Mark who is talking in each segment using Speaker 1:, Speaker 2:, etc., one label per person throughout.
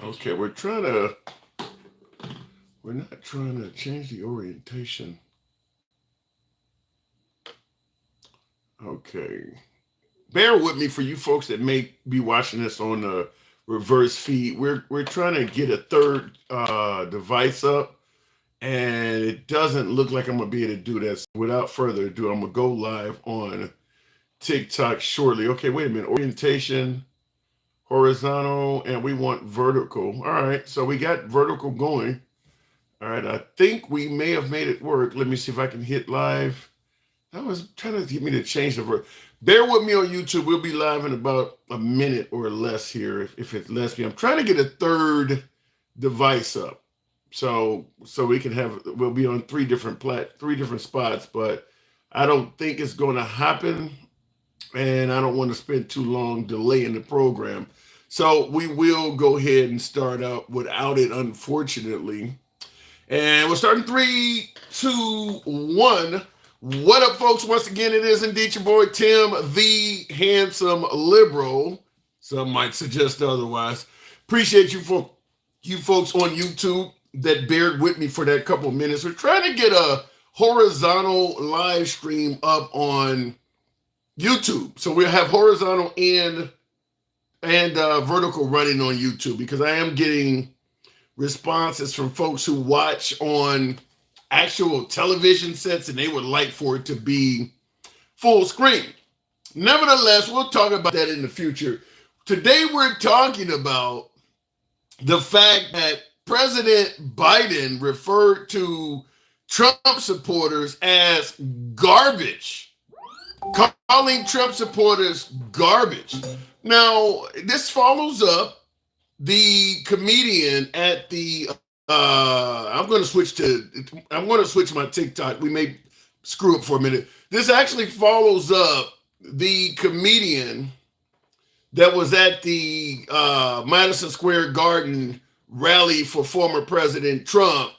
Speaker 1: Okay, we're not trying to change the orientation. Okay. Bear with me for you folks that may be watching this on the reverse feed. We're trying to get a third device up, and it doesn't look like I'm gonna be able to do that. So without further ado, I'm gonna go live on TikTok shortly. Okay, wait a minute. Orientation, horizontal, and we want vertical. All right, so we got vertical going. All right, I think we may have made it work. Let me see if I can hit live. I was trying to get me to change the Bear with me on YouTube. We'll be live in about a minute or less here, if it lets me. I'm trying to get a third device up, so we can have. We'll be on three different spots, but I don't think it's going to happen, and I don't want to spend too long delaying the program. So we will go ahead and start out without it, unfortunately. And we're starting 3, 2, 1. What up, folks? Once again, it is indeed your boy Tim, the handsome liberal. Some might suggest otherwise. Appreciate you folks on YouTube that bared with me for that couple of minutes. We're trying to get a horizontal live stream up on YouTube, so we'll have horizontal and vertical running on YouTube, because I am getting responses from folks who watch on actual television sets and they would like for it to be full screen. Nevertheless, we'll talk about that in the future. Today we're talking about the fact that President Biden referred to Trump supporters as garbage, calling Trump supporters garbage. Now, this follows up the comedian at the I'm going to switch my TikTok. We may screw up for a minute. This actually follows up the comedian that was at the Madison Square Garden rally for former President Trump,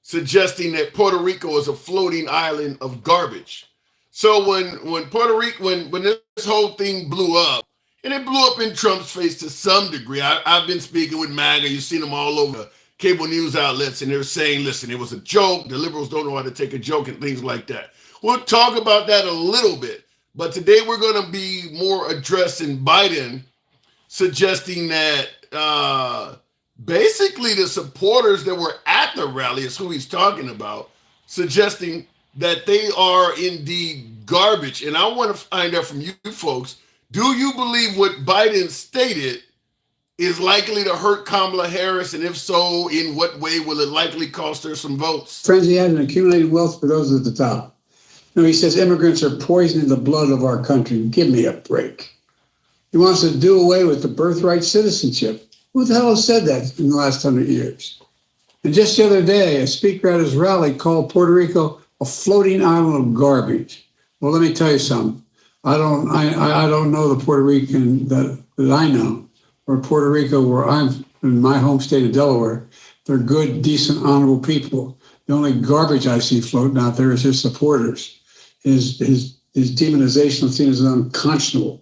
Speaker 1: suggesting that Puerto Rico is a floating island of garbage. So when Puerto Rico, when this whole thing blew up, and it blew up in Trump's face to some degree. I've been speaking with Maga. You've seen them all over cable news outlets, and they're saying, listen, it was a joke. The liberals don't know how to take a joke and things like that. We'll talk about that a little bit. But today we're going to be more addressing Biden, suggesting that basically the supporters that were at the rally is who he's talking about, suggesting that they are indeed garbage. And I want to find out from you folks, do you believe what Biden stated is likely to hurt Kamala Harris? And if so, in what way will it likely cost her some votes?
Speaker 2: Friends, he had an accumulated wealth for those at the top. No, he says immigrants are poisoning the blood of our country. Give me a break. He wants to do away with the birthright citizenship. Who the hell has said that in the last 100 years? And just the other day, a speaker at his rally called Puerto Rico a floating island of garbage. Well, let me tell you something. I don't know the Puerto Rican that I know, or Puerto Rico, where I'm in my home state of Delaware. They're good, decent, honorable people. The only garbage I see floating out there is his supporters. His demonization of things is unconscionable,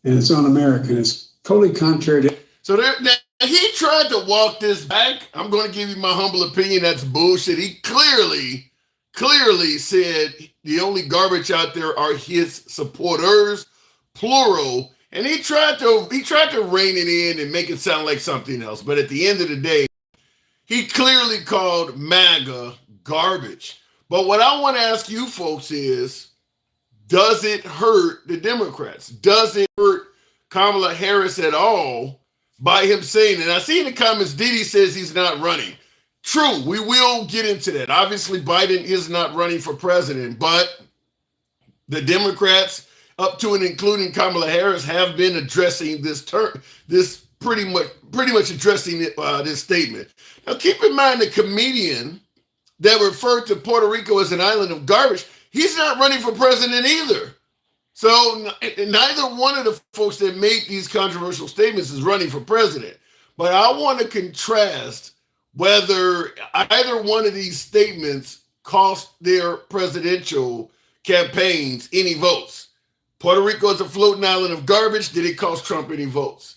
Speaker 2: and it's un-American. It's totally contrary to.
Speaker 1: So now he tried to walk this back. I'm going to give you my humble opinion. That's bullshit. He clearly said the only garbage out there are his supporters, plural, and he tried to rein it in and make it sound like something else. But at the end of the day, he clearly called MAGA garbage. But what I want to ask you folks is, does it hurt the Democrats? Does it hurt Kamala Harris at all by him saying it? I see in the comments, Didi says he's not running. True, we will get into that. Obviously, Biden is not running for president, but the Democrats, up to and including Kamala Harris, have been addressing pretty much addressing this statement. Now, keep in mind the comedian that referred to Puerto Rico as an island of garbage, he's not running for president either. So neither one of the folks that made these controversial statements is running for president. But I want to contrast whether either one of these statements cost their presidential campaigns any votes. Puerto Rico is a floating island of garbage. Did it cost Trump any votes?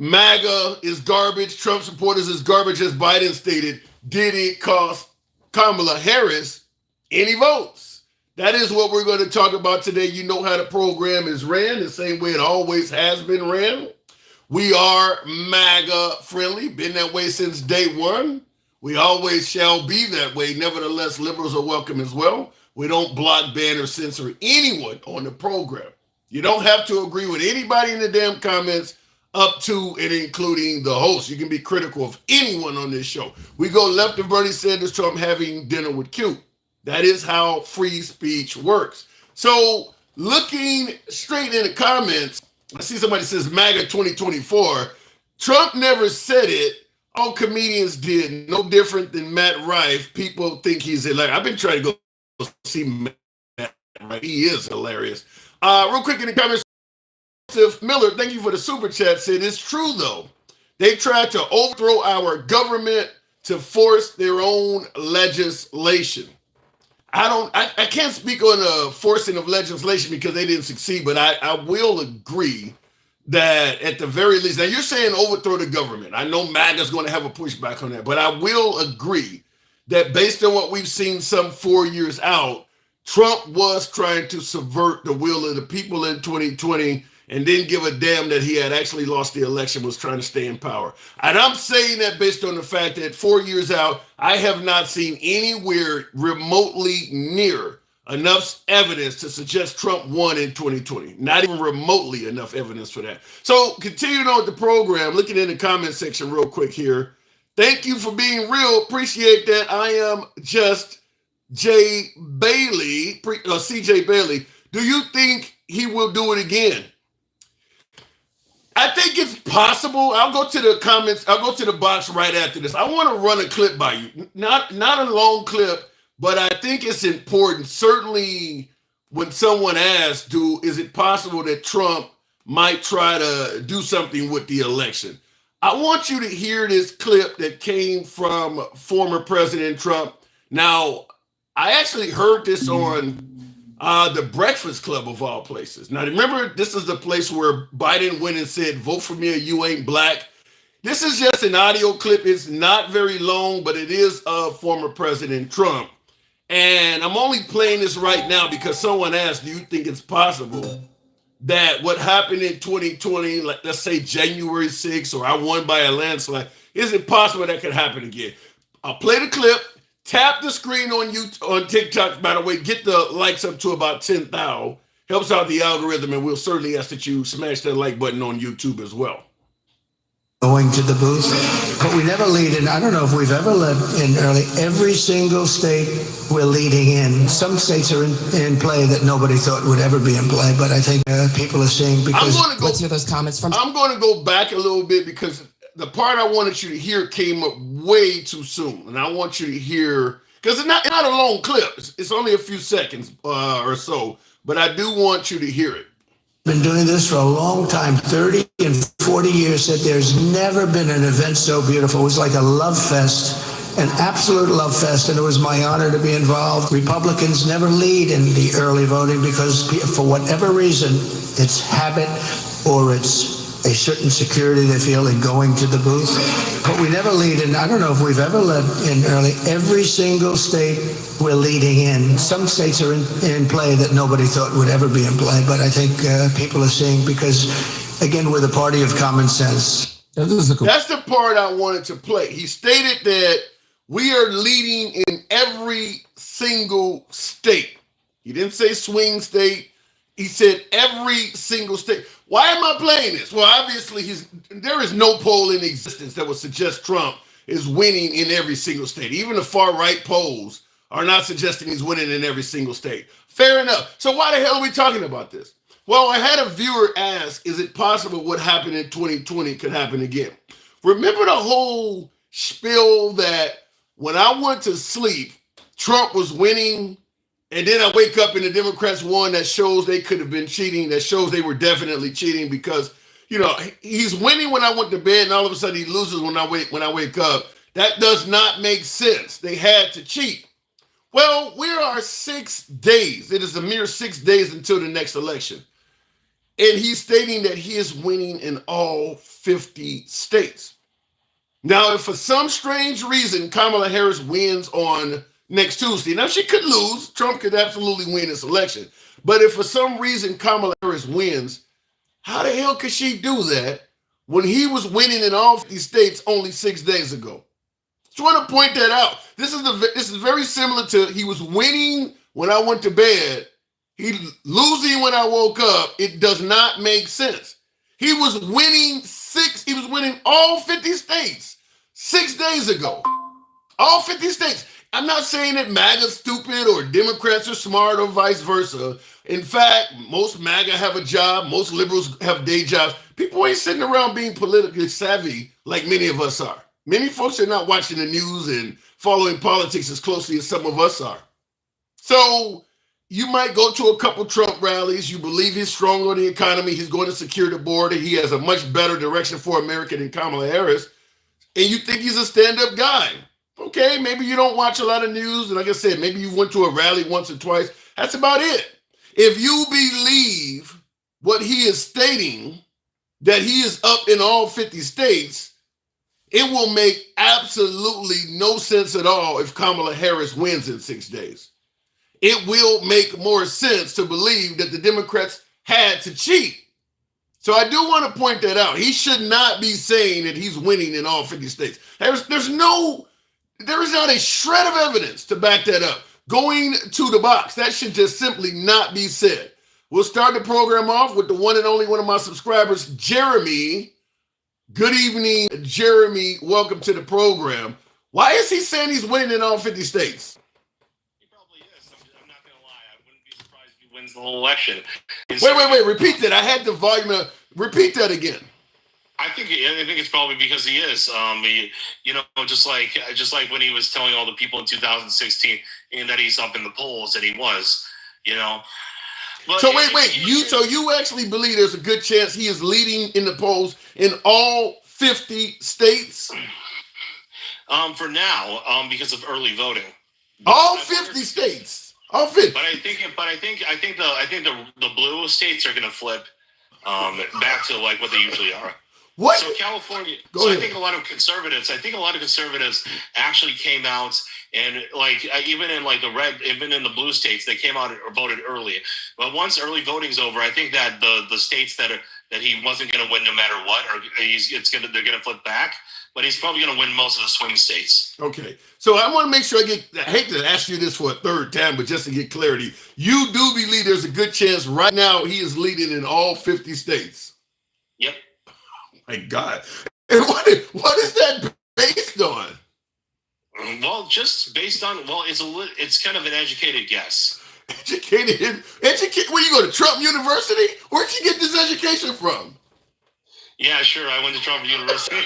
Speaker 1: MAGA is garbage, Trump supporters is garbage, as Biden stated. Did it cost Kamala Harris any votes? That is what we're going to talk about today. You know how the program is ran, the same way it always has been ran. We are MAGA friendly, been that way since day one. We always shall be that way. Nevertheless, liberals are welcome as well. We don't block, ban, or censor anyone on the program. You don't have to agree with anybody in the damn comments, up to and including the host. You can be critical of anyone on this show. We go left of Bernie Sanders, Trump having dinner with Q. That is how free speech works. So looking straight in the comments, I see somebody says MAGA 2024. Trump never said it. All comedians did. No different than Matt Rife. People think he's hilarious. I've been trying to go see Matt Rife. He is hilarious. Real quick in the comments, Joseph Miller, thank you for the super chat, said it's true though. They tried to overthrow our government to force their own legislation. I can't speak on the forcing of legislation because they didn't succeed, but I will agree that at the very least, now you're saying overthrow the government. I know MAGA's going to have a pushback on that, but I will agree that based on what we've seen some 4 years out, Trump was trying to subvert the will of the people in 2020 and didn't give a damn that he had actually lost the election, was trying to stay in power. And I'm saying that based on the fact that 4 years out, I have not seen anywhere remotely near enough evidence to suggest Trump won in 2020. Not even remotely enough evidence for that. So continuing on with the program, looking in the comment section real quick here. Thank you for being real. Appreciate that. I am just CJ Bailey. Do you think he will do it again? I think it's possible. I'll go to the comments. I'll go to the box right after this. I want to run a clip by you. Not a long clip, but I think it's important. Certainly when someone asks, is it possible that Trump might try to do something with the election? I want you to hear this clip that came from former President Trump. Now, I actually heard this on the Breakfast Club of all places. Now, remember, this is the place where Biden went and said, vote for me or you ain't black. This is just an audio clip. It's not very long, but it is of former President Trump. And I'm only playing this right now because someone asked, do you think it's possible that what happened in 2020, like let's say January 6th, or I won by a landslide, is it possible that could happen again? I'll play the clip. Tap the screen on TikTok, by the way. Get the likes up to about 10,000. Helps out the algorithm, and we'll certainly ask that you smash that like button on YouTube as well.
Speaker 3: Going to the booth, but we never lead in. I don't know if we've ever led in early. Every single state we're leading in. Some states are in play that nobody thought would ever be in play, but I think people are seeing because.
Speaker 4: Let's hear those comments from.
Speaker 1: I'm going to go back a little bit because the part I wanted you to hear came up way too soon, and I want you to hear because it's not a long clip. It's only a few seconds or so, but I do want you to hear it.
Speaker 3: Been doing this for a long time, 30 and 40 years, that there's never been an event so beautiful. It was like a love fest, an absolute love fest, and it was my honor to be involved. Republicans never lead in the early voting because for whatever reason, it's habit or it's a certain security they feel in going to the booth. But we never lead in. I don't know if we've ever led in early. Every single state we're leading in. Some states are in play that nobody thought would ever be in play, but I think people are seeing because, again, we're the party of common sense.
Speaker 1: That's the part I wanted to play. He stated that we are leading in every single state. He didn't say swing state. He said every single state. Why am I playing this? Well, obviously, there is no poll in existence that would suggest Trump is winning in every single state. Even the far-right polls are not suggesting he's winning in every single state. Fair enough. So why the hell are we talking about this? Well, I had a viewer ask, is it possible what happened in 2020 could happen again? Remember the whole spiel that when I went to sleep, Trump was winning, and then I wake up and the Democrats won? That shows they could have been cheating. That shows they were definitely cheating because, he's winning when I went to bed and all of a sudden he loses when I wake up. That does not make sense. They had to cheat. Well, we are 6 days. It is a mere 6 days until the next election. And he's stating that he is winning in all 50 states. Now, if for some strange reason Kamala Harris wins on next Tuesday, now she could lose. Trump could absolutely win this election. But if for some reason Kamala Harris wins, how the hell could she do that when he was winning in all 50 states only 6 days ago? Just want to point that out. This is very similar to he was winning when I went to bed. He losing when I woke up. It does not make sense. He was winning all 50 states 6 days ago. All 50 states. I'm not saying that MAGA's stupid or Democrats are smart or vice versa. In fact, most MAGA have a job. Most liberals have day jobs. People ain't sitting around being politically savvy like many of us are. Many folks are not watching the news and following politics as closely as some of us are. So you might go to a couple Trump rallies. You believe he's strong on the economy. He's going to secure the border. He has a much better direction for America than Kamala Harris. And you think he's a stand-up guy. Okay, maybe you don't watch a lot of news. And like I said, maybe you went to a rally once or twice. That's about it. If you believe what he is stating, that he is up in all 50 states, it will make absolutely no sense at all if Kamala Harris wins in 6 days. It will make more sense to believe that the Democrats had to cheat. So I do want to point that out. He should not be saying that he's winning in all 50 states. There is not a shred of evidence to back that up. Going to the box, that should just simply not be said. We'll start the program off with the one and only one of my subscribers, Jeremy. Good evening, Jeremy. Welcome to the program. Why is he saying he's winning in all 50 states?
Speaker 4: Wins the whole election.
Speaker 1: Wait. Repeat that. I had the volume. Repeat that again.
Speaker 4: I think it's probably because he is. Just like when he was telling all the people in 2016 and that he's up in the polls, that he was. But
Speaker 1: so wait. You actually believe there's a good chance he is leading in the polls in all 50 states?
Speaker 4: For now, because of early voting.
Speaker 1: All 50 states. All 50.
Speaker 4: But I think the blue states are going to flip back to like what they usually are.
Speaker 1: What?
Speaker 4: So California.
Speaker 1: I
Speaker 4: think a lot of conservatives actually came out and even in the blue states, they came out or voted early. But once early voting's over, I think that the states that he wasn't going to win no matter what, they're going to flip back. But he's probably going to win most of the swing states.
Speaker 1: Okay. So I want to make sure I hate to ask you this for a third time, but just to get clarity, you do believe there's a good chance right now he is leading in all 50 states?
Speaker 4: Yep.
Speaker 1: Oh my God. And what is that based on?
Speaker 4: Well, just based on, it's kind of an educated guess.
Speaker 1: Educated? Where you go to Trump University? Where'd you get this education from?
Speaker 4: Yeah, sure. I went to Trump University.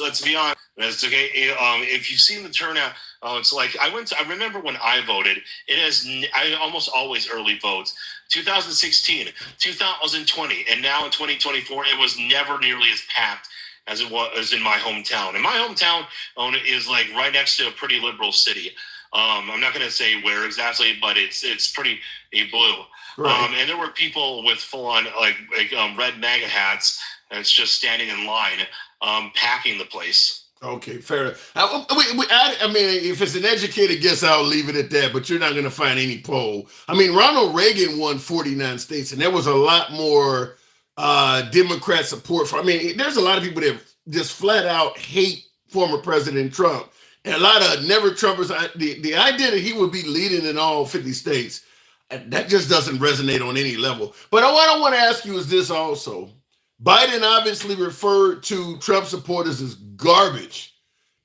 Speaker 4: Let's be honest. It's okay. If you've seen the turnout, it's like I remember when I voted. I almost always early votes. 2016, 2020, and now in 2024, it was never nearly as packed as it was in my hometown. And my hometown is like right next to a pretty liberal city. I'm not going to say where exactly, but it's pretty blue. Right. And there were people with full-on red MAGA hats that's just standing in line, packing the place.
Speaker 1: Okay, fair. I mean, if it's an educated guess, I'll leave it at that. But you're not going to find any poll. I mean, Ronald Reagan won 49 states, and there was a lot more Democrat support for. I mean, there's a lot of people that just flat out hate former President Trump, and a lot of never Trumpers. The idea that he would be leading in all 50 states. That just doesn't resonate on any level. But what I want to ask you is this also. Biden obviously referred to Trump supporters as garbage.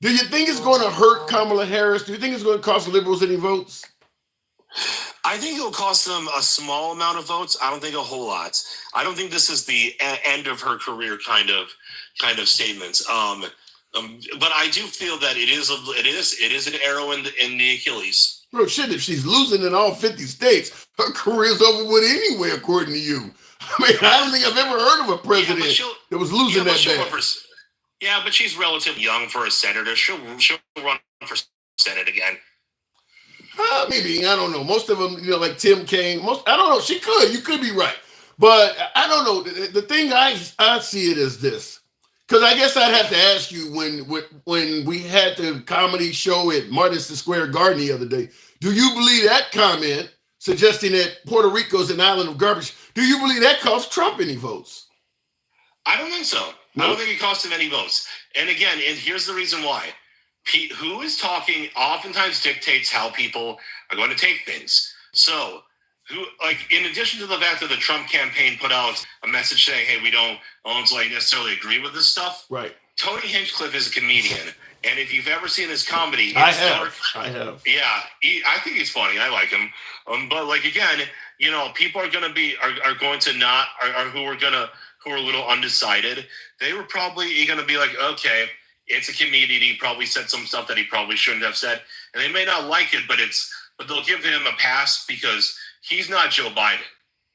Speaker 1: Do you think it's going to hurt Kamala Harris? Do you think it's going to cost liberals any votes?
Speaker 4: I think it'll cost them a small amount of votes. I don't think a whole lot. I don't think this is the end of her career kind of statements. But I do feel that it is an arrow in the Achilles.
Speaker 1: Bro, shit, if she's losing in all 50 states, her career's over with anyway, according to you. I mean, I don't think I've ever heard of a president that was losing that bad.
Speaker 4: But she's relatively young for a senator. She'll run for Senate again.
Speaker 1: Maybe, I don't know. Most of them, like Tim Kaine. I don't know. You could be right, but I don't know. The thing I see it as this, because I guess I'd have to ask you when we had the comedy show at Madison Square Garden the other day. Do you believe that comment suggesting that Puerto Rico is an island of garbage? Do you believe that cost Trump any votes?
Speaker 4: I don't think so.
Speaker 1: No?
Speaker 4: I don't think it cost him any votes. And again, and here's the reason why. Who is talking oftentimes dictates how people are going to take things. So, in addition to the fact that the Trump campaign put out a message saying, hey, we don't necessarily agree with this stuff.
Speaker 1: Right.
Speaker 4: Tony Hinchcliffe is a comedian. And if you've ever seen his comedy,
Speaker 1: I have.
Speaker 4: Yeah, I think he's funny. I like him. But again, people are going to be are going to not are who are a little undecided. They were probably going to be like, okay, it's a comedian. He probably said some stuff that he probably shouldn't have said, and they may not like it, but they'll give him a pass because he's not Joe Biden.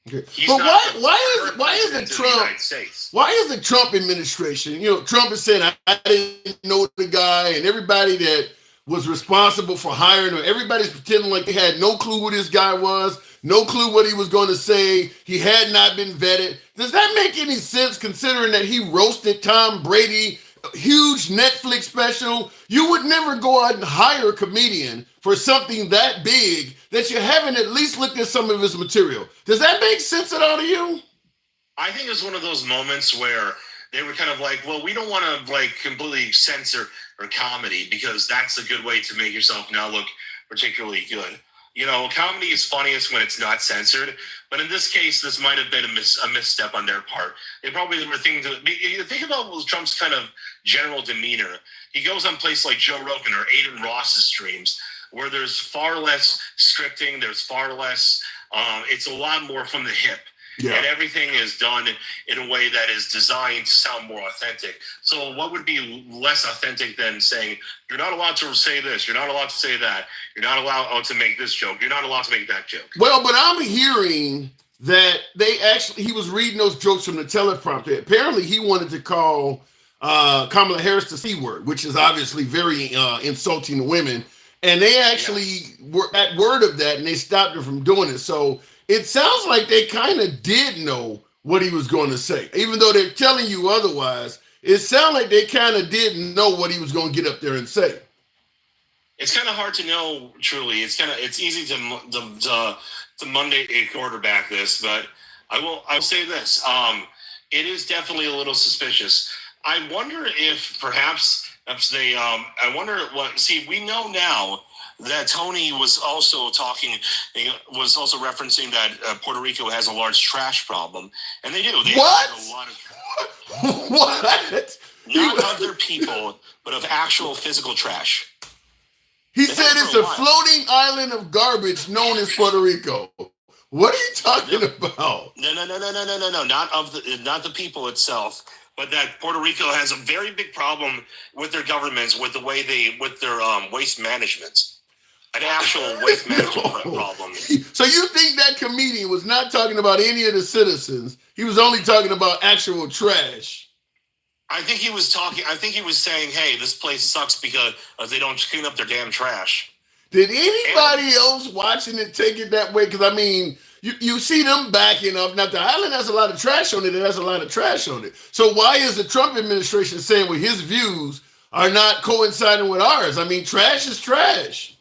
Speaker 1: Okay. But why is the Trump administration? Trump is saying I didn't know the guy, and everybody that was responsible for hiring him, everybody's pretending like they had no clue who this guy was, no clue what he was going to say. He had not been vetted. Does that make any sense considering that he roasted Tom Brady? A huge Netflix special. You would never go out and hire a comedian for something that big that you haven't at least looked at some of his material. Does that make sense at all to you?
Speaker 4: I think it's one of those moments where they were kind of like, well, we don't want to completely censor or comedy because that's a good way to make yourself now look particularly good. Comedy is funniest when it's not censored. But in this case, this might have been a misstep on their part. They probably were thinking think about Trump's kind of general demeanor. He goes on places like Joe Rogan or Aiden Ross's streams where there's far less scripting. There's far less. It's a lot more from the hip. Yeah. And everything is done in a way that is designed to sound more authentic. So what would be less authentic than saying, you're not allowed to say this, you're not allowed to say that, you're not allowed to make this joke, you're not allowed to make that joke.
Speaker 1: Well, but I'm hearing that he was reading those jokes from the teleprompter. Apparently he wanted to call Kamala Harris the C word, which is obviously very insulting to women. And they actually were at word of that and they stopped her from doing it. So it sounds like they kind of did know what he was going to say. Even though they're telling you otherwise, it sounds like they kind of didn't know what he was going to get up there and say.
Speaker 4: It's kind of hard to know, truly. It's easy to Monday quarterback this, but I'll say this. It is definitely a little suspicious. I wonder if perhaps we know now that Tony was also referencing that Puerto Rico has a large trash problem, and they do. They
Speaker 1: what?
Speaker 4: Have a lot of
Speaker 1: what?
Speaker 4: Not other people, but of actual physical trash.
Speaker 1: He said it's a floating island of garbage known as Puerto Rico. What are you talking about?
Speaker 4: No. Not the people itself. But that Puerto Rico has a very big problem with their governments, with their waste management. An actual waste management problem.
Speaker 1: So you think that comedian was not talking about any of the citizens? He was only talking about actual trash.
Speaker 4: I think he was saying, hey, this place sucks because they don't clean up their damn trash.
Speaker 1: Did anybody else watching it take it that way? Because, I mean, you see them backing up. Now, the island has a lot of trash on it. It has a lot of trash on it. So why is the Trump administration saying, well, his views are not coinciding with ours? I mean, trash is trash.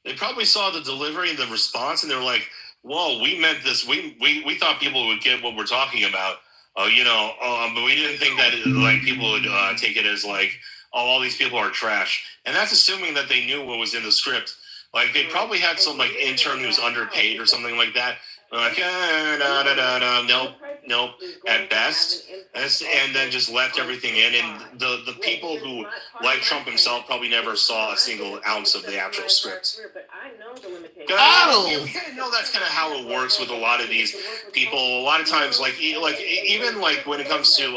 Speaker 4: They probably saw the delivery and the response, and they were like, whoa, we meant this. We thought people would get what we're talking about. But we didn't think that people would take it as all these people are trash. And that's assuming that they knew what was in the script. They probably had some intern who's underpaid or something like that. Nope, at best. And then just left everything in. And the people who, like Trump himself, probably never saw a single ounce of the actual script. You know that's kind of how it works with a lot of these people. A lot of times, even when it comes to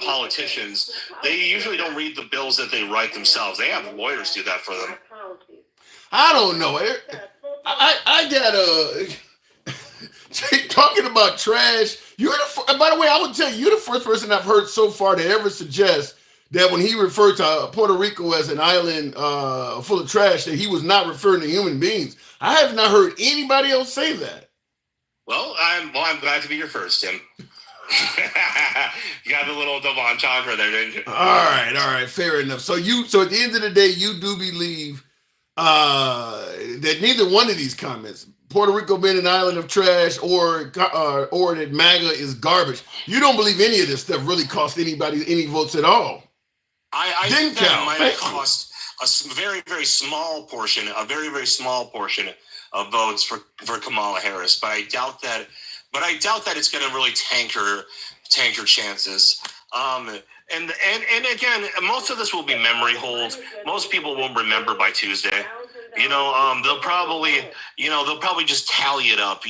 Speaker 4: politicians, they usually don't read the bills that they write themselves. They have lawyers do that for them.
Speaker 1: I don't know. I got talking about trash. By the way, I would tell you, you're the first person I've heard so far to ever suggest that when he referred to Puerto Rico as an island full of trash, that he was not referring to human beings. I have not heard anybody else say that.
Speaker 4: Well, I'm glad to be your first, Tim. You got the little double entendre there, didn't you?
Speaker 1: All right, fair enough. So at the end of the day, you do believe that neither one of these comments, Puerto Rico being an island of trash or that MAGA is garbage, you don't believe any of this stuff really cost anybody any votes at all.
Speaker 4: I think that might have cost a very, very small portion, of votes for Kamala Harris, but I doubt that. But I doubt that it's going to really tank her chances. And again, most of this will be memory holes. Most people won't remember by Tuesday. They'll probably just tally it up.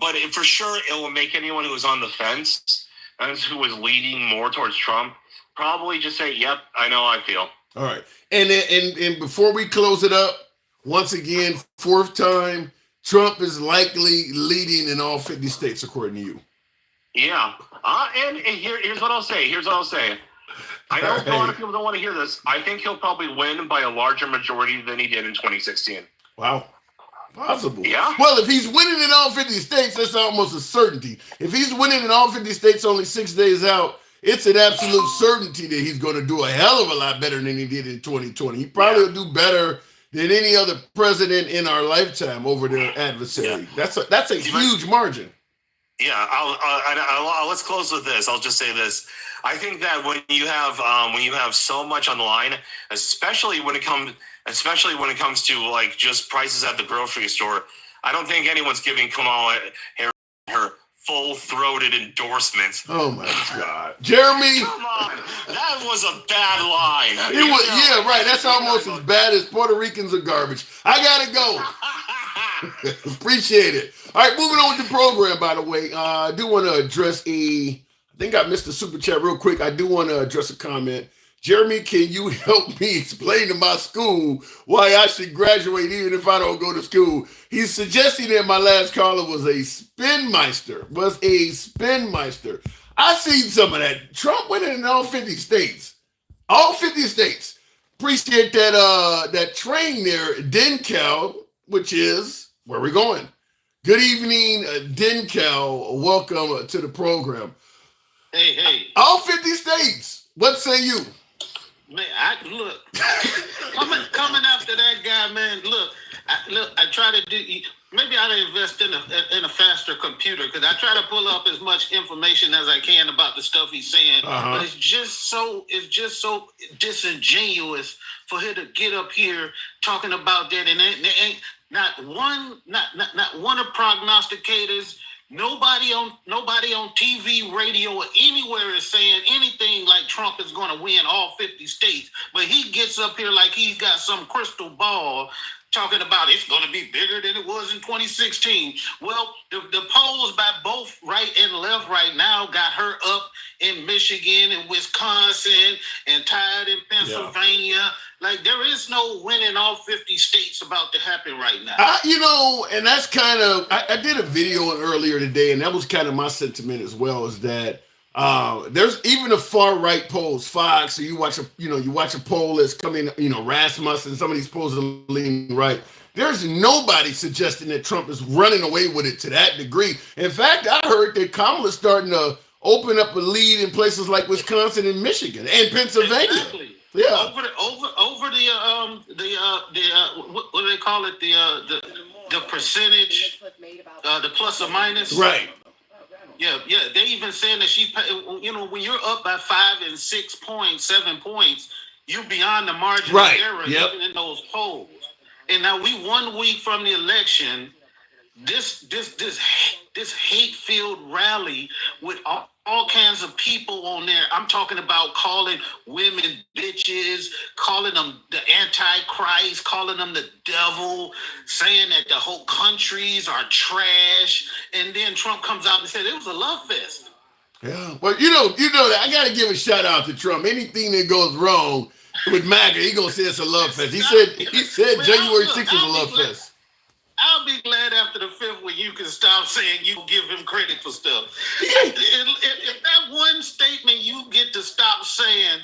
Speaker 4: But for sure, it will make anyone who was on the fence and who was leaning more towards Trump probably just say, "Yep, I know how I feel."
Speaker 1: All right, and before we close it up, once again, fourth time, Trump is likely leading in all 50 states, according to you.
Speaker 4: Yeah. And here's what I'll say. I know a lot of people don't want to hear this. I think he'll probably win by a larger majority than he did in 2016.
Speaker 1: Wow. Possible.
Speaker 4: Yeah.
Speaker 1: Well, if he's winning in all 50 states, that's almost a certainty. If he's winning in all 50 states only 6 days out, it's an absolute certainty that he's going to do a hell of a lot better than he did in 2020. He probably will do better than any other president in our lifetime over their adversary. Yeah. That's a huge margin.
Speaker 4: Yeah, I'll let's close with this. I'll just say this. I think that when you have so much on the line, especially when it comes to like just prices at the grocery store, I don't think anyone's giving Kamala Harris her full-throated endorsement.
Speaker 1: Oh my God, Jeremy!
Speaker 4: Come on, that was a bad line.
Speaker 1: It was, yeah, right. That's almost as bad as Puerto Ricans are garbage. I gotta go. Appreciate it. All right, moving on with the program. By the way, I do want to address I think I missed the super chat real quick. I do want to address a comment. Jeremy, can you help me explain to my school why I should graduate even if I don't go to school? He's suggesting that my last caller was a spinmeister. I seen some of that. Trump went in all 50 states. All 50 states. Appreciate that train there, Dencal, which is where we're going. Good evening, Dencal. Welcome to the program.
Speaker 5: Hey.
Speaker 1: All 50 states. What say you?
Speaker 5: Man, look, coming after that guy, man. Look, I try to do. Maybe I ought to invest in a faster computer because I try to pull up as much information as I can about the stuff he's saying.
Speaker 1: Uh-huh.
Speaker 5: But it's just so disingenuous for him to get up here talking about that, and there ain't not one of prognosticators. Nobody on TV, radio, or anywhere is saying anything like Trump is going to win all 50 states. But he gets up here like he's got some crystal ball talking about it's going to be bigger than it was in 2016. Well, the polls by both right and left right now got her up in Michigan and Wisconsin and tied in Pennsylvania. Yeah. Like, there is no winning all 50 states about to happen right now.
Speaker 1: And that's kind of, I did a video earlier today, and that was kind of my sentiment as well, is that there's even the far right polls, Fox, so you watch a poll that's coming, Rasmussen, some of these polls are leaning right. There's nobody suggesting that Trump is running away with it to that degree. In fact, I heard that Kamala's starting to open up a lead in places like Wisconsin and Michigan and Pennsylvania.
Speaker 5: Exactly.
Speaker 1: Yeah.
Speaker 5: Over the what do they call it? The percentage, the plus or minus.
Speaker 1: Right.
Speaker 5: Yeah. They even saying that when you're up by 5 and 6 points, 7 points, you're beyond the margin of error even in those polls. And now we 1 week from the election, this hate-filled rally with all kinds of people on there. I'm talking about calling women bitches, calling them the Antichrist, calling them the devil, saying that the whole countries are trash. And then Trump comes out and said it was a love fest.
Speaker 1: Yeah. Well, you know that I got to give a shout out to Trump. Anything that goes wrong with MAGA, he gonna say it's a love fest. He said January 6th is a love fest.
Speaker 5: I'll be glad after the 5th when you can stop saying you give him credit for stuff. If that one statement you get to stop saying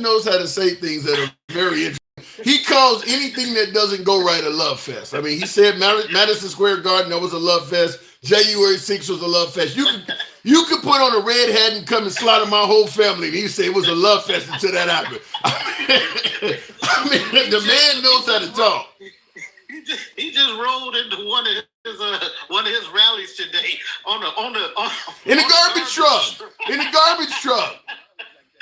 Speaker 1: knows how to say things that are very interesting. He calls anything that doesn't go right a love fest. I mean, he said Madison Square Garden, that was a love fest. January 6th was a love fest. You could put on a red hat and come and slaughter my whole family. And he said it was a love fest until that happened. I mean, the man knows how to talk.
Speaker 5: He just rolled into one of his rallies today
Speaker 1: in a garbage truck. In a garbage truck.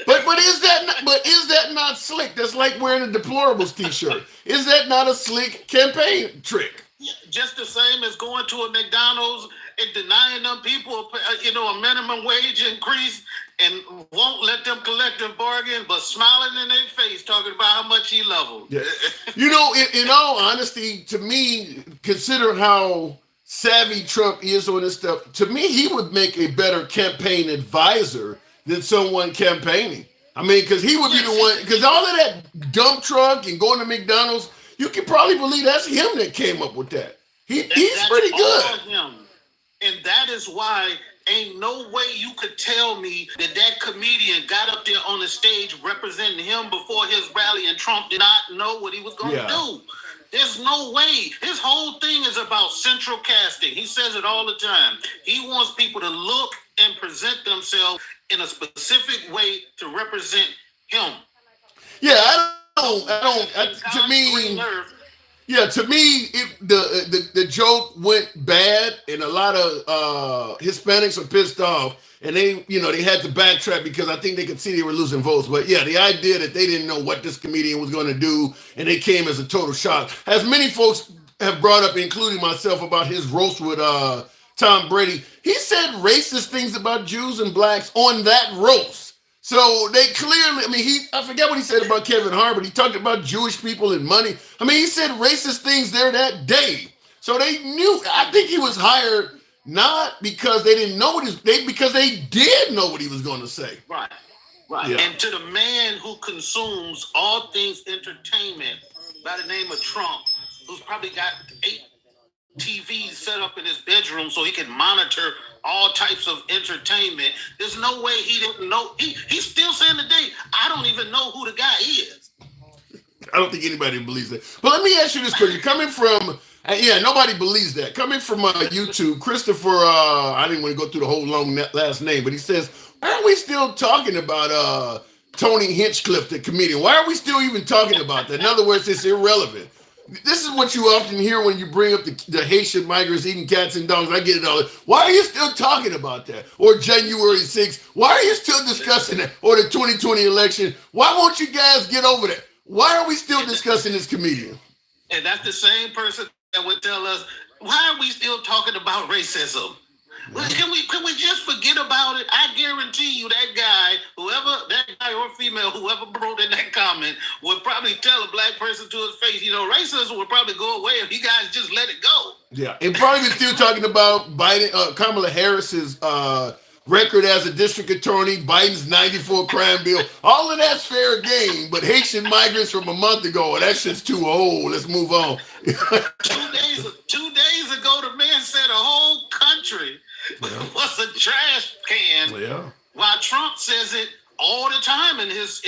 Speaker 1: But is that not slick? That's like wearing a deplorables t-shirt. Is that not a slick campaign trick?
Speaker 5: Just the same as going to a McDonald's and denying them people, a minimum wage increase and won't let them collective bargain, but smiling in their face, talking about how much he loves them.
Speaker 1: Yeah. In all honesty, to me, consider how savvy Trump is on this stuff. To me, he would make a better campaign advisor than someone campaigning. I mean, because he would be the one, because all of that dump truck and going to McDonald's, you can probably believe that's him that came up with that. He's pretty good.
Speaker 5: Him. And that is why ain't no way you could tell me that comedian got up there on the stage representing him before his rally and Trump did not know what he was going to do. There's no way. His whole thing is about central casting. He says it all the time. He wants people to look and present themselves in a specific way to represent him.
Speaker 1: Yeah, to me, the joke went bad, and a lot of Hispanics are pissed off, and they had to backtrack because I think they could see they were losing votes. But yeah, the idea that they didn't know what this comedian was going to do, and they came as a total shock. As many folks have brought up, including myself, about his roast with Tom Brady. He said racist things about Jews and blacks on that roast. So they clearly, I forget what he said about Kevin Hart, but he talked about Jewish people and money. I mean, he said racist things there that day. So they knew, I think he was hired not because they didn't know because they did know what he was going to say.
Speaker 5: Right. Yeah. And to the man who consumes all things entertainment by the name of Trump, who's probably got 8 TVs set up in his bedroom so he can monitor all types of entertainment. There's no way he didn't know. He's still saying today, I don't even know who the guy is.
Speaker 1: I don't think anybody believes that. But let me ask you this question. Coming from, nobody believes that. Coming from YouTube, Christopher, I didn't want to go through the whole long last name, but he says, why are we still talking about Tony Hinchcliffe, the comedian? Why are we still even talking about that? In other words, it's irrelevant. This is what you often hear when you bring up the Haitian migrants eating cats and dogs. I get it all. Why are you still talking about that? Or January 6th? Why are you still discussing that? Or the 2020 election? Why won't you guys get over that? Why are we still discussing this comedian?
Speaker 5: And that's the same person that would tell us, why are we still talking about racism? Well, can we just forget about it? I guarantee you that guy or female, whoever wrote in that comment, would probably tell a black person to his face, racism would probably go away if you guys just let it go.
Speaker 1: Yeah, and probably still talking about Kamala Harris's record as a district attorney, Biden's 94 crime bill. All of that's fair game, but Haitian migrants from a month ago, that shit's too old. Let's move on.
Speaker 5: 2 days ago, the man said a whole country was a trash can.
Speaker 1: Yeah.
Speaker 5: While Trump says it all the time in his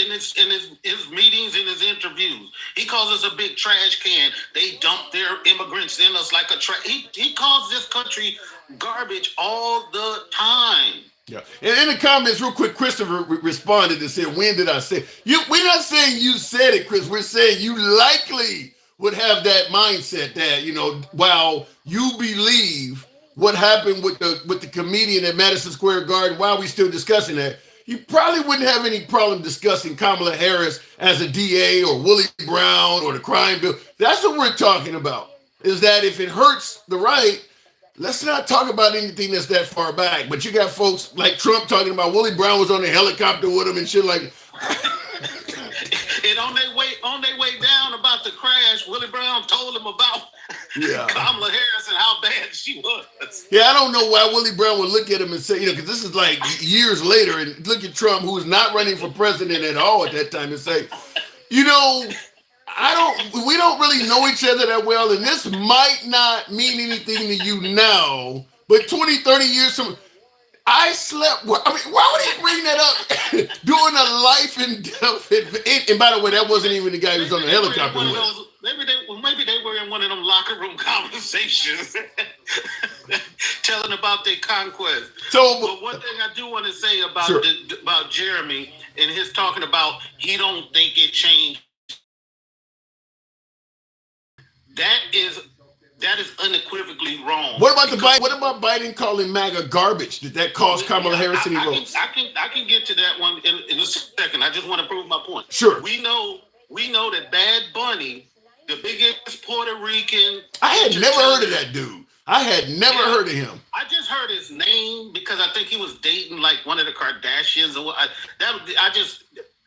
Speaker 5: meetings, in his interviews. He calls us a big trash can. They dump their immigrants in us like a trash. He calls this country garbage all the time.
Speaker 1: Yeah. And in the comments, real quick, Christopher responded and said, when did I say it? We're not saying you said it, Chris. We're saying you likely would have that mindset that, while you believe what happened with the comedian at Madison Square Garden, why are we still discussing that? You probably wouldn't have any problem discussing Kamala Harris as a DA or Willie Brown or the crime bill. That's what we're talking about, is that if it hurts the right, let's not talk about anything that's that far back. But you got folks like Trump talking about Willie Brown was on a helicopter with him and shit like that.
Speaker 5: And on their way down about the crash, Willie Brown told them about Kamala Harris and how bad she was.
Speaker 1: Yeah, I don't know why Willie Brown would look at him and say, because this is like years later, and look at Trump, who was not running for president at all at that time, and say, we don't really know each other that well, and this might not mean anything to you now, but 20, 30 years from, I slept well. I mean, why would he bring that up during a life and death? And by the way, that wasn't even the guy who was on the helicopter with.
Speaker 5: Maybe they were in one of them locker room conversations, telling about their conquest.
Speaker 1: So,
Speaker 5: but one thing I do want to say about
Speaker 1: sure.
Speaker 5: about Jeremy and his talking about he don't think it changed. That is unequivocally wrong.
Speaker 1: What about Biden? What about Biden calling Maga garbage? Did that cost Kamala Harris any votes?
Speaker 5: I can get to that one in a second. I just want to prove my point.
Speaker 1: Sure.
Speaker 5: We know that Bad Bunny, the biggest Puerto Rican.
Speaker 1: I had never heard of that dude. I had never heard of him.
Speaker 5: I just heard his name because I think he was dating like one of the Kardashians or what.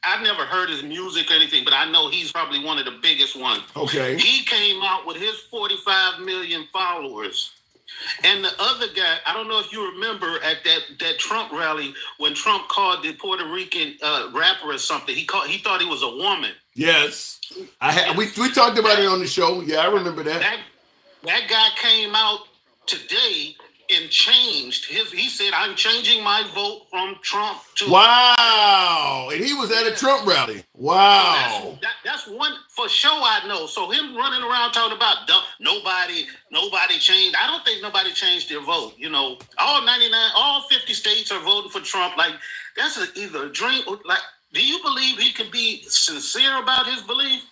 Speaker 5: I've never heard his music or anything, but I know he's probably one of the biggest ones.
Speaker 1: Okay.
Speaker 5: He came out with his 45 million followers. And the other guy, I don't know if you remember at that Trump rally when Trump called the Puerto Rican rapper or something. He thought he was a woman.
Speaker 1: Yes. We talked about it on the show. Yeah, I remember that.
Speaker 5: That guy came out today and changed he said, I'm changing my vote from Trump to.
Speaker 1: Wow. And he was at a Trump rally. Wow.
Speaker 5: That's one for sure I know. So him running around talking about nobody changed. I don't think nobody changed their vote. You know, all 50 states are voting for Trump. Like, that's either a dream. Like, do you believe he can be sincere about his belief?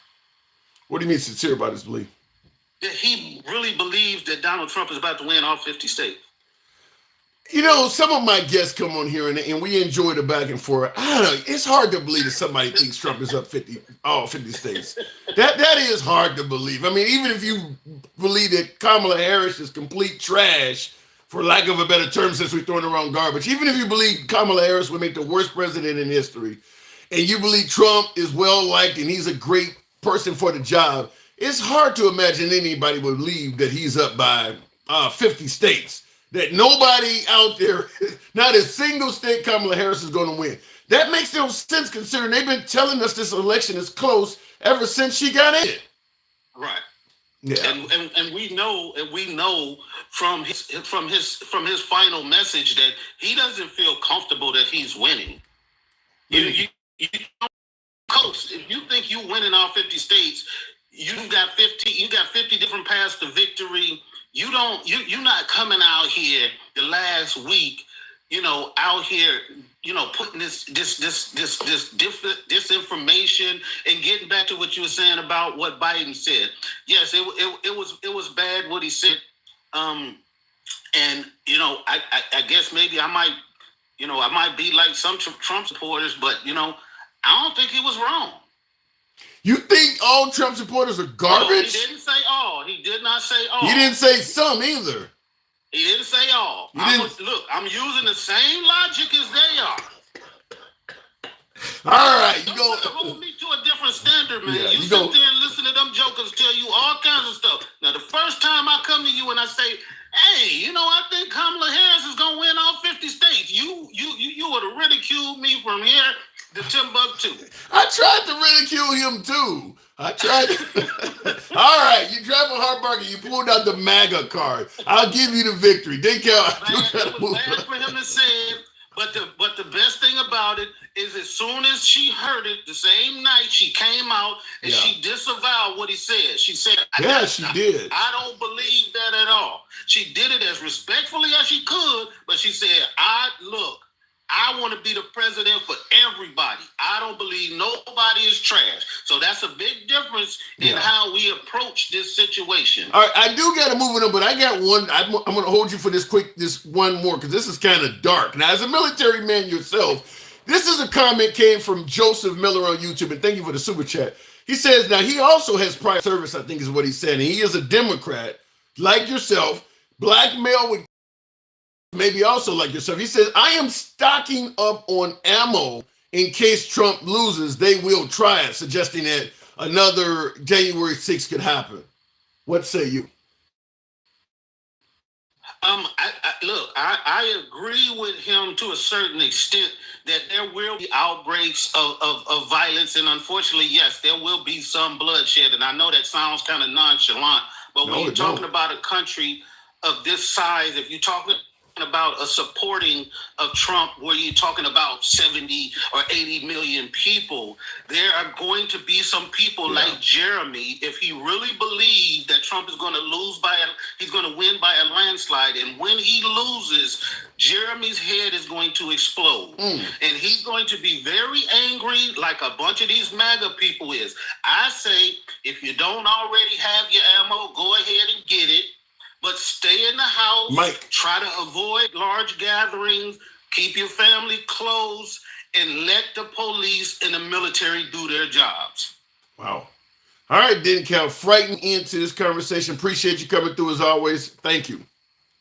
Speaker 1: What do you mean sincere about his belief?
Speaker 5: That he really believes that Donald Trump is about to win all 50 states.
Speaker 1: You know, some of my guests come on here and we enjoy the back and forth. I don't know. It's hard to believe that somebody thinks Trump is up all 50 states. That is hard to believe. I mean, even if you believe that Kamala Harris is complete trash, for lack of a better term, since we're throwing around garbage, even if you believe Kamala Harris would make the worst president in history, and you believe Trump is well-liked and he's a great person for the job, it's hard to imagine anybody would believe that he's up by 50 states. That nobody out there, not a single state Kamala Harris is going to win. That makes no sense considering they've been telling us this election is close ever since she got in.
Speaker 5: Right.
Speaker 1: Yeah.
Speaker 5: And we know from his final message that he doesn't feel comfortable that he's winning. You don't coast. If you think you win in all 50 states, you got 50 different paths to victory. You're not coming out here the last week, out here, putting this disinformation and getting back to what you were saying about what Biden said. Yes, it was bad what he said. And I guess maybe I might be like some Trump supporters, but I don't think he was wrong.
Speaker 1: You think all Trump supporters are garbage?
Speaker 5: No, he didn't say all. He did not say all.
Speaker 1: He didn't say some either.
Speaker 5: He didn't say all. Look, I'm using the same logic as they are.
Speaker 1: All right, you
Speaker 5: Don't hold me to a different standard, man.
Speaker 1: Yeah,
Speaker 5: you sit there and listen to them jokers tell you all kinds of stuff. Now, the first time I come to you and I say, hey, I think Kamala Harris is gonna win all 50 states, you would have ridiculed me from here to Timbuktu.
Speaker 1: I tried to ridicule him too. I tried. All right, you drive a hard bargain. You pulled out the MAGA card. I'll give you the victory. It
Speaker 5: was bad for him to say it, but the best thing about it is as soon as she heard it, the same night she came out and she disavowed what he said. She said,
Speaker 1: she did.
Speaker 5: I don't believe that at all. She did it as respectfully as she could, but she said, I want to be the president for everybody. I don't believe nobody is trash. So that's a big difference in how we approach this situation.
Speaker 1: All right, I do got to move it on, but I got one. I'm going to hold you for this one more because this is kind of dark. Now, as a military man yourself, this is a comment came from Joseph Miller on YouTube, and thank you for the super chat. He says, now he also has prior service, I think is what he said, and he is a Democrat, like yourself, black male with maybe also like yourself. He says, I am stocking up on ammo in case Trump loses. They will try it, suggesting that another January 6th could happen. What say you?
Speaker 5: I agree with him to a certain extent that there will be outbreaks of violence, and unfortunately, yes, there will be some bloodshed. And I know that sounds kind of nonchalant, but when you're talking about a country of this size, if you're talking about a supporting of Trump where you're talking about 70 or 80 million people, there are going to be some people like Jeremy, if he really believes that Trump is going to he's going to win by a landslide, and when he loses, Jeremy's head is going to explode. And he's going to be very angry like a bunch of these MAGA people is. I say, if you don't already have your ammo, go ahead and get it. But stay in the house,
Speaker 1: Mike.
Speaker 5: Try to avoid large gatherings, keep your family close, and let the police and the military do their jobs.
Speaker 1: Wow. All right, Denkel, frightened into this conversation. Appreciate you coming through as always. Thank you.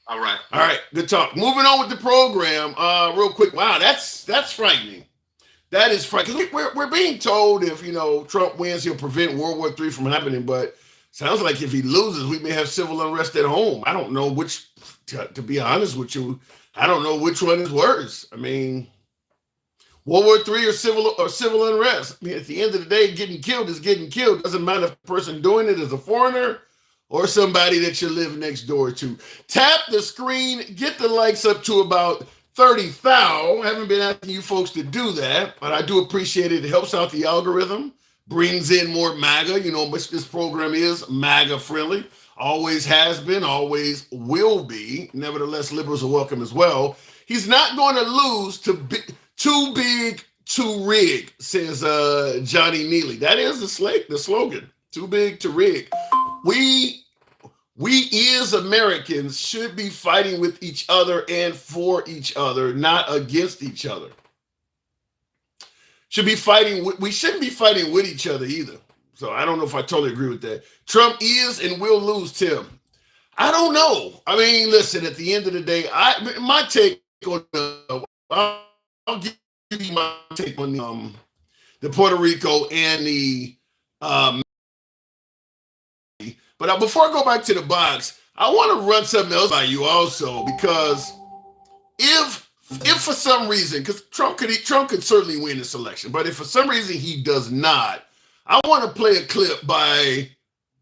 Speaker 5: All right.
Speaker 1: All right, good talk. Moving on with the program, real quick. Wow, that's frightening. That is frightening. We're being told if, Trump wins, he'll prevent World War III from happening, but sounds like if he loses, we may have civil unrest at home. I don't know to be honest with you, I don't know which one is worse. I mean, World War III or civil unrest. I mean, at the end of the day, getting killed is getting killed. Doesn't matter if the person doing it is a foreigner or somebody that you live next door to. Tap the screen, get the likes up to about 30,000. I haven't been asking you folks to do that, but I do appreciate it. It helps out the algorithm, brings in more MAGA. Which this program is MAGA friendly. Always has been, always will be. Nevertheless, liberals are welcome as well. He's not going to lose to too big to rig, says Johnny Neely. That is the slogan. Too big to rig. We as Americans should be fighting with each other and for each other, not against each other. We shouldn't be fighting with each other either. So I don't know if I totally agree with that. Trump is and will lose, Tim. I don't know. I mean, listen, at the end of the day, my take on I'll give you my take on the Puerto Rico and the but before I go back to the box, I want to run something else by you also, because if for some reason, because Trump could certainly win this election, but if for some reason he does not, I want to play a clip by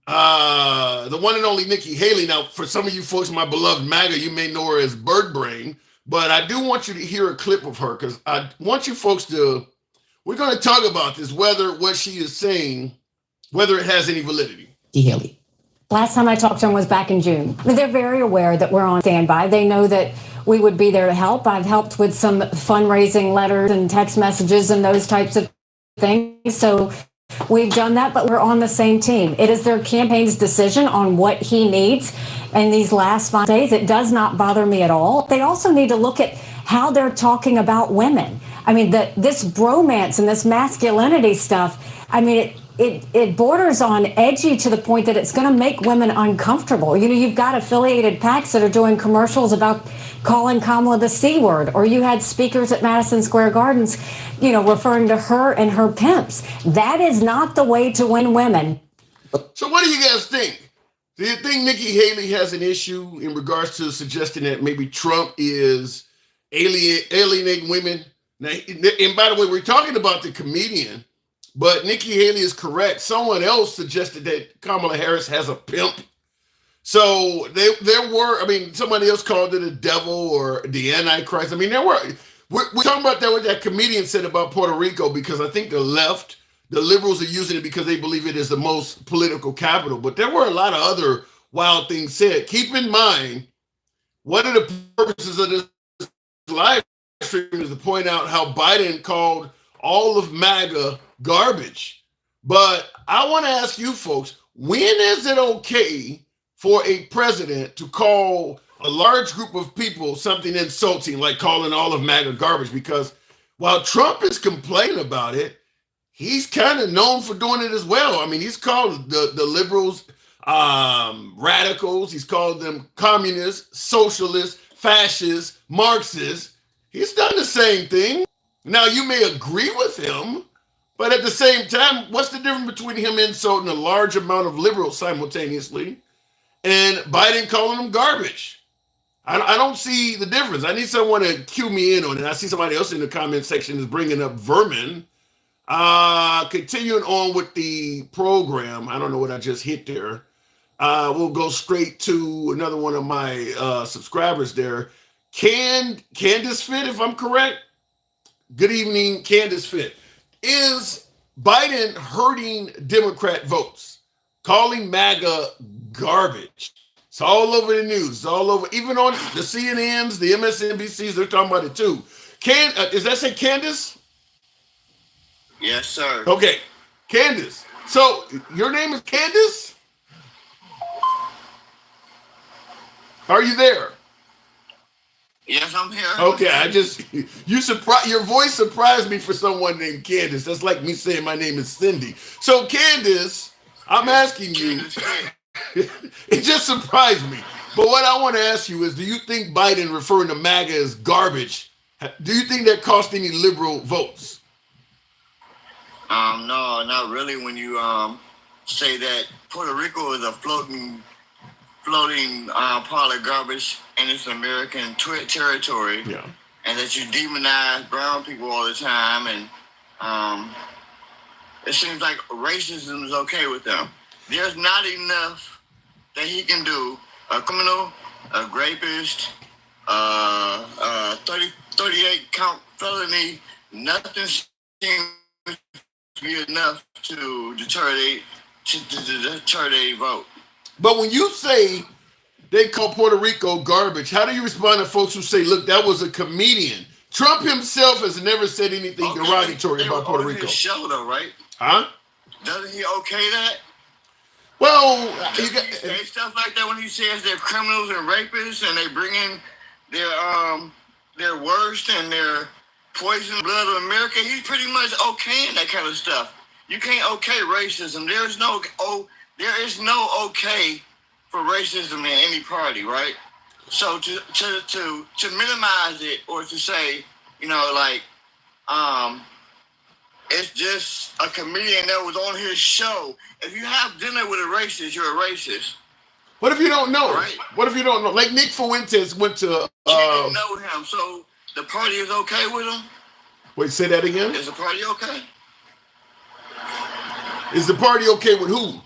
Speaker 1: the one and only Nikki Haley. Now, for some of you folks, my beloved MAGA, you may know her as Bird Brain, but I do want you to hear a clip of her, because I want you folks we're going to talk about this, whether what she is saying, whether it has any validity.
Speaker 6: Nikki Haley. Last time I talked to them was back in June. They're very aware that we're on standby. They know that we would be there to help. I've helped with some fundraising letters and text messages and those types of things. So we've done that, but we're on the same team. It is their campaign's decision on what he needs in these last 5 days. It does not bother me at all. They also need to look at how they're talking about women. I mean, this bromance and this masculinity stuff, I mean, it borders on edgy to the point that it's going to make women uncomfortable. You've got affiliated PACs that are doing commercials about calling Kamala the C word, or you had speakers at Madison Square Gardens, referring to her and her pimps. That is not the way to win women.
Speaker 1: So what do you guys think? Do you think Nikki Haley has an issue in regards to suggesting that maybe Trump is alienating women? Now, and by the way, we're talking about the comedian, but Nikki Haley is correct. Someone else suggested that Kamala Harris has a pimp. So somebody else called it a devil or the Antichrist. I mean, we're talking about that, what that comedian said about Puerto Rico, because I think the liberals are using it because they believe it is the most political capital. But there were a lot of other wild things said. Keep in mind, one of the purposes of this live stream is to point out how Biden called all of MAGA garbage. But I want to ask you folks, when is it okay for a president to call a large group of people something insulting, like calling all of MAGA garbage? Because while Trump is complaining about it, he's kind of known for doing it as well. I mean, he's called the liberals radicals. He's called them communists, socialists, fascists, Marxists. He's done the same thing. Now, you may agree with him, but at the same time, what's the difference between him insulting a large amount of liberals simultaneously and Biden calling them garbage? I don't see the difference. I need someone to cue me in on it. I see somebody else in the comment section is bringing up vermin. Continuing on with the program, I don't know what I just hit there. We'll go straight to another one of my subscribers there. Candace Fit, if I'm correct. Good evening, Candace Fit. Is Biden hurting Democrat votes? Calling MAGA garbage. It's all over the news. It's all over, even on the CNNs, the MSNBCs. They're talking about it too. Does that say Candace?
Speaker 7: Yes, sir.
Speaker 1: Okay, Candace. So your name is Candace? Are you there?
Speaker 7: Yes, I'm here.
Speaker 1: Okay, your voice surprised me for someone named Candace. That's like me saying my name is Cindy. So Candace, I'm asking you, it just surprised me. But what I want to ask you is, do you think Biden referring to MAGA as garbage, do you think that cost any liberal votes?
Speaker 7: No, not really. When you say that Puerto Rico is a floating pile of garbage and it's American territory,
Speaker 1: Yeah.
Speaker 7: and that you demonize brown people all the time, and it seems like racism is okay with them. There's not enough that he can do. A criminal, a rapist, 38 count felony, nothing seems to be enough to deter their vote.
Speaker 1: But when you say they call Puerto Rico garbage, how do you respond to folks who say, look, that was a comedian? Trump himself has never said anything derogatory about Puerto Rico.
Speaker 7: His show, though, right?
Speaker 1: Huh?
Speaker 7: Doesn't he okay that?
Speaker 1: Well,
Speaker 7: he say stuff like that when he says they're criminals and rapists and they bring in their worst and their poison blood of America. He's pretty much okaying that kind of stuff. You can't okay racism. There is no okay for racism in any party, right? So to minimize it or to say, it's just a comedian that was on his show. If you have dinner with a racist, you're a racist.
Speaker 1: What if you don't know?
Speaker 7: Right?
Speaker 1: What if you don't know? Like Nick Fuentes went to.
Speaker 7: You didn't know him, so the party is okay with him?
Speaker 1: Wait, say that again?
Speaker 7: Is the party okay?
Speaker 1: Is the party okay with who?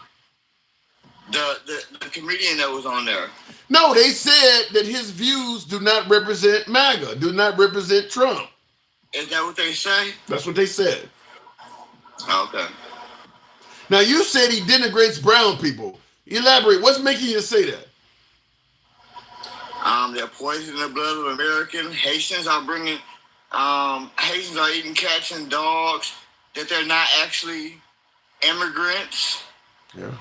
Speaker 7: The comedian that was on there.
Speaker 1: No, they said that his views do not represent MAGA, do not represent Trump.
Speaker 7: Is that what they say?
Speaker 1: That's what they said.
Speaker 7: Okay.
Speaker 1: Now, you said he denigrates brown people. Elaborate. What's making you say that?
Speaker 7: They're poisoning the blood of Americans. Haitians are eating cats and dogs. That they're not actually immigrants.
Speaker 1: Yeah.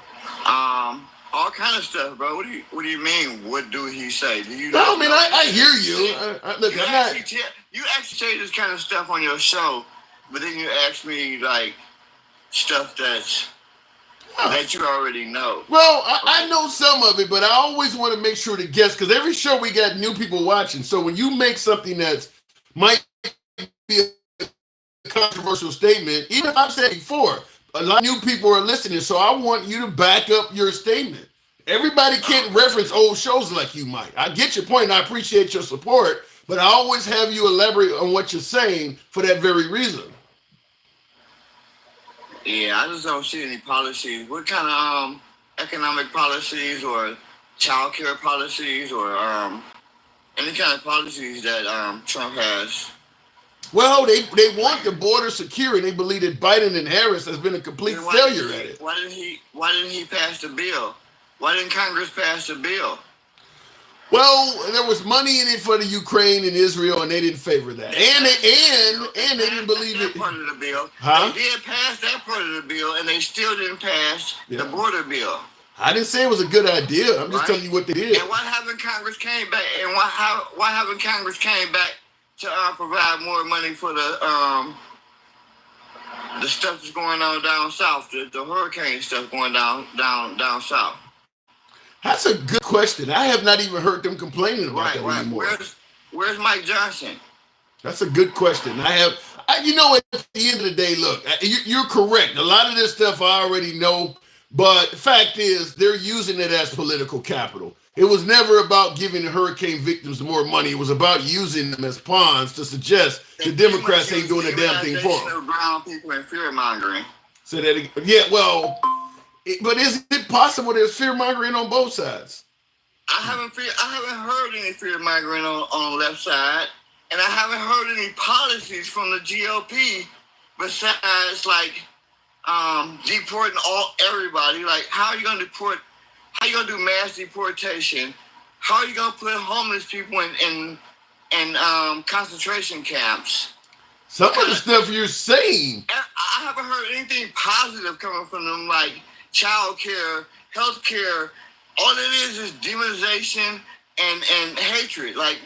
Speaker 7: All kind of stuff, bro. What do you mean? What do he say? Do you?
Speaker 1: No, I mean, I hear you. Look,
Speaker 7: you actually say this kind of stuff on your show, but then you ask me like stuff that you already know.
Speaker 1: Well, I know some of it, but I always want to make sure to guess, because every show we got new people watching. So when you make something that's might be a controversial statement, even if I've said it before, a lot of new people are listening. So I want you to back up your statement. Everybody can't reference old shows like you might. I get your point. And I appreciate your support, but I always have you elaborate on what you're saying for that very reason.
Speaker 7: Yeah, I just don't see any policies. What kind of economic policies or child care policies or any kind of policies that Trump has?
Speaker 1: Well, they want the border secure, and they believe that Biden and Harris has been a complete failure at it.
Speaker 7: Why didn't he pass the bill? Why didn't Congress pass the bill?
Speaker 1: Well, there was money in it for the Ukraine and Israel, and they didn't favor that. And they didn't believe it.
Speaker 7: Part of the bill.
Speaker 1: Huh?
Speaker 7: They did pass that part of the bill, and they still didn't pass the border bill.
Speaker 1: I didn't say it was a good idea. I'm just telling you what they did.
Speaker 7: And why haven't Congress came back? And why haven't Congress came back to provide more money for the stuff that's going on down south, the hurricane stuff going down south?
Speaker 1: That's a good question. I have not even heard them complaining about that anymore.
Speaker 7: Where's Mike Johnson?
Speaker 1: That's a good question. At the end of the day, look, you're correct. A lot of this stuff I already know, but the fact is they're using it as political capital. It was never about giving the hurricane victims more money. It was about using them as pawns to suggest the Democrats ain't doing a damn thing for them.
Speaker 7: Brown people and fear mongering.
Speaker 1: Say that again. Yeah, well, but is it possible there's fear mongering on both sides?
Speaker 7: I haven't heard any fear mongering on the left side, and I haven't heard any policies from the GOP besides like deporting everybody. Like, how are you gonna deport? How are you gonna do mass deportation? How are you gonna put homeless people in concentration camps?
Speaker 1: Some of the stuff you're saying.
Speaker 7: I haven't heard anything positive coming from them, like child care, health care. All it is demonization and hatred. Like,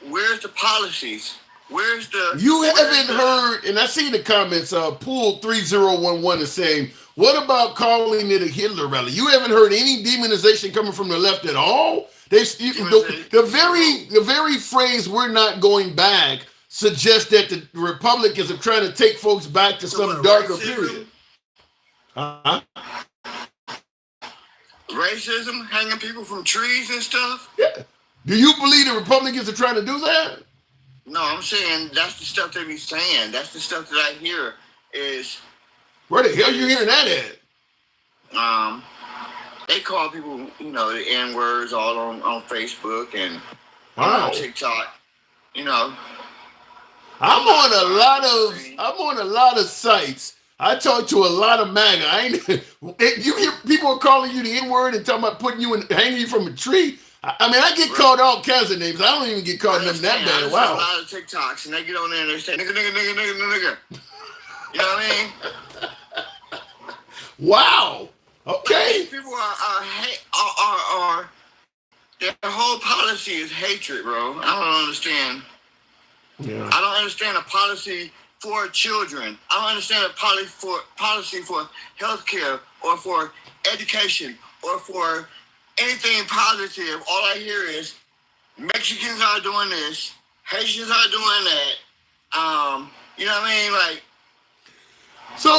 Speaker 7: where's the policies? Where's the...
Speaker 1: You haven't heard, and I see the comments, Pool 3011 is saying, what about calling it a Hitler rally? You haven't heard any demonization coming from the left at all? The very phrase, we're not going back, suggests that the Republicans are trying to take folks back to some darker period. Uh-huh.
Speaker 7: Racism, hanging people from trees and stuff?
Speaker 1: Yeah. Do you believe the Republicans are trying to do that?
Speaker 7: No, I'm saying that's the stuff they be saying. That's the stuff that I hear is...
Speaker 1: Where the hell are you hearing that at?
Speaker 7: They call people, the N-words all on Facebook and
Speaker 1: on
Speaker 7: TikTok. I'm
Speaker 1: on a lot of sites. I talk to a lot of Maga. You hear people are calling you the N-word and talking about hanging you from a tree. I get called all kinds of names. I don't even get called nothing that bad. Wow.
Speaker 7: A lot of TikToks, and they get on there and they say nigga. You know what I mean?
Speaker 1: Wow. Okay.
Speaker 7: People are their whole policy is hatred, bro. I don't understand.
Speaker 1: Yeah.
Speaker 7: I don't understand a policy for children. I don't understand a policy for healthcare or for education or for anything positive. All I hear is Mexicans are doing this, Haitians are doing that. You know what I mean? Like,
Speaker 1: so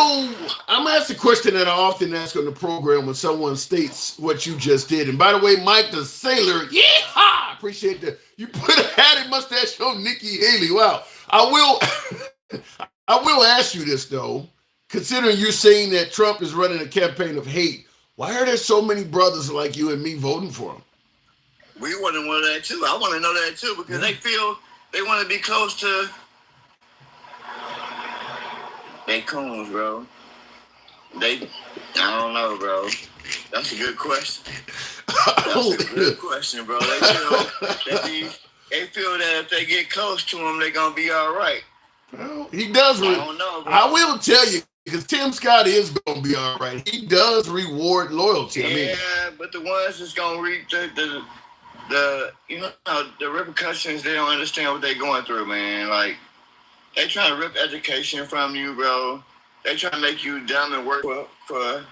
Speaker 1: I'm gonna ask a question that I often ask on the program when someone states what you just did. And by the way, Mike the Sailor, yeehaw! Appreciate that. You put a hat and mustache on Nikki Haley. Wow. I will ask you this though, considering you're saying that Trump is running a campaign of hate. Why are there so many brothers like you and me voting for him?
Speaker 7: We want to know that too. I want to know that too because they feel they want to be close to they coons, bro. I don't know, bro. That's a good question. That's a good question, bro. They feel that if they get close to him, they're going to be all right.
Speaker 1: Well, he does.
Speaker 7: I don't know, bro.
Speaker 1: I will tell you, because Tim Scott is going to be all right. He does reward loyalty.
Speaker 7: Yeah, but the ones that's going to reap the repercussions, they don't understand what they're going through, man. Like, they trying to rip education from you, bro. They trying to make you dumb and work for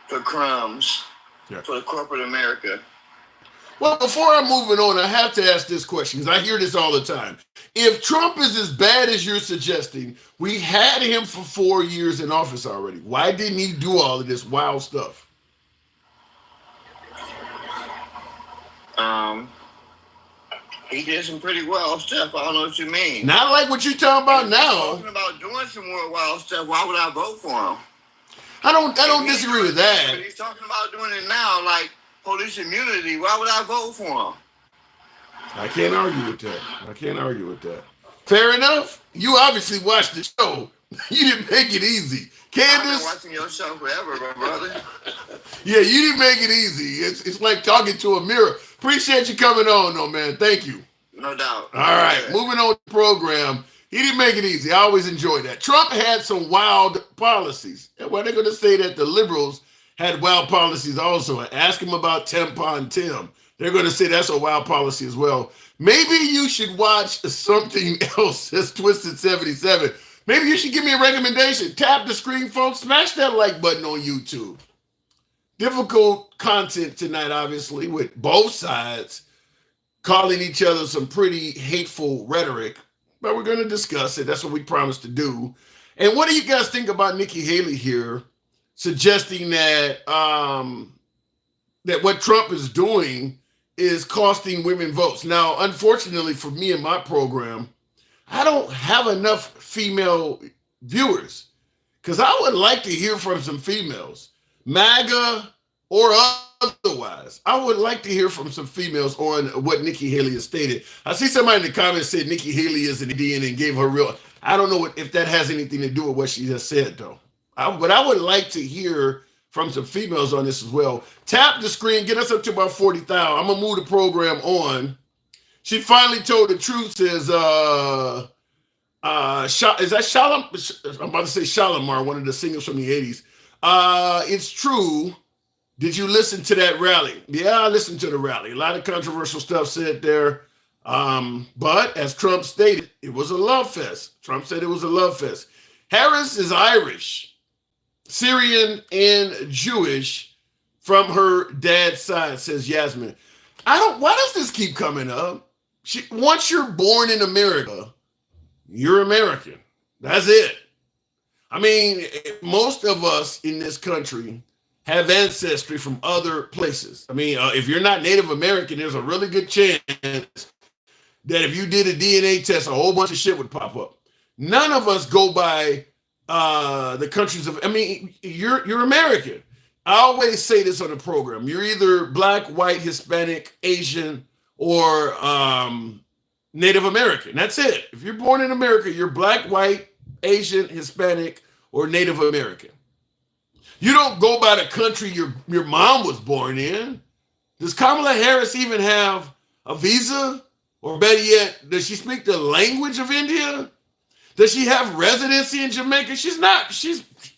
Speaker 7: crumbs, for the corporate America.
Speaker 1: Well, before I'm moving on, I have to ask this question because I hear this all the time. If Trump is as bad as you're suggesting, we had him for 4 years in office already. Why didn't he do all of this wild stuff?
Speaker 7: He did some pretty wild stuff. I don't know what you mean.
Speaker 1: Not like what you're talking about now.
Speaker 7: Talking about doing some more wild stuff. Why would I vote for him?
Speaker 1: I don't disagree with that.
Speaker 7: But he's talking about doing it now, like police immunity. Why would I vote for him?
Speaker 1: I can't argue with that. Fair enough. You obviously watched the show. You didn't make it easy. Candace,
Speaker 7: I've been watching your show forever, my brother.
Speaker 1: Yeah, you didn't make it easy. It's like talking to a mirror. Appreciate you coming on, though, man. Thank you.
Speaker 7: No doubt.
Speaker 1: All right, moving on to the program. He didn't make it easy. I always enjoy that. Trump had some wild policies. Well, they're going to say that the liberals had wild policies also. Ask him about Tampon Tim. They're going to say that's a wild policy as well. Maybe you should watch something else. That's Twisted 77. Maybe you should give me a recommendation. Tap the screen, folks. Smash that like button on YouTube. Difficult content tonight, obviously, with both sides calling each other some pretty hateful rhetoric. But we're going to discuss it. That's what we promised to do. And what do you guys think about Nikki Haley here suggesting that that what Trump is doing is costing women votes? Now, unfortunately for me and my program, I don't have enough female viewers because I would like to hear from some females, MAGA or otherwise. I would like to hear from some females on what Nikki Haley has stated. I see somebody in the comments said Nikki Haley is an Indian and gave her real. I don't know if that has anything to do with what she just said, though. But I would like to hear from some females on this as well. Tap the screen, get us up to about 40,000. I'm gonna move the program on. She finally told the truth. Says, is that Shalom? I'm about to say Shalimar, one of the singers from the 80s. It's true. Did you listen to that rally? Yeah, I listened to the rally. A lot of controversial stuff said there. But as Trump stated, it was a love fest. Trump said it was a love fest. Harris is Irish, Syrian, and Jewish from her dad's side, says Yasmin. Why does this keep coming up? Once you're born in America, you're American. That's it. I mean, most of us in this country have ancestry from other places. I mean, if you're not Native American, there's a really good chance that if you did a DNA test, a whole bunch of shit would pop up. None of us go by the countries of, I mean, you're American. I always say this on the program. You're either black, white, Hispanic, Asian, or Native American. That's it. If you're born in America, you're black, white, Asian, Hispanic, or Native American. You don't go by the country your mom was born in. Does Kamala Harris even have a visa? Or better yet, does she speak the language of India? Does she have residency in Jamaica? She's not.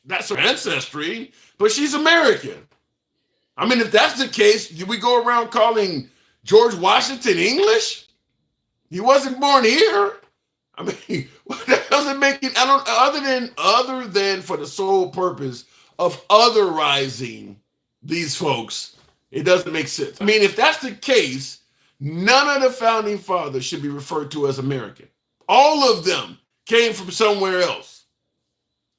Speaker 1: That's her ancestry, but she's American. I mean, if that's the case, do we go around calling George Washington English? He wasn't born here. I mean, that doesn't make it. Other than for the sole purpose of otherizing these folks, it doesn't make sense. I mean, if that's the case, none of the founding fathers should be referred to as American. All of them came from somewhere else.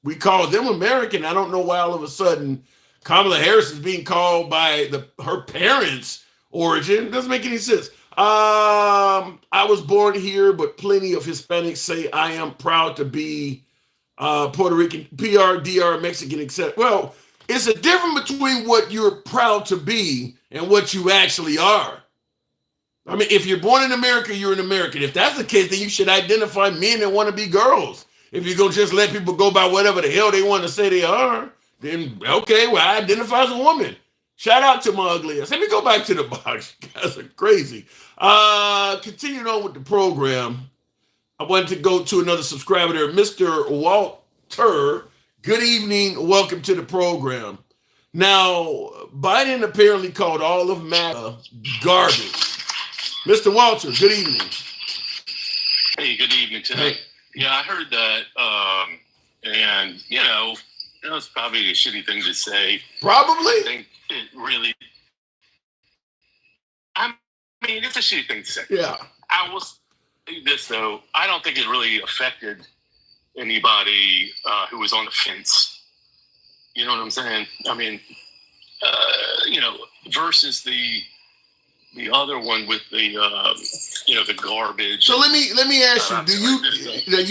Speaker 1: We call them American. I don't know why all of a sudden Kamala Harris is being called by her parents' origin. It doesn't make any sense. I was born here, but plenty of Hispanics say I am proud to be Puerto Rican, PR, DR, Mexican, etc. Well, it's a difference between what you're proud to be and what you actually are. I mean, if you're born in America, you're an American. If that's the case, then you should identify men that want to be girls. If you're going to just let people go by whatever the hell they want to say they are, then, okay, well, I identify as a woman. Shout out to my ugly ass. Let me go back to the box. You guys are crazy. Continuing on with the program, I wanted to go to another subscriber there, Mr. Walter. Good evening. Welcome to the program. Now, Biden apparently called all of Maga garbage. Mr. Walter, good evening.
Speaker 4: Hey, good evening tonight. Hey. Yeah, I heard that, and it's probably a shitty thing to say.
Speaker 1: Probably.
Speaker 4: I think it really. I mean, it's a shitty thing to say.
Speaker 1: Yeah.
Speaker 4: I will say this though. I don't think it really affected anybody who was on the fence. You know what I'm saying? I mean, versus the other one with the the garbage.
Speaker 1: So let me ask you: do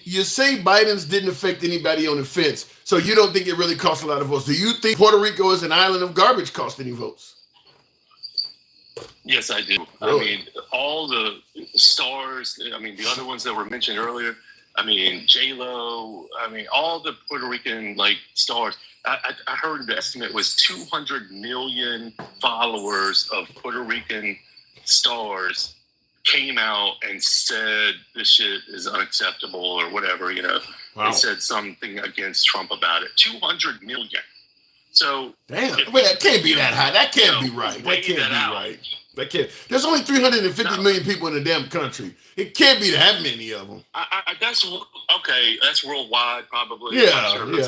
Speaker 1: you say Biden's didn't affect anybody on the fence? So you don't think it really cost a lot of votes? Do you think Puerto Rico is an island of garbage cost any votes?
Speaker 4: Yes, I do.
Speaker 1: Really?
Speaker 4: I mean, all the stars. I mean, the other ones that were mentioned earlier. I mean, J-Lo. I mean, all the Puerto Rican stars. I heard the estimate was 200 million followers of Puerto Rican stars came out and said this shit is unacceptable or whatever, Wow. They said something against Trump about it. 200 million. So
Speaker 1: damn, wait, that can't be that high. That can't be right. That can't be right. That can't. There's only 350 million people in the damn country. It can't be that many of them.
Speaker 4: That's okay. That's worldwide, probably.
Speaker 1: Yeah, maybe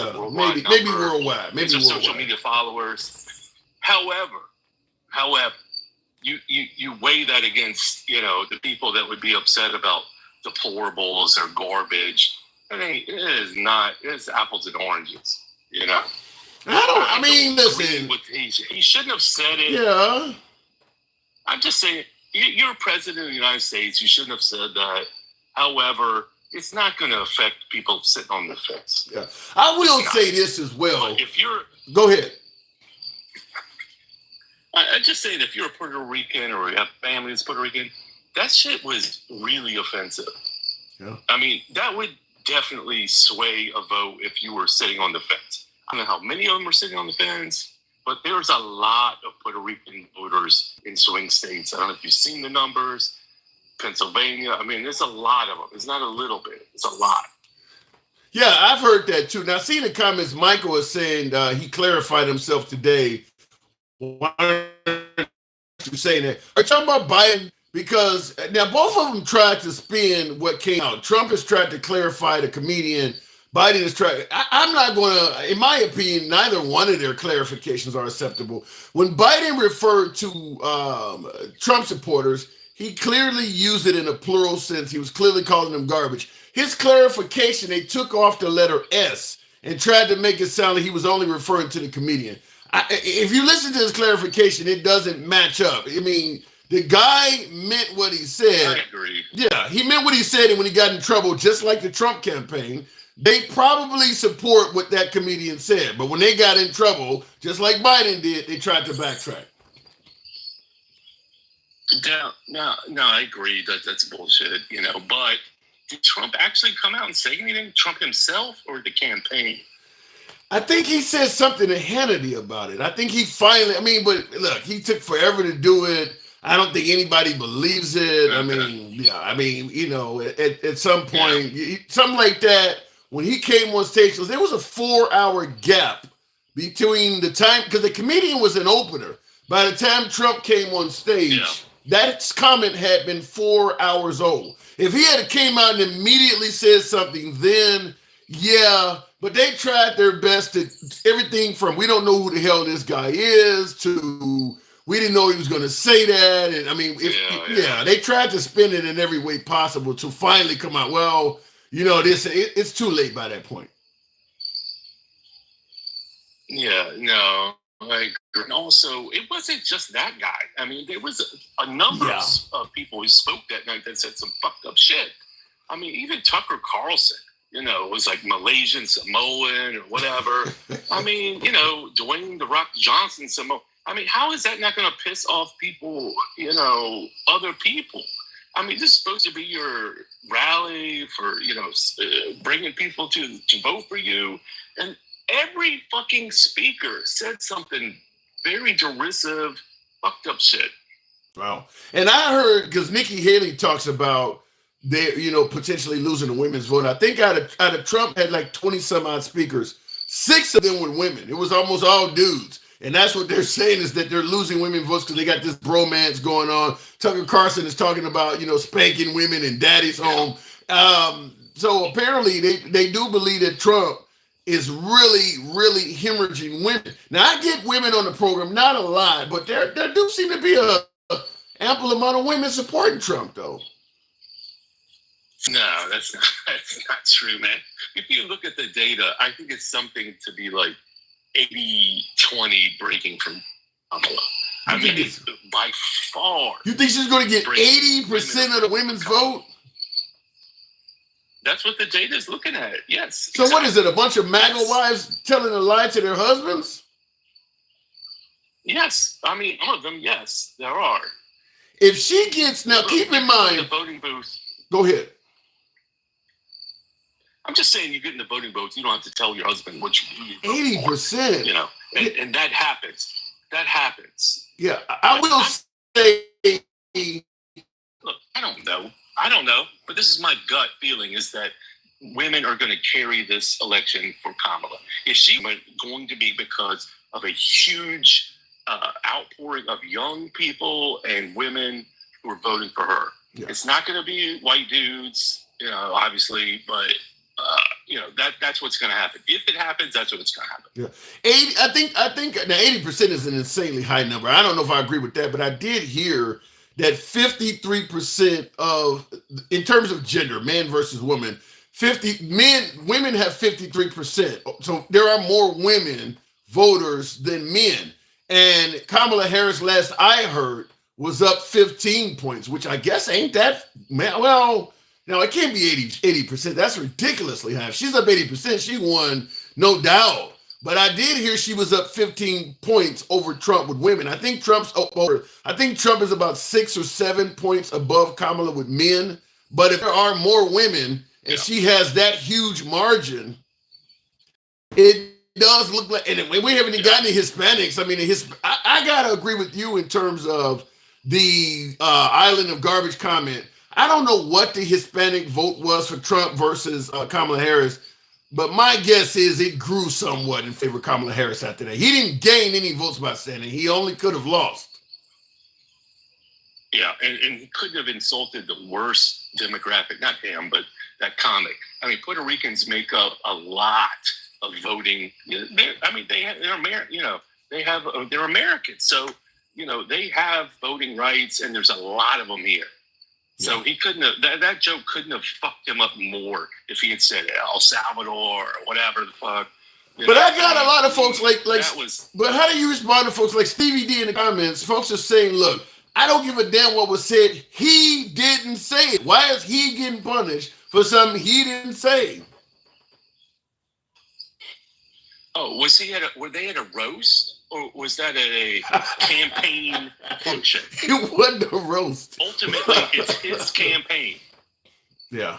Speaker 1: worldwide. Maybe worldwide.
Speaker 4: Social media followers. However, you weigh that against the people that would be upset about deplorables or garbage. I mean, it is not. It's apples and oranges.
Speaker 1: I mean, listen.
Speaker 4: He shouldn't have said it.
Speaker 1: Yeah.
Speaker 4: I'm just saying, you're president of the United States. You shouldn't have said that. However, it's not going to affect people sitting on the fence.
Speaker 1: Yeah, I will say this as well.
Speaker 4: But if you're...
Speaker 1: Go ahead.
Speaker 4: I just saying, if you're a Puerto Rican or you have family that's Puerto Rican, that shit was really offensive.
Speaker 1: Yeah.
Speaker 4: I mean, that would definitely sway a vote if you were sitting on the fence. I don't know how many of them were sitting on the fence, but there's a lot of Puerto Rican voters in swing states. I don't know if you've seen the numbers. Pennsylvania, I mean, there's a lot of them. It's not a little bit, it's a lot.
Speaker 1: Yeah, I've heard that too. Now, see the comments Michael is saying, he clarified himself today. Why are you saying that? Are you talking about Biden? Because now both of them tried to spin what came out. Trump has tried to clarify the comedian. Biden has tried. I'm not going to, in my opinion, neither one of their clarifications are acceptable. When Biden referred to Trump supporters, he clearly used it in a plural sense. He was clearly calling them garbage. His clarification, they took off the letter S and tried to make it sound like he was only referring to the comedian. If you listen to his clarification, it doesn't match up. I mean, the guy meant what he said.
Speaker 4: I agree.
Speaker 1: Yeah, he meant what he said, and when he got in trouble, just like the Trump campaign, they probably support what that comedian said. But when they got in trouble, just like Biden did, they tried to backtrack.
Speaker 4: No, I agree that that's bullshit, you know. But did Trump actually come out and say anything? Trump himself or the campaign?
Speaker 1: I think he said something to Hannity about it. I think he finally, I mean, but look, he took forever to do it. I don't think anybody believes it.
Speaker 4: Okay.
Speaker 1: I mean, yeah, I mean, you know, at some point, something like that, when he came on stage, there was a 4-hour gap between the time, because the comedian was an opener. By the time Trump came on stage, that comment had been 4 hours old. If he had came out and immediately said something, then yeah, but they tried their best to everything from we don't know who the hell this guy is to we didn't know he was going to say that. And I mean, they tried to spin it in every way possible to finally come out. Well, you know, it's too late by that point.
Speaker 4: Yeah, no. Like, and also, it wasn't just that guy. I mean, there was a number of people who spoke that night that said some fucked up shit. I mean, even Tucker Carlson, you know, was like Malaysian Samoan or whatever. I mean, you know, Dwayne The Rock Johnson Samoan. I mean, how is that not going to piss off people, you know, other people? I mean, this is supposed to be your rally for, you know, bringing people to vote for you. And every fucking speaker said something very derisive, fucked up shit.
Speaker 1: Wow. And I heard, because Nikki Haley talks about they, you know, potentially losing the women's vote. I think out of Trump had like 20 some odd speakers. 6 of them were women. It was almost all dudes. And that's what they're saying is that they're losing women votes because they got this bromance going on. Tucker Carlson is talking about, you know, spanking women and daddy's home. So apparently they do believe that Trump is really, really hemorrhaging women. Now, I get women on the program, not a lot, but there do seem to be a ample amount of women supporting Trump, though.
Speaker 4: No, that's not true, man. If you look at the data, I think it's something to be like 80-20 breaking from Kamala. I mean, it's by far.
Speaker 1: You think she's going to get 80% of the women's vote?
Speaker 4: That's what the data is looking at. Yes.
Speaker 1: So what is it? A bunch of MAGA wives telling a lie to their husbands?
Speaker 4: Yes. I mean, some of them, yes, there are.
Speaker 1: If she gets, now keep in mind.
Speaker 4: The voting booth.
Speaker 1: Go ahead.
Speaker 4: I'm just saying, you get in the voting booth, you don't have to tell your husband what you really
Speaker 1: 80%.
Speaker 4: You know, and that happens. That happens.
Speaker 1: Yeah, I will say.
Speaker 4: Look, I don't know, but this is my gut feeling is that women are going to carry this election for Kamala. If she went going to be because of a huge outpouring of young people and women who are voting for her. Yeah. It's not going to be white dudes, you know, obviously, but you know, that's what's going to happen. If it happens, that's what's going to happen.
Speaker 1: Yeah, I think now 80% is an insanely high number. I don't know if I agree with that, but I did hear that 53% of, in terms of gender, man versus woman, women have 53%. So there are more women voters than men. And Kamala Harris, last I heard, was up 15 points, which I guess ain't that, well, now it can't be 80%. That's ridiculously high. If she's up 80%, she won, no doubt. But I did hear she was up 15 points over Trump with women. I think Trump is about 6 or 7 points above Kamala with men. But if there are more women and she has that huge margin, it does look like, and we haven't even gotten to Hispanics. I mean, I gotta agree with you in terms of the island of garbage comment. I don't know what the Hispanic vote was for Trump versus Kamala Harris, but my guess is it grew somewhat in favor of Kamala Harris after that. He didn't gain any votes by standing. He only could have lost.
Speaker 4: Yeah, and he couldn't have insulted the worst demographic, not him, but that comic. I mean, Puerto Ricans make up a lot of voting. They're Americans, so they have voting rights, and there's a lot of them here. So he couldn't have that joke couldn't have fucked him up more if he had said El Salvador or whatever the fuck.
Speaker 1: But I got a lot of folks but how do you respond to folks like Stevie D in the comments? Folks are saying, look, I don't give a damn what was said. He didn't say it. Why is he getting punished for something he didn't say?
Speaker 4: Oh, were they at a roast? Or was that a campaign function?
Speaker 1: It wasn't a roast.
Speaker 4: Ultimately, it's his campaign.
Speaker 1: Yeah.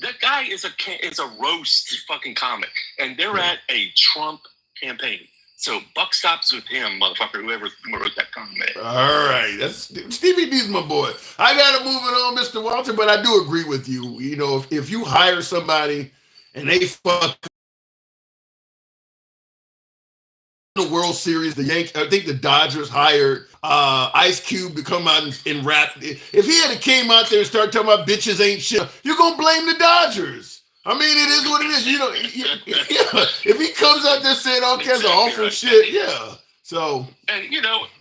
Speaker 4: That guy is a roast fucking comic, and they're at a Trump campaign. So buck stops with him, motherfucker. Whoever wrote that comment.
Speaker 1: All right, that's Stevie D's my boy. I gotta move it on, Mr. Walter, but I do agree with you. If you hire somebody and they fuck the World Series, I think the Dodgers hired Ice Cube to come out and rap. If he had came out there and started talking about bitches ain't shit, you're gonna blame the Dodgers. I mean, it is what it is. If he comes out there saying all kinds of awful shit, yeah. So,
Speaker 4: and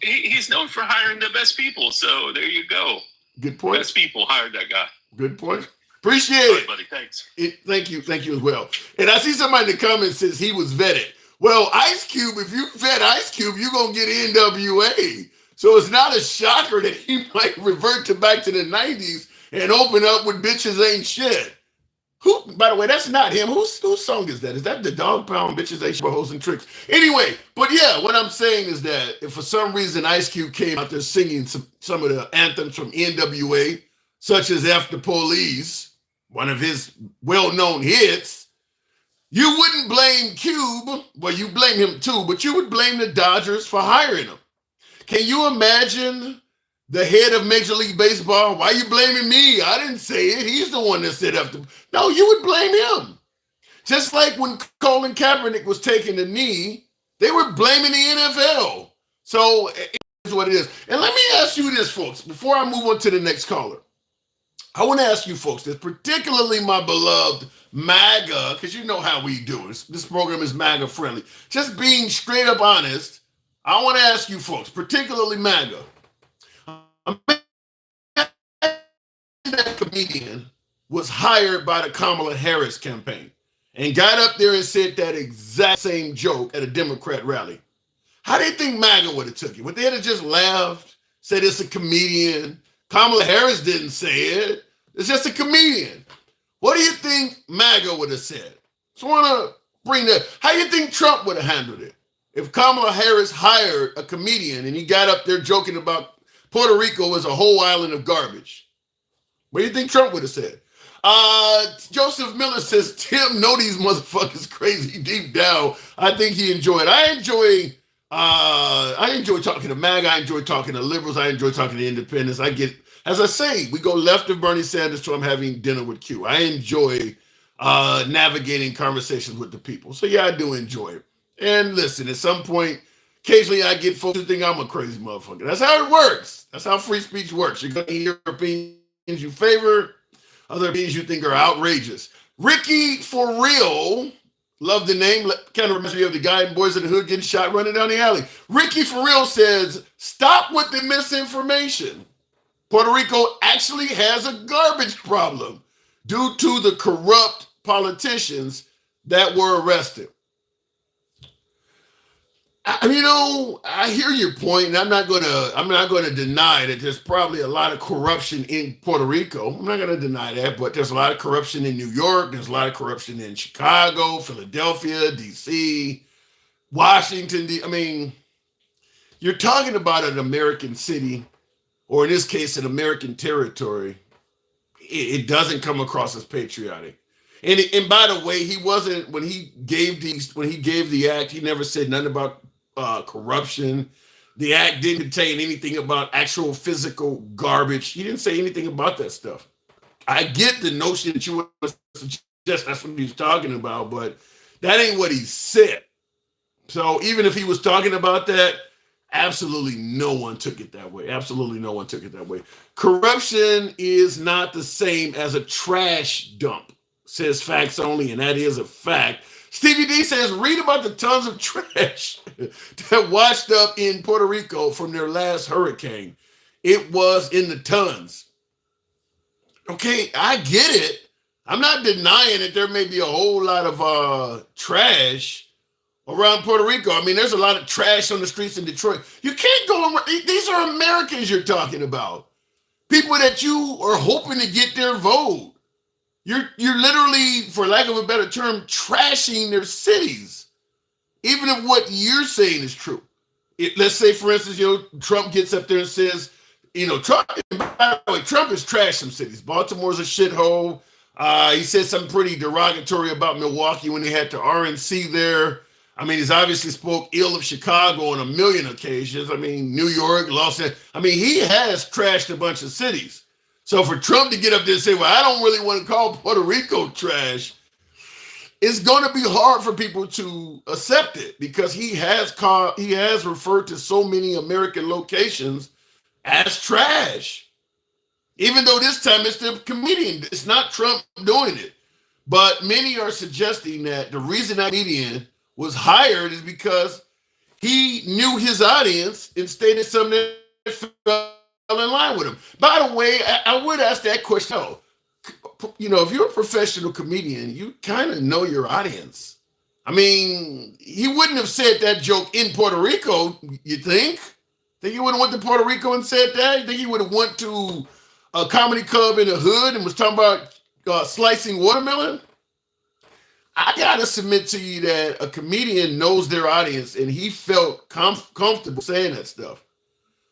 Speaker 4: he's known for hiring the best people. So there you go.
Speaker 1: Good point.
Speaker 4: Best people hired that guy.
Speaker 1: Good point. Appreciate it,
Speaker 4: right, buddy. Thanks.
Speaker 1: Thank you as well. And I see somebody in the comments says he was vetted. Well, Ice Cube, if you vet Ice Cube, you're going to get NWA. So it's not a shocker that he might revert back to the 90s and open up with bitches ain't shit. Who, by the way, that's not him. Whose song is that? Is that the Dog Pound Bitches Ain't Shit Hoes and Tricks? Anyway, but yeah, what I'm saying is that if for some reason Ice Cube came out there singing some of the anthems from NWA, such as F the Police, one of his well-known hits, you wouldn't blame Cube. Well, you blame him too, but you would blame the Dodgers for hiring him. Can you imagine the head of Major League Baseball? Why are you blaming me? I didn't say it. He's the one that said after. No, you would blame him. Just like when Colin Kaepernick was taking the knee, they were blaming the NFL. So it's what it is. And let me ask you this, folks, before I move on to the next caller. I want to ask you folks this, particularly my beloved Maga, because you know how we do it. This program is Maga friendly. Just being straight up honest, I want to ask you folks, particularly Maga. That comedian was hired by the Kamala Harris campaign and got up there and said that exact same joke at a Democrat rally. How do you think MAGA would have took it? Would they have just laughed, said it's a comedian? Kamala Harris didn't say it. It's just a comedian. What do you think MAGA would have said? So I want to bring that. How do you think Trump would have handled it? If Kamala Harris hired a comedian and he got up there joking about Puerto Rico as a whole island of garbage, what do you think Trump would have said? Joseph Miller says, Tim know these motherfuckers crazy deep down. I think he enjoyed. I enjoy talking to MAGA. I enjoy talking to liberals. I enjoy talking to independents. As I say, we go left of Bernie Sanders till I'm having dinner with Q. I enjoy navigating conversations with the people. So yeah, I do enjoy it. And listen, at some point, occasionally I get folks who think I'm a crazy motherfucker. That's how it works. That's how free speech works. You're going to hear opinions you favor, other opinions you think are outrageous. Ricky For Real, love the name, kind of reminds me of the guy in Boys in the Hood getting shot running down the alley. Ricky For Real says, stop with the misinformation. Puerto Rico actually has a garbage problem due to the corrupt politicians that were arrested. I hear your point, and I'm not gonna deny that there's probably a lot of corruption in Puerto Rico. I'm not gonna deny that, but there's a lot of corruption in New York. There's a lot of corruption in Chicago, Philadelphia, DC. Washington, I mean, you're talking about an American city, or in this case, an American territory. It doesn't come across as patriotic. And by the way, he wasn't when he gave the act. He never said nothing about corruption. The act didn't contain anything about actual physical garbage. He didn't say anything about that stuff. I get the notion that you would suggest that's what he's talking about, but that ain't what he said. So even if he was talking about that, absolutely no one took it that way. Absolutely no one took it that way. Corruption is not the same as a trash dump, says Facts Only, and that is a fact. Stevie D says, read about the tons of trash that washed up in Puerto Rico from their last hurricane. It was in the tons. Okay, I get it. I'm not denying that there may be a whole lot of trash around Puerto Rico. I mean, there's a lot of trash on the streets in Detroit. You can't go around. These are Americans you're talking about. People that you are hoping to get their vote. You're literally, for lack of a better term, trashing their cities. Even if what you're saying is true. Let's say, for instance, Trump gets up there and says, Trump, by the way, Trump has trashed some cities. Baltimore's a shithole. He said something pretty derogatory about Milwaukee when they had the RNC there. I mean, he's obviously spoke ill of Chicago on a million occasions. I mean, New York, Los Angeles. I mean, he has trashed a bunch of cities. So for Trump to get up there and say, well, I don't really want to call Puerto Rico trash, it's going to be hard for people to accept it because he has referred to so many American locations as trash. Even though this time it's the comedian, it's not Trump doing it. But many are suggesting that the reason that comedian was hired is because he knew his audience and stated something that fell in line with him. By the way, I would ask that question. If you're a professional comedian, you kind of know your audience. I mean, he wouldn't have said that joke in Puerto Rico, you think? Think he would have went to Puerto Rico and said that? You think he would have went to a comedy club in the hood and was talking about slicing watermelon? I gotta submit to you that a comedian knows their audience and he felt comfortable saying that stuff.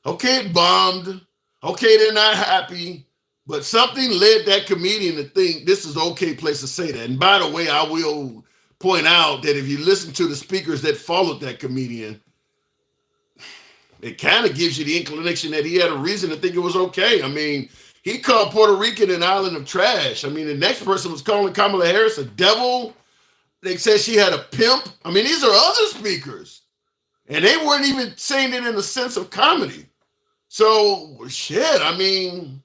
Speaker 1: Okay, it bombed. Okay, they're not happy. But something led that comedian to think this is an okay place to say that. And by the way, I will point out that if you listen to the speakers that followed that comedian, it kind of gives you the inclination that he had a reason to think it was okay. I mean, he called Puerto Rico an island of trash. I mean, the next person was calling Kamala Harris a devil. They said she had a pimp. I mean, these are other speakers. And they weren't even saying it in a sense of comedy. So, shit, I mean,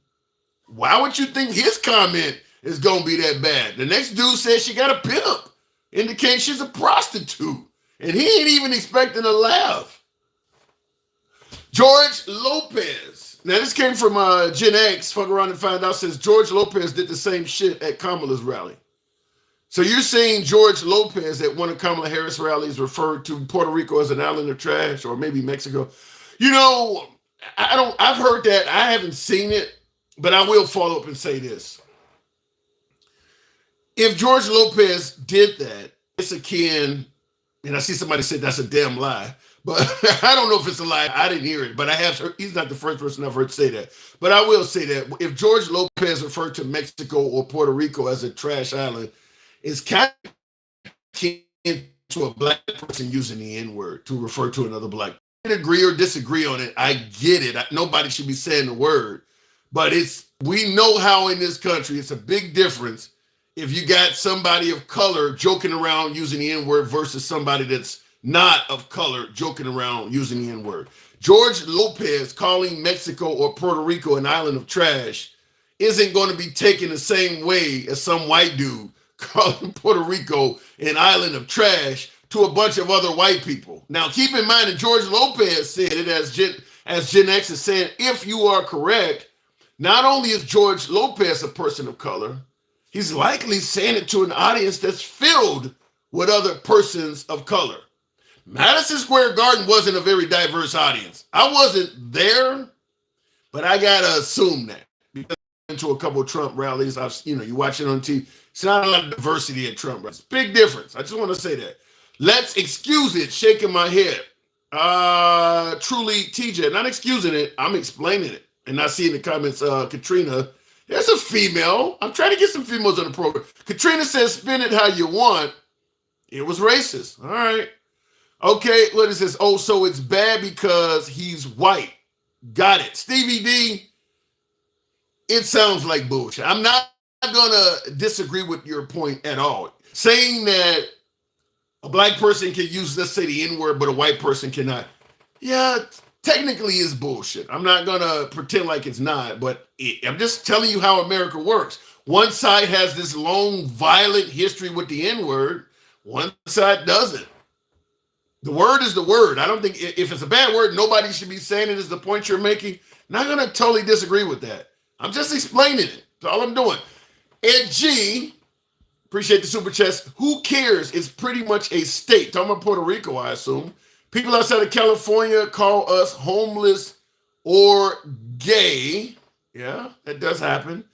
Speaker 1: why would you think his comment is going to be that bad? The next dude said she got a pimp, indicating she's a prostitute. And he ain't even expecting a laugh. George Lopez. Now, this came from Gen X, fuck around and find out, says George Lopez did the same shit at Kamala's rally. So you're saying George Lopez at one of Kamala Harris rallies referred to Puerto Rico as an island of trash, or maybe Mexico? I've heard that. I haven't seen it, but I will follow up and say this. If George Lopez did that, it's akin, and I see somebody said that's a damn lie, but I don't know if it's a lie. I didn't hear it, but I have heard, he's not the first person I've heard say that. But I will say that if George Lopez referred to Mexico or Puerto Rico as a trash island, it's kind of akin to a black person using the N-word to refer to another black person. I agree or disagree on it. I get it. Nobody should be saying the word, but we know how in this country it's a big difference if you got somebody of color joking around using the N-word versus somebody that's not of color joking around using the N-word. George Lopez calling Mexico or Puerto Rico an island of trash isn't going to be taken the same way as some white dude calling Puerto Rico an island of trash to a bunch of other white people. Now, keep in mind that George Lopez said it as Gen X is saying, if you are correct, not only is George Lopez a person of color, he's likely saying it to an audience that's filled with other persons of color. Madison Square Garden wasn't a very diverse audience. I wasn't there, but I gotta assume that because I've been to a couple of Trump rallies. You watch it on TV. It's not a lot of diversity at Trump rallies. Big difference. I just want to say that. Let's excuse it, shaking my head. Truly, TJ, not excusing it, I'm explaining it. And I see in the comments, Katrina, there's a female. I'm trying to get some females on the program. Katrina says, spin it how you want. It was racist. All right. Okay, what is this? Oh, so it's bad because he's white. Got it. Stevie D, it sounds like bullshit. I'm not going to disagree with your point at all. Saying that a black person can use, let's say, the N-word, but a white person cannot. Yeah, technically is bullshit. I'm not going to pretend like it's not, but I'm just telling you how America works. One side has this long, violent history with the N-word. One side doesn't. The word is the word. I don't think if it's a bad word, nobody should be saying it is the point you're making. Not going to totally disagree with that. I'm just explaining it. That's all I'm doing. Ed G, appreciate the super chats. Who cares? It's pretty much a state. Talking about Puerto Rico, I assume. People outside of California call us homeless or gay. Yeah, that does happen.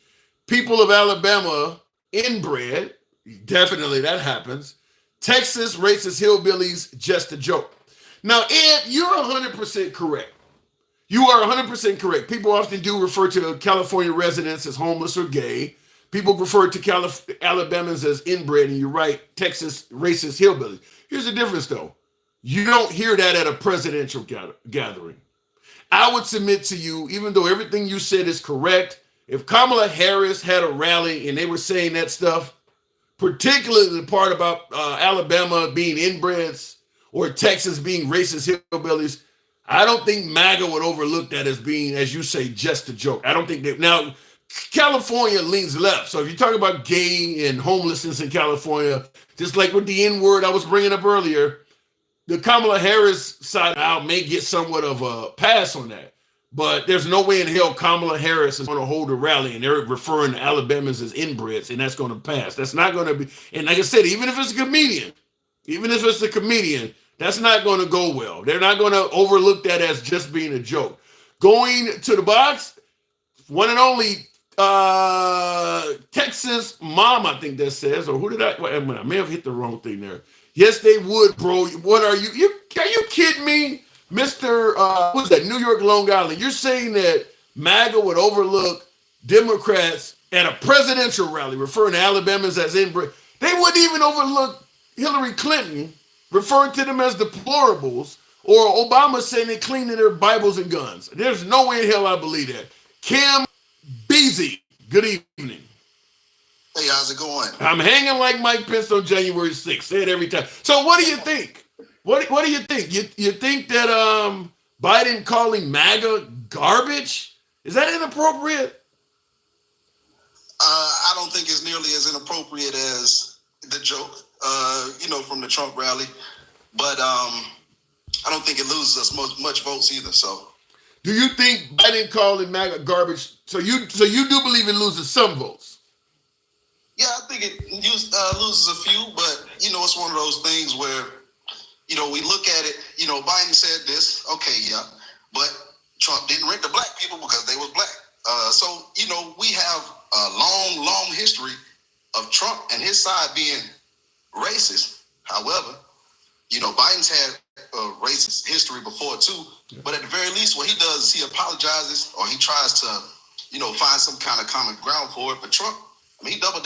Speaker 1: People of Alabama, inbred. Definitely that happens. Texas, racist hillbillies, just a joke. Now, Ed, you're 100% correct. You are 100% correct. People often do refer to California residents as homeless or gay. People refer to Alabamans as inbred, and you're right, Texas, racist hillbillies. Here's the difference, though. You don't hear that at a presidential gathering. I would submit to you, even though everything you said is correct, if Kamala Harris had a rally and they were saying that stuff, particularly the part about Alabama being inbreds or Texas being racist hillbillies, I don't think MAGA would overlook that as being, as you say, just a joke. I don't think that. Now, California leans left. So if you talk about gay and homelessness in California, just like with the N-word I was bringing up earlier, the Kamala Harris side out may get somewhat of a pass on that. But there's no way in hell Kamala Harris is going to hold a rally and they're referring to Alabamans as inbreds, and that's going to pass. That's not going to be. And like I said, even if it's a comedian, that's not going to go well. They're not going to overlook that as just being a joke. Going to the box, one and only Texas mom, I think that says, or who did I may have hit the wrong thing there. Yes, they would, bro. What are you? Are you kidding me? Mr. What's that? New York, Long Island. You're saying that MAGA would overlook Democrats at a presidential rally, referring to Alabamans as inbred. They wouldn't even overlook Hillary Clinton, referring to them as deplorables, or Obama saying they cleaning their Bibles and guns. There's no way in hell I believe that. Kim Beasy, good evening.
Speaker 8: Hey, how's it going?
Speaker 1: I'm hanging like Mike Pence on January 6th. Say it every time. So what do you think? What do you think? You think that Biden calling MAGA garbage? Is that inappropriate?
Speaker 8: I don't think it's nearly as inappropriate as the joke, from the Trump rally. But I don't think it loses us much votes either. So,
Speaker 1: do you think Biden calling MAGA garbage? So you do believe it loses some votes?
Speaker 8: Yeah, I think it loses a few, but it's one of those things where we look at it. Biden said this, okay, yeah, but Trump didn't rent the black people because they was black. So we have a long history of Trump and his side being racist. However, Biden's had a racist history before too. But at the very least, what he does is he apologizes or he tries to, find some kind of common ground for it. But Trump, he doubles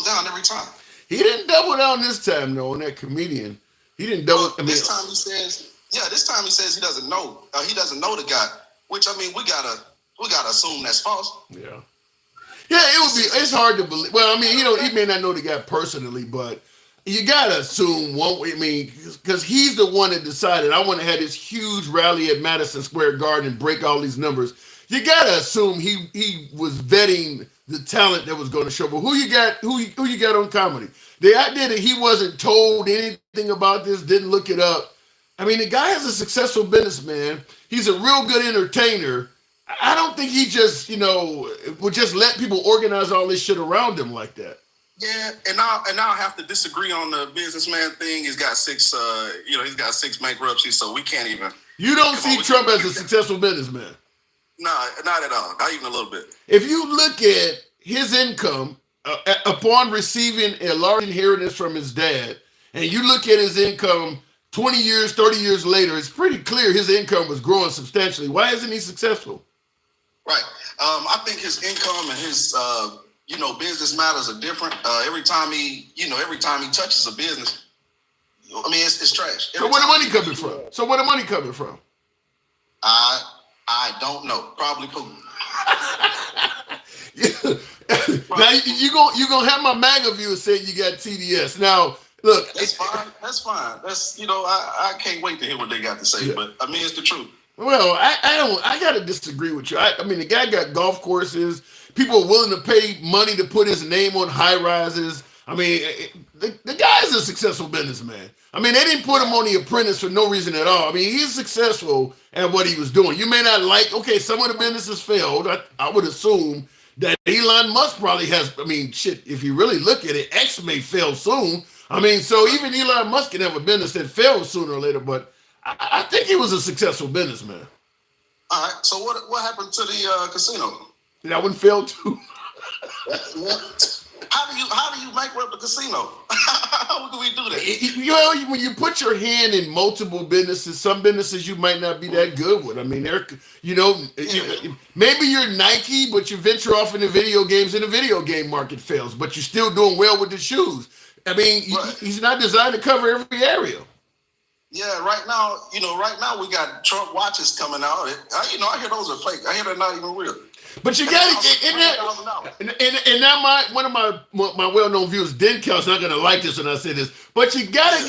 Speaker 8: down every time.
Speaker 1: He didn't double down this time though on that comedian. He didn't double.
Speaker 8: This time he says he doesn't know. He doesn't know the guy. Which we gotta assume that's false.
Speaker 1: Yeah. Yeah, it's hard to believe. Well, he may not know the guy personally, but you gotta assume because he's the one that decided I want to have this huge rally at Madison Square Garden and break all these numbers. You gotta assume he was vetting the talent that was going to show. But who you got on comedy? The idea that he wasn't told anything about this, didn't look it up. The guy is a successful businessman. He's a real good entertainer. I don't think he just, would just let people organize all this shit around him like that.
Speaker 8: Yeah, and I'll have to disagree on the businessman thing. He's got six bankruptcies, so we can't even.
Speaker 1: You don't see Trump as a successful businessman?
Speaker 8: No, not at all. Not even a little bit.
Speaker 1: If you look at his income upon receiving a large inheritance from his dad, and you look at his income 20 years, 30 years later, it's pretty clear his income was growing substantially. Why isn't he successful?
Speaker 8: Right. I think his income and his business matters are different. Every time he touches a business, I mean, it's trash.
Speaker 1: So where the money coming from?
Speaker 8: I don't know. Probably Putin.
Speaker 1: Now you gonna have my MAGA viewers say you got TDS. Now look,
Speaker 8: that's fine. That's I can't wait to hear what they got to say. Yeah. But I mean, it's the truth.
Speaker 1: Well, I gotta disagree with you. I mean, the guy got golf courses. People are willing to pay money to put his name on high rises. I mean, the guy is a successful businessman. I mean, they didn't put him on The Apprentice for no reason at all. I mean, he's successful at what he was doing. You may not like, okay, some of the businesses failed. I would assume that Elon Musk probably has, I mean, shit, if you really look at it, X may fail soon. I mean, so even Elon Musk can have a business that fails sooner or later, but I think he was a successful businessman.
Speaker 8: All right, so what happened to the casino?
Speaker 1: That one failed too.
Speaker 8: How do you bankrupt the casino? How do we do that?
Speaker 1: When you put your hand in multiple businesses, some businesses you might not be that good with. I mean, maybe you're Nike, but you venture off into video games and the video game market fails, but you're still doing well with the shoes. I mean, he's not designed to cover every area.
Speaker 8: Yeah, right now we got Trump watches coming out. I hear those are fake. I hear they're not even real.
Speaker 1: But you got to, and now one of my well-known viewers, Denkel's not going to like this when I say this, but you got to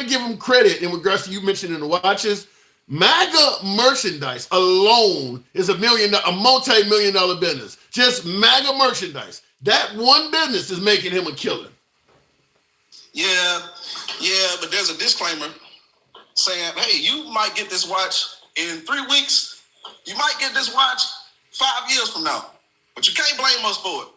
Speaker 1: give him credit in regards to you mentioning the watches. MAGA merchandise alone is a multi-million-dollar business. Just MAGA merchandise. That one business is making him a killer.
Speaker 8: Yeah, but there's a disclaimer saying, hey, you might get this watch in 3 weeks. You might get this watch 5 years from now, but you can't blame us for it.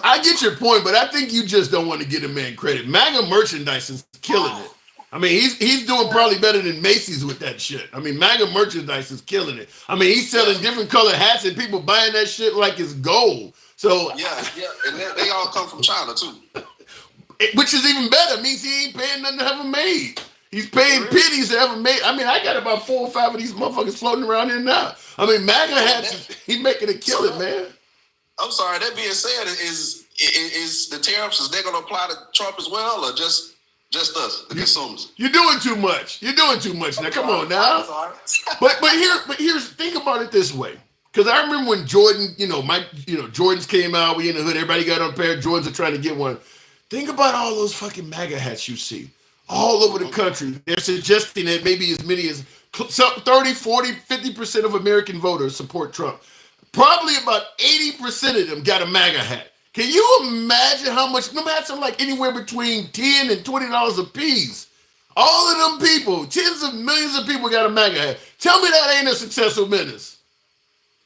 Speaker 1: I get your point, but I think you just don't want to give a man credit. MAGA merchandise is killing it. I mean, he's doing probably better than Macy's with that shit. I mean, MAGA merchandise is killing it. I mean, he's selling different color hats and people buying that shit like it's gold. So
Speaker 8: yeah, and they all come from China too.
Speaker 1: Which is even better. Means he ain't paying nothing to have them made. He's paying pennies to have them made. I mean, I got about 4 or 5 of these motherfuckers floating around here now. I mean, MAGA hats, he's making a killing, man.
Speaker 8: I'm sorry. That being said, is the tariffs, is they going to apply to Trump as well, or just us, the consumers?
Speaker 1: You're doing too much. Now, come on now. But here's think about it this way. Because I remember when Jordan, Jordans came out, we in the hood, everybody got on a pair of Jordans and trying to get one. Think about all those fucking MAGA hats you see all over the country. They're suggesting that maybe as many as 30, 40, 50% of American voters support Trump. Probably about 80% of them got a MAGA hat. Can you imagine how much? Them hats are like anywhere between $10 and $20 a piece. All of them people, tens of millions of people got a MAGA hat. Tell me that ain't a successful business.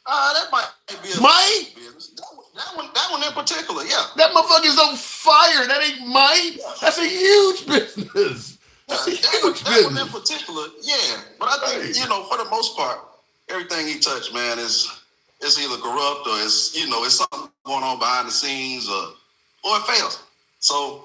Speaker 8: That might be a business. That one in particular, yeah.
Speaker 1: That motherfucker's on fire. That ain't mine. That's a huge business. That
Speaker 8: one in particular, yeah. But I think, for the most part, everything he touched, man, is either corrupt or it's something going on behind the scenes or it fails. So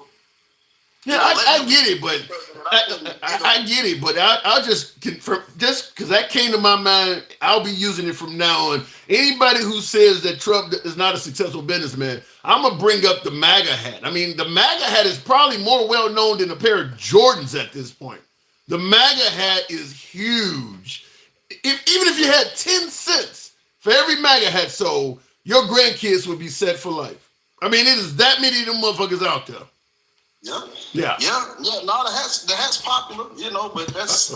Speaker 1: yeah, I get it, but I get it, but I'll just because that came to my mind, I'll be using it from now on. Anybody who says that Trump is not a successful businessman, I'm gonna bring up the MAGA hat. I mean, the MAGA hat is probably more well known than a pair of Jordans at this point. The MAGA hat is huge. Even if you had 10 cents for every MAGA hat sold, your grandkids would be set for life. I mean, it is that many of them motherfuckers out there.
Speaker 8: Yeah. No, the hat's popular, but that's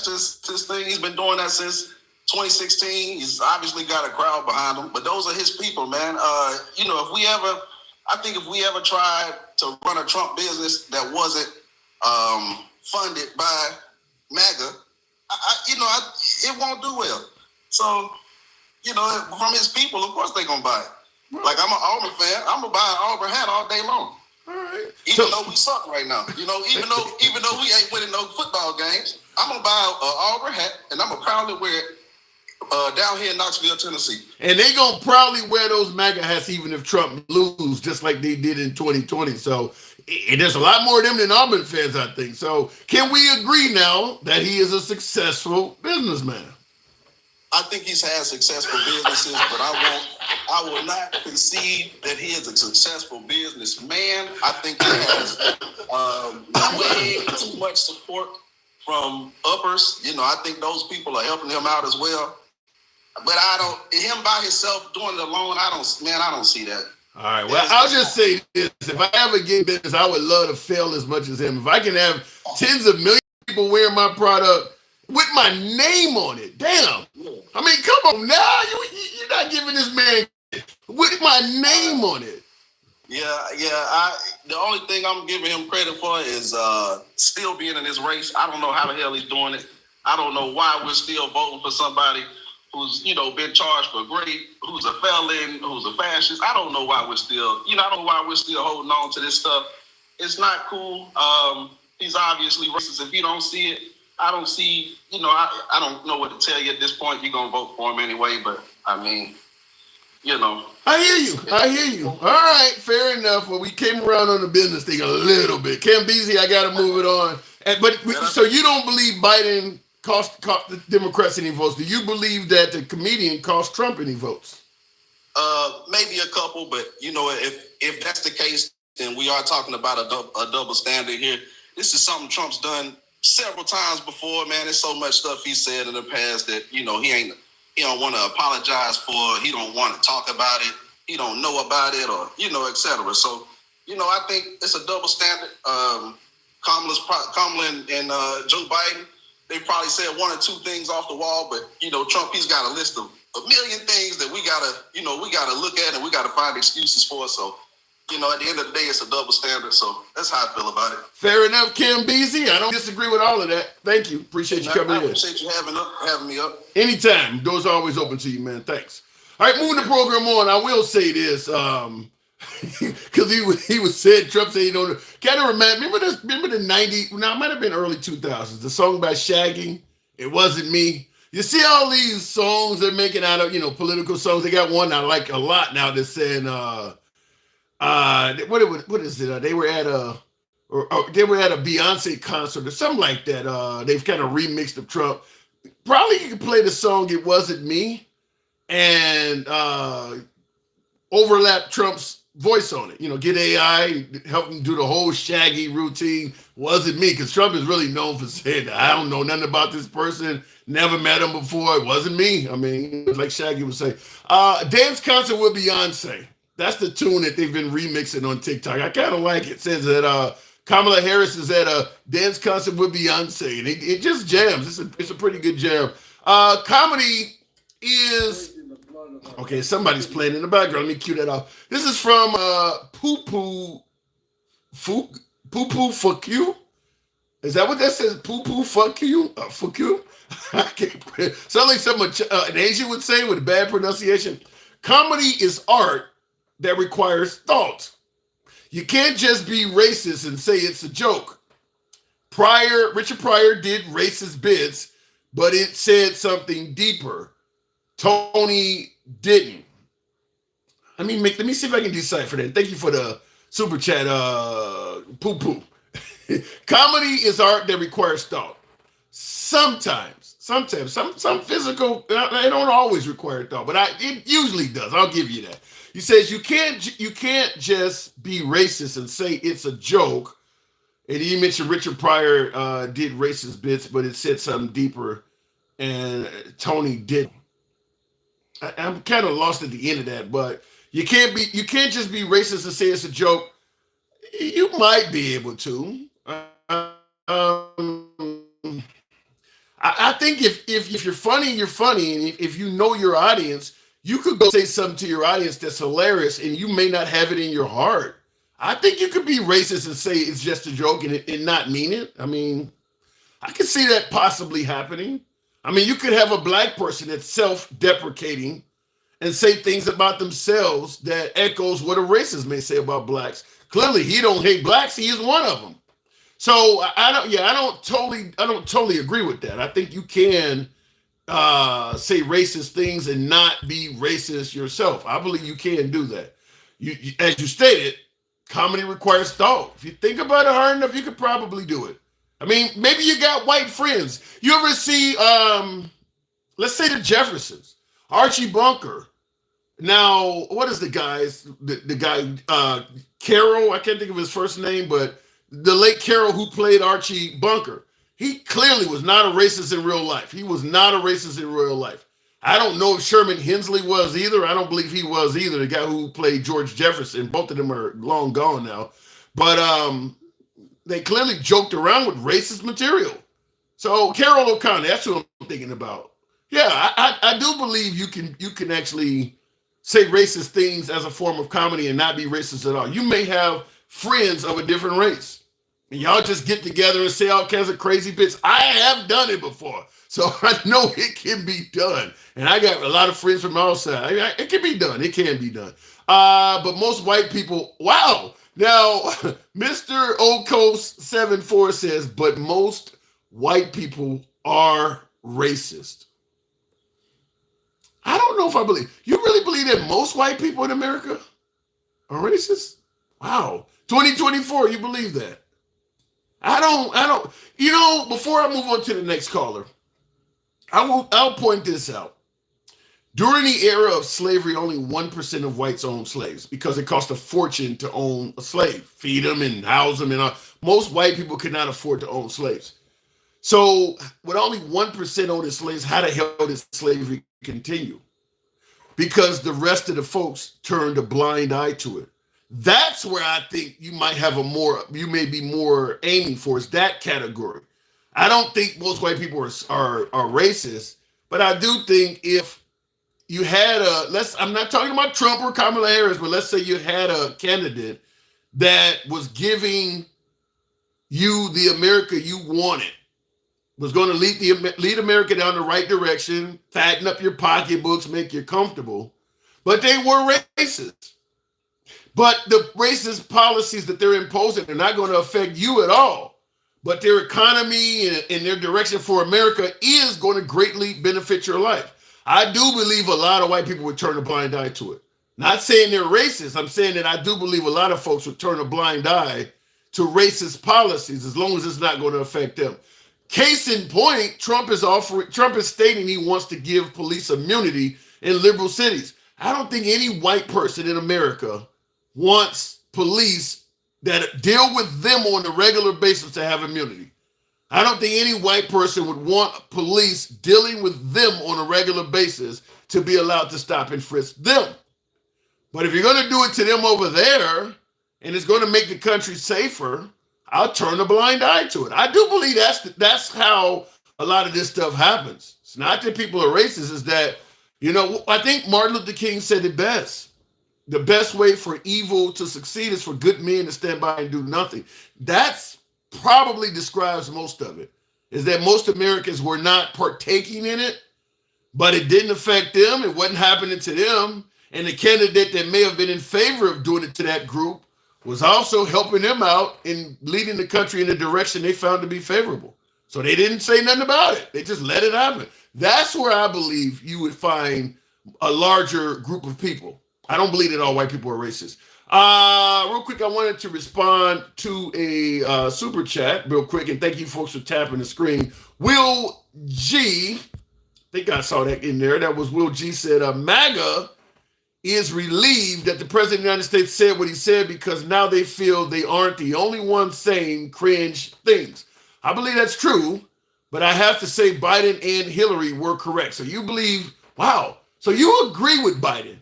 Speaker 8: just his thing. He's been doing that since 2016. He's obviously got a crowd behind him, but those are his people, man. If we ever tried to run a Trump business that wasn't funded by MAGA, it won't do well. So, from his people, of course they're gonna buy it. Like, I'm an Auburn fan. I'm gonna buy an Auburn hat all day long.
Speaker 1: All right.
Speaker 8: Even though we suck right now, even though we ain't winning no football games, I'm gonna buy an Auburn hat and I'm gonna proudly wear it Down here in Knoxville, Tennessee.
Speaker 1: And they gonna probably wear those MAGA hats even if Trump lose, just like they did in 2020. So there's a lot more of them than Auburn fans, I think. So can we agree now that he is a successful businessman?
Speaker 8: I think he's had successful businesses, but I will not concede that he is a successful businessman. I think he has way too much support from uppers. You know, I think those people are helping him out as well. But him by himself doing it alone, I don't see that.
Speaker 1: All right, well, I'll just say this. If I ever get business, I would love to fail as much as him. If I can have tens of millions of people wearing my product with my name on it, damn. I mean, come on now. You're not giving this man with my name on it.
Speaker 8: Yeah. The only thing I'm giving him credit for is still being in this race. I don't know how the hell he's doing it. I don't know why we're still voting for somebody who's, been charged for rape, who's a felon, who's a fascist. I don't know why we're still, holding on to this stuff. It's not cool. He's obviously racist. If you don't see it, I don't see, I don't know what to tell you at this point. You're going to vote for him anyway, but I mean,
Speaker 1: I hear you. All right, fair enough. Well, we came around on the business thing a little bit. Cambisi, I got to move it on. So you don't believe Biden cost the Democrats any votes? Do you believe that the comedian cost Trump any votes?
Speaker 8: Maybe a couple, but if that's the case, then we are talking about a double standard here. This is something Trump's done several times before, man. There's so much stuff he said in the past that, he don't want to apologize for, he don't want to talk about it, he don't know about it, or, et cetera. So, I think it's a double standard. Kamala and Joe Biden, they probably said one or two things off the wall, but, Trump, he's got a list of a million things that we gotta look at and we gotta find excuses for. So, at the end of the day, it's a double standard. So that's how I feel about it.
Speaker 1: Fair enough, Cambisi. I don't disagree with all of that. Thank you. Appreciate you coming in.
Speaker 8: I appreciate you having me up.
Speaker 1: Anytime. Doors are always open to you, man. Thanks. All right, moving the program on. I will say this, because he was said, Trump said he don't. Kind of remember the 90s? Now it might have been early 2000s. The song by Shaggy, It Wasn't Me. You see all these songs they're making out of, political songs. They got one I like a lot now that's saying, what is it? They were at a Beyonce concert or something like that. They've kind of remixed of Trump. Probably you could play the song "It Wasn't Me" and overlap Trump's voice on it. Get AI, help him do the whole Shaggy routine. Wasn't me, because Trump is really known for saying that. I don't know nothing about this person. Never met him before. It wasn't me. I mean, like Shaggy would say. Dance concert with Beyonce. That's the tune that they've been remixing on TikTok. I kind of like it. It says that Kamala Harris is at a dance concert with Beyonce, and it just jams. It's a pretty good jam. Comedy is... Okay, somebody's playing in the background. Let me cue that off. This is from Poo Poo Fuck You. Is that what that says? Poo Poo Fuck You? Fuck You? I can't. Sounds like someone an Asian would say with a bad pronunciation. Comedy is art that requires thought. You can't just be racist and say it's a joke. Richard Pryor did racist bits, but it said something deeper. Tony didn't. Let me see if I can decipher that. Thank you for the super chat, Poo Poo. Comedy is art that requires thought. Sometimes, some physical, they don't always require thought, but it usually does. I'll give you that. He says you can't just be racist and say it's a joke. And he mentioned Richard Pryor did racist bits, but it said something deeper, and Tony didn't. I'm kind of lost at the end of that, but you can't just be racist and say it's a joke. You might be able to. I think if you're funny, you're funny, and if you know your audience, you could go say something to your audience that's hilarious, and you may not have it in your heart. I think you could be racist and say it's just a joke and not mean it. I mean, I could see that possibly happening. I mean, you could have a black person that's self-deprecating and say things about themselves that echoes what a racist may say about blacks. Clearly, he don't hate blacks. He is one of them. So I don't totally agree with that. I think you can say racist things and not be racist yourself. I believe you can do that. You as you stated, comedy requires thought. If you think about it hard enough, you could probably do it. I mean, maybe you got white friends. You ever see, let's say the Jeffersons, Archie Bunker. Now, what is the guy, Carroll? I can't think of his first name, but the late Carroll who played Archie Bunker. He clearly was not a racist in real life. He was not a racist in real life. I don't know if Sherman Hensley was either. I don't believe he was either. The guy who played George Jefferson. Both of them are long gone now. But they clearly joked around with racist material. So Carol O'Connor, that's who I'm thinking about. Yeah, I do believe you can actually say racist things as a form of comedy and not be racist at all. You may have friends of a different race. And y'all just get together and say all kinds of crazy bits. I have done it before. So I know it can be done. And I got a lot of friends from all sides. It can be done. It can be done. But most white people, wow. Now, Mr. Okos74 says, but most white people are racist. I don't know if I believe. You really believe that most white people in America are racist? Wow. 2024, you believe that? I don't, you know, before I move on to the next caller, I'll point this out. During the era of slavery, only 1% of whites owned slaves because it cost a fortune to own a slave, feed them and house them and all. Most white people could not afford to own slaves. So with only 1% owning slaves, how the hell did slavery continue? Because the rest of the folks turned a blind eye to it. That's where I think you may be more aiming for, is that category. I don't think most white people are racist, but I do think if you had I'm not talking about Trump or Kamala Harris, but let's say you had a candidate that was giving you the America you wanted, was going to lead America down the right direction, fatten up your pocketbooks, make you comfortable, but they were racist. But the racist policies that they're imposing are not going to affect you at all. But their economy and their direction for America is going to greatly benefit your life. I do believe a lot of white people would turn a blind eye to it. Not saying they're racist. I'm saying that I do believe a lot of folks would turn a blind eye to racist policies as long as it's not going to affect them. Case in point, Trump is stating he wants to give police immunity in liberal cities. I don't think any white person in America wants police that deal with them on a regular basis to have immunity. I don't think any white person would want police dealing with them on a regular basis to be allowed to stop and frisk them. But if you're going to do it to them over there and it's going to make the country safer, I'll turn a blind eye to it. I do believe that's how a lot of this stuff happens. It's not that people are racist, it's that, you know, I think Martin Luther King said it best. The best way for evil to succeed is for good men to stand by and do nothing. That's probably describes most of it, is that most Americans were not partaking in it, but it didn't affect them. It wasn't happening to them. And the candidate that may have been in favor of doing it to that group was also helping them out in leading the country in a direction they found to be favorable. So they didn't say nothing about it. They just let it happen. That's where I believe you would find a larger group of people. I don't believe that all white people are racist. Real quick, I wanted to respond to a super chat real quick, and thank you folks for tapping the screen. Will G, I think I saw that in there. That was Will G said, MAGA is relieved that the president of the United States said what he said because now they feel they aren't the only ones saying cringe things. I believe that's true, but I have to say Biden and Hillary were correct. So you believe, wow. So you agree with Biden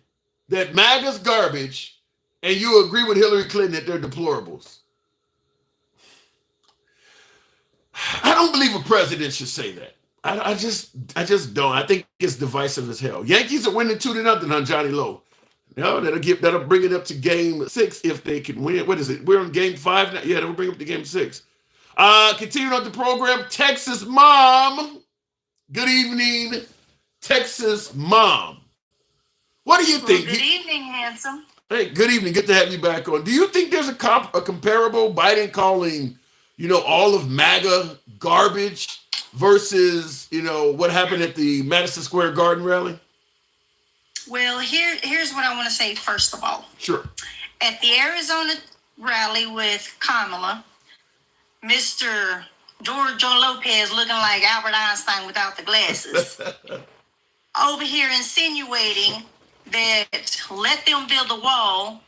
Speaker 1: that MAGA's garbage, and you agree with Hillary Clinton that they're deplorables. I don't believe a president should say that. I just don't. I think it's divisive as hell. Yankees are winning 2-0 on Johnny Lowe. You know, that'll bring it up to game 6 if they can win. What is it? We're on game 5 now. Yeah, that'll bring it up to game 6. Continuing on the program, Texas Mom. Good evening, Texas Mom. What do you think?
Speaker 9: Good evening, handsome.
Speaker 1: Hey, good evening. Good to have you back on. Do you think there's a comparable Biden calling all of MAGA garbage versus, what happened at the Madison Square Garden rally?
Speaker 9: Well, here's what I want to say first of all.
Speaker 1: Sure.
Speaker 9: At the Arizona rally with Kamala, Mr. George Lopez looking like Albert Einstein without the glasses, over here insinuating that let them build a wall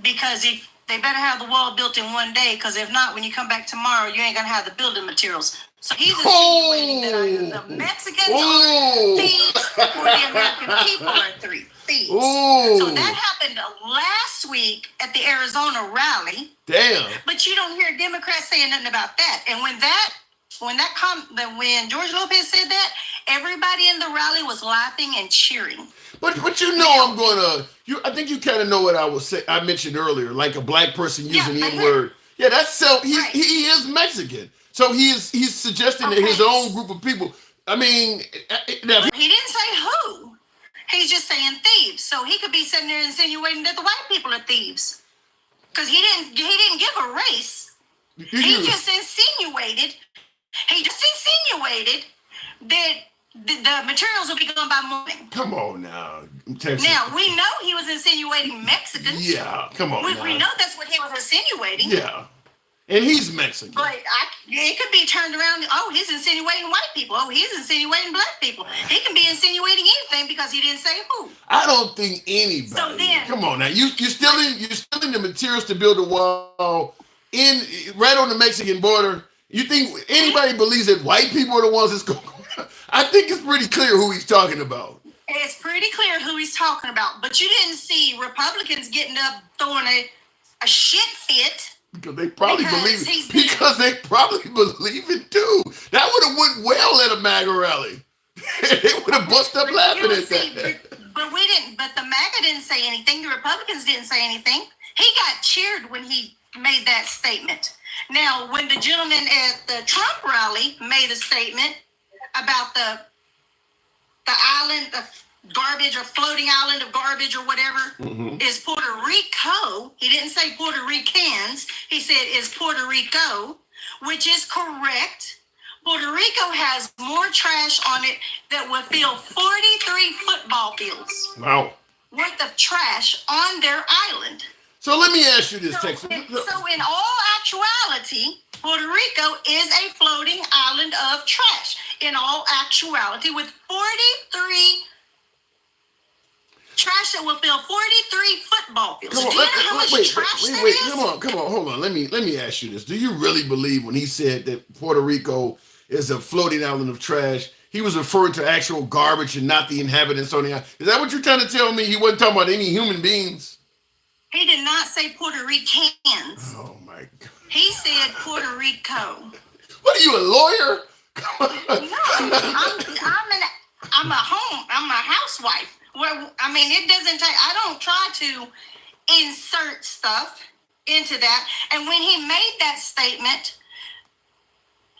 Speaker 9: because if they better have the wall built in one day, because if not, when you come back tomorrow, you ain't going to have the building materials. So he's insinuating that either the Mexicans are thieves or the American people are thieves. So that happened last week at the Arizona rally.
Speaker 1: Damn.
Speaker 9: But you don't hear Democrats saying nothing about that. And when George Lopez said that, everybody in the rally was laughing and cheering.
Speaker 1: But I think you kind of know what I mentioned earlier, like a black person using the N-word. Yeah, that's he is Mexican. So he's suggesting that his own group of people. I mean,
Speaker 9: he didn't say who. He's just saying thieves. So he could be sitting there insinuating that the white people are thieves. Because he didn't give a race. He just insinuated that the materials will be gone by morning.
Speaker 1: Come on now.
Speaker 9: Now, we know he was insinuating Mexicans.
Speaker 1: Yeah, come on.
Speaker 9: We know that's what he was insinuating.
Speaker 1: Yeah. And he's Mexican.
Speaker 9: But it could be turned around. Oh, he's insinuating white people. Oh, he's insinuating black people. He can be insinuating anything because he didn't say who.
Speaker 1: I don't think anybody. So then, come on now. You're still in the materials to build a wall right on the Mexican border. You think anybody believes that white people are the ones that's going? I think it's pretty clear who he's talking about.
Speaker 9: It's pretty clear who he's talking about. But you didn't see Republicans getting up throwing a shit fit.
Speaker 1: Because they probably believe it. Because they probably believe it too. That would have went well at a MAGA rally. They would have busted up laughing at that.
Speaker 9: But the MAGA didn't say anything. The Republicans didn't say anything. He got cheered when he made that statement. Now, when the gentleman at the Trump rally made a statement about the island of garbage or floating island of garbage or whatever is Puerto Rico. He didn't say Puerto Ricans. He said is Puerto Rico, which is correct. Puerto Rico has more trash on it that would fill 43 football fields.
Speaker 1: Wow.
Speaker 9: Worth of trash on their island.
Speaker 1: So let me ask you this, Texas.
Speaker 9: So in all actuality, Puerto Rico is a floating island of trash. In all actuality, with 43 trash that will fill 43 football fields. Do you know how much trash that is?
Speaker 1: Come on, hold on. Let me ask you this. Do you really believe when he said that Puerto Rico is a floating island of trash, he was referring to actual garbage and not the inhabitants on the island? Is that what you're trying to tell me? He wasn't talking about any human beings?
Speaker 9: He did not say Puerto Ricans.
Speaker 1: Oh my God.
Speaker 9: He said Puerto Rico.
Speaker 1: What are you, a lawyer?
Speaker 9: No, I'm a housewife. Well, I mean, it doesn't take, I don't try to insert stuff into that. And when he made that statement,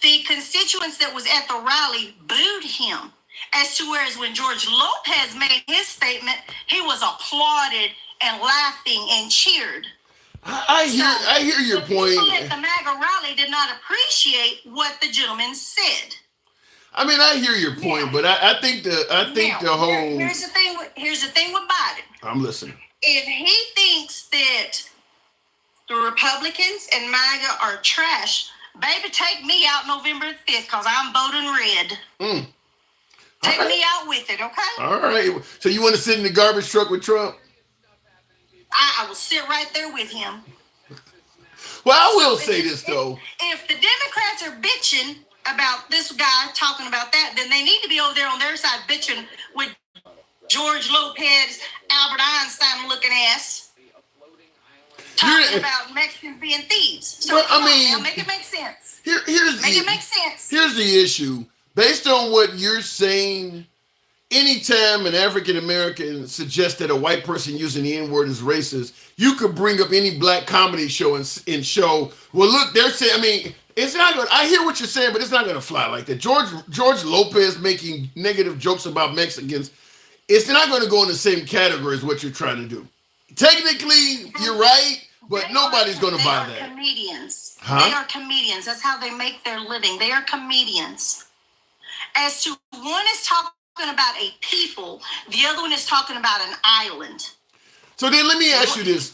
Speaker 9: the constituents that was at the rally booed him. As to whereas when George Lopez made his statement, he was applauded and laughing and cheered.
Speaker 1: I hear your point.
Speaker 9: People at the MAGA rally did not appreciate what the gentleman said.
Speaker 1: I mean, I hear your point, but I think the whole.
Speaker 9: Here's the thing with Biden.
Speaker 1: I'm listening.
Speaker 9: If he thinks that the Republicans and MAGA are trash, baby, take me out November 5th because I'm voting red. Take me out with it, okay?
Speaker 1: All right. So you want to sit in the garbage truck with Trump?
Speaker 9: I will sit right there with him.
Speaker 1: Well, I will say this, though.
Speaker 9: If the Democrats are bitching about this guy talking about that, then they need to be over there on their side bitching with George Lopez, Albert Einstein looking ass, talking about Mexicans being thieves. So well, I mean, make it make sense. It make sense.
Speaker 1: Here's the issue. Based on what you're saying, anytime an African American suggests that a white person using the N-word is racist, you could bring up any black comedy show and show, well, look, they're saying, I mean, it's not going to, I hear what you're saying, but it's not going to fly like that. George Lopez making negative jokes about Mexicans, it's not going to go in the same category as what you're trying to do. Technically, you're right, but nobody's going to buy that.
Speaker 9: Comedians.
Speaker 1: Huh?
Speaker 9: They are comedians. That's how they make their living. They are comedians. As to one is talking about a people, the other one is talking about an island.
Speaker 1: So then let me ask you this.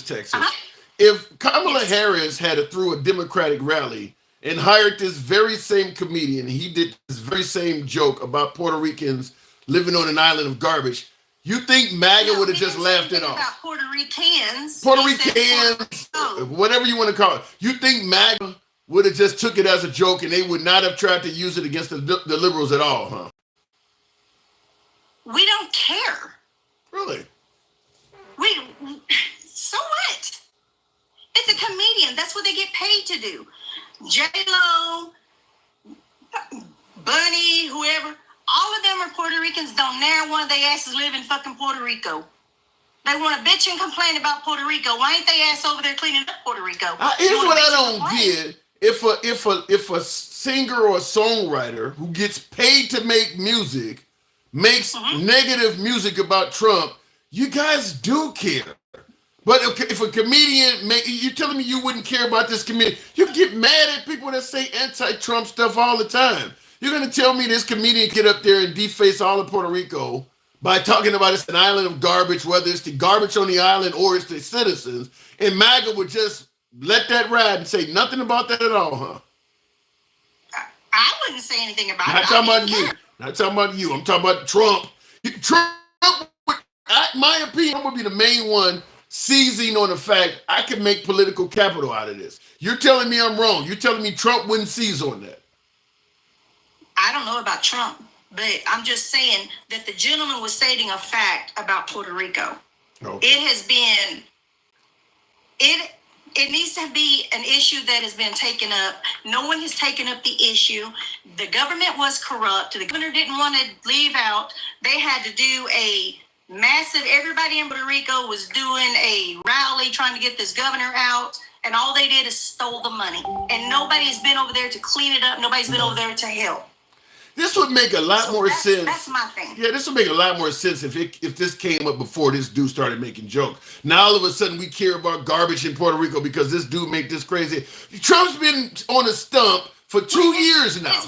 Speaker 1: Texas.
Speaker 9: Uh-huh.
Speaker 1: If Kamala Harris had threw a Democratic rally and hired this very same comedian, he did this very same joke about Puerto Ricans living on an island of garbage, you think MAGA would have just laughed it off?
Speaker 9: About Puerto Ricans.
Speaker 1: Whatever you want to call it. You think MAGA would have just took it as a joke and they would not have tried to use it against the liberals at all, huh?
Speaker 9: We don't care.
Speaker 1: Really?
Speaker 9: So what? It's a comedian. That's what they get paid to do. J-Lo, Bunny, whoever, all of them are Puerto Ricans. Don't never one of their asses live in fucking Puerto Rico. They want to bitch and complain about Puerto Rico. Why ain't they ass over there cleaning up Puerto Rico?
Speaker 1: Here's what I don't get. If a singer or a songwriter who gets paid to make music makes negative music about Trump, you guys do care. But if a comedian you're telling me you wouldn't care about this comedian, you get mad at people that say anti-Trump stuff all the time. You're gonna tell me this comedian get up there and deface all of Puerto Rico by talking about it's an island of garbage, whether it's the garbage on the island or it's the citizens, and MAGA would just let that ride and say nothing about that at all, huh?
Speaker 9: I wouldn't say anything about it.
Speaker 1: Not talking about you. I'm talking about Trump. Trump, my opinion, would be the main one seizing on the fact I can make political capital out of this. You're telling me I'm wrong. You're telling me Trump wouldn't seize on that.
Speaker 9: I don't know about Trump, but I'm just saying that the gentleman was stating a fact about Puerto Rico. Okay. It has been, it needs to be an issue that has been taken up. No one has taken up the issue. The government was corrupt. The governor didn't want to leave out. They had to do a massive, everybody in Puerto Rico was doing a rally trying to get this governor out, and all they did is stole the money. And nobody's been over there to clean it up. Nobody's been over there to help.
Speaker 1: This would make a lot more sense.
Speaker 9: That's my thing.
Speaker 1: Yeah, this would make a lot more sense if this came up before this dude started making jokes. Now all of a sudden we care about garbage in Puerto Rico because this dude made this crazy. Trump's been on a stump for 2 years now.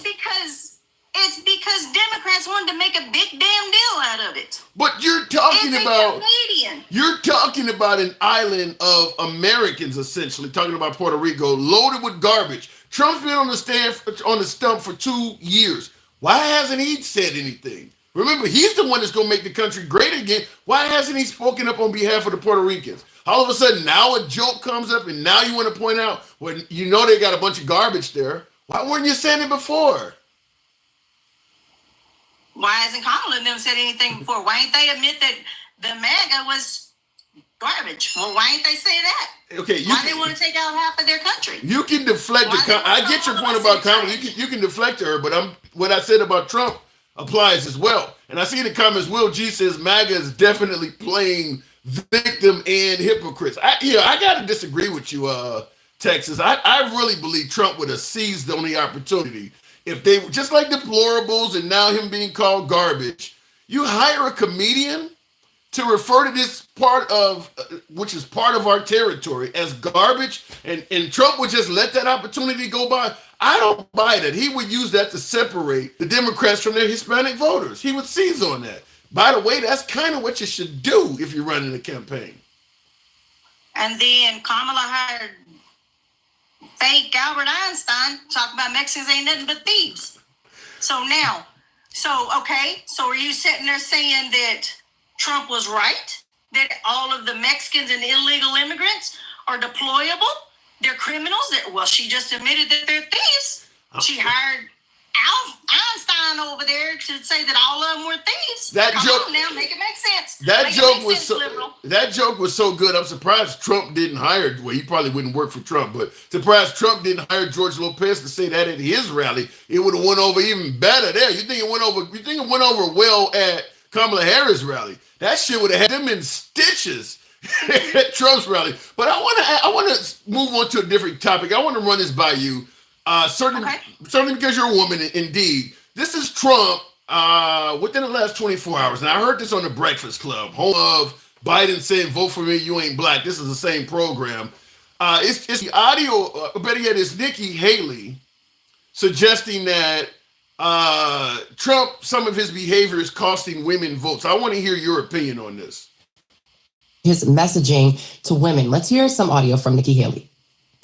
Speaker 9: It's because Democrats wanted to make a big damn deal out of it.
Speaker 1: But you're talking about an island of Americans, essentially, talking about Puerto Rico, loaded with garbage. Trump's been on the stump for 2 years. Why hasn't he said anything? Remember, he's the one that's going to make the country great again. Why hasn't he spoken up on behalf of the Puerto Ricans? All of a sudden, now a joke comes up, and now you want to point out, well, you know they got a bunch of garbage there. Why weren't you saying it before?
Speaker 9: Why hasn't Kamala and them said anything before? Why ain't they admit that the MAGA was garbage? Well, why ain't they say that?
Speaker 1: Okay,
Speaker 9: why they want to take out half of their country?
Speaker 1: You can deflect I get your point about Kamala. You can deflect to her, but what I said about Trump applies as well. And I see in the comments, Will G says MAGA is definitely playing victim and hypocrites. I got to disagree with you, Texas. I really believe Trump would have seized on the opportunity. If they were just like deplorables and now him being called garbage, you hire a comedian to refer to this part of, which is part of our territory, as garbage, and Trump would just let that opportunity go by. I don't buy that. He would use that to separate the Democrats from their Hispanic voters. He would seize on that. By the way, that's kind of what you should do if you're running a campaign.
Speaker 9: And then Kamala hired fake Albert Einstein, talking about Mexicans ain't nothing but thieves. So are you sitting there saying that Trump was right? That all of the Mexicans and illegal immigrants are deployable? They're criminals? She just admitted that they're thieves. She hired Einstein over there to say that all of them were thieves. Come on now, make it make sense.
Speaker 1: That joke was so good. I'm surprised Trump didn't hire. Well, he probably wouldn't work for Trump, but surprised Trump didn't hire George Lopez to say that at his rally. It would have went over even better there. You think it went over well at Kamala Harris' rally? That shit would have had them in stitches at Trump's rally. But I want to move on to a different topic. I want to run this by you. Certainly because you're a woman, indeed. This is Trump within the last 24 hours. Now, I heard this on the Breakfast Club, home of Biden saying, vote for me, you ain't black. This is the same program. It's the audio, better yet, it's Nikki Haley suggesting that Trump, some of his behavior is costing women votes. I want to hear your opinion on this.
Speaker 10: His messaging to women. Let's hear some audio from Nikki Haley.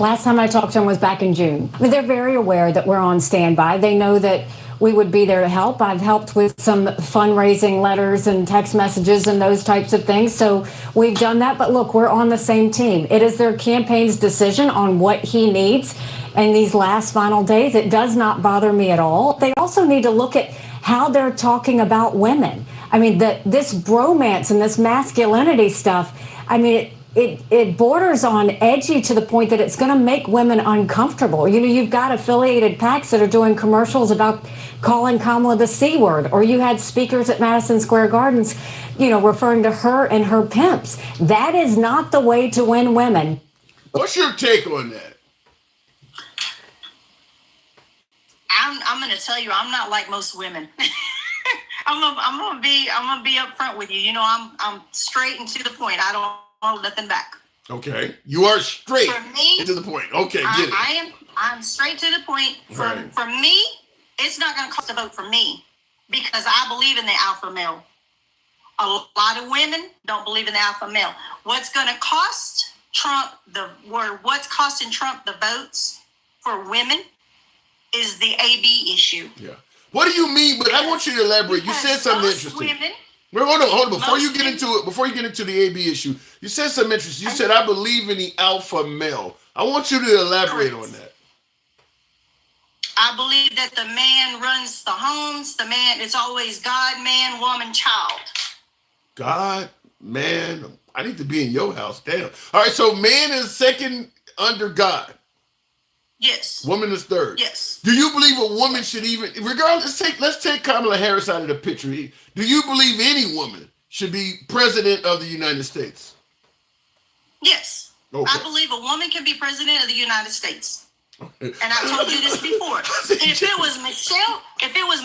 Speaker 6: Last time I talked to them was back in June. I mean, they're very aware that we're on standby. They know that we would be there to help. I've helped with some fundraising letters and text messages and those types of things. So we've done that. But look, we're on the same team. It is their campaign's decision on what he needs in these last final days. It does not bother me at all. They also need to look at how they're talking about women. I mean, this bromance and this masculinity stuff, I mean, it borders on edgy to the point that it's going to make women uncomfortable. You know, you've got affiliated PACs that are doing commercials about calling Kamala the C word, or you had speakers at Madison Square Gardens, you know, referring to her and her pimps. That is not the way to win women.
Speaker 1: What's your take on that?
Speaker 9: I'm going to tell you, I'm not like most women. I'm gonna be upfront with you. You know, I'm straight and to the point. I don't hold nothing back.
Speaker 1: Okay, you are straight
Speaker 9: for me,
Speaker 1: and to the point. Okay, get it.
Speaker 9: I'm straight to the point. For me, it's not going to cost a vote for me because I believe in the alpha male. A lot of women don't believe in the alpha male. What's going to cost Trump what's costing Trump the votes for women is the AB issue.
Speaker 1: Yeah. What do you mean? But I want you to elaborate. You said something interesting. Hold on. Before you get into the AB issue, you said something interesting. You said, I believe in the alpha male. I want you to elaborate on that.
Speaker 9: I believe that the man runs the homes. The man, it's always God, man, woman, child.
Speaker 1: God, man, I need to be in your house. Damn. All right, so man is second under God.
Speaker 9: Yes.
Speaker 1: Woman is third.
Speaker 9: Yes.
Speaker 1: Do you believe a woman should even, regardless, let's take Kamala Harris out of the picture. Do you believe any woman should be president of the United States?
Speaker 9: Yes. Okay. I believe a woman can be president of the United States. And I told you this before. If it was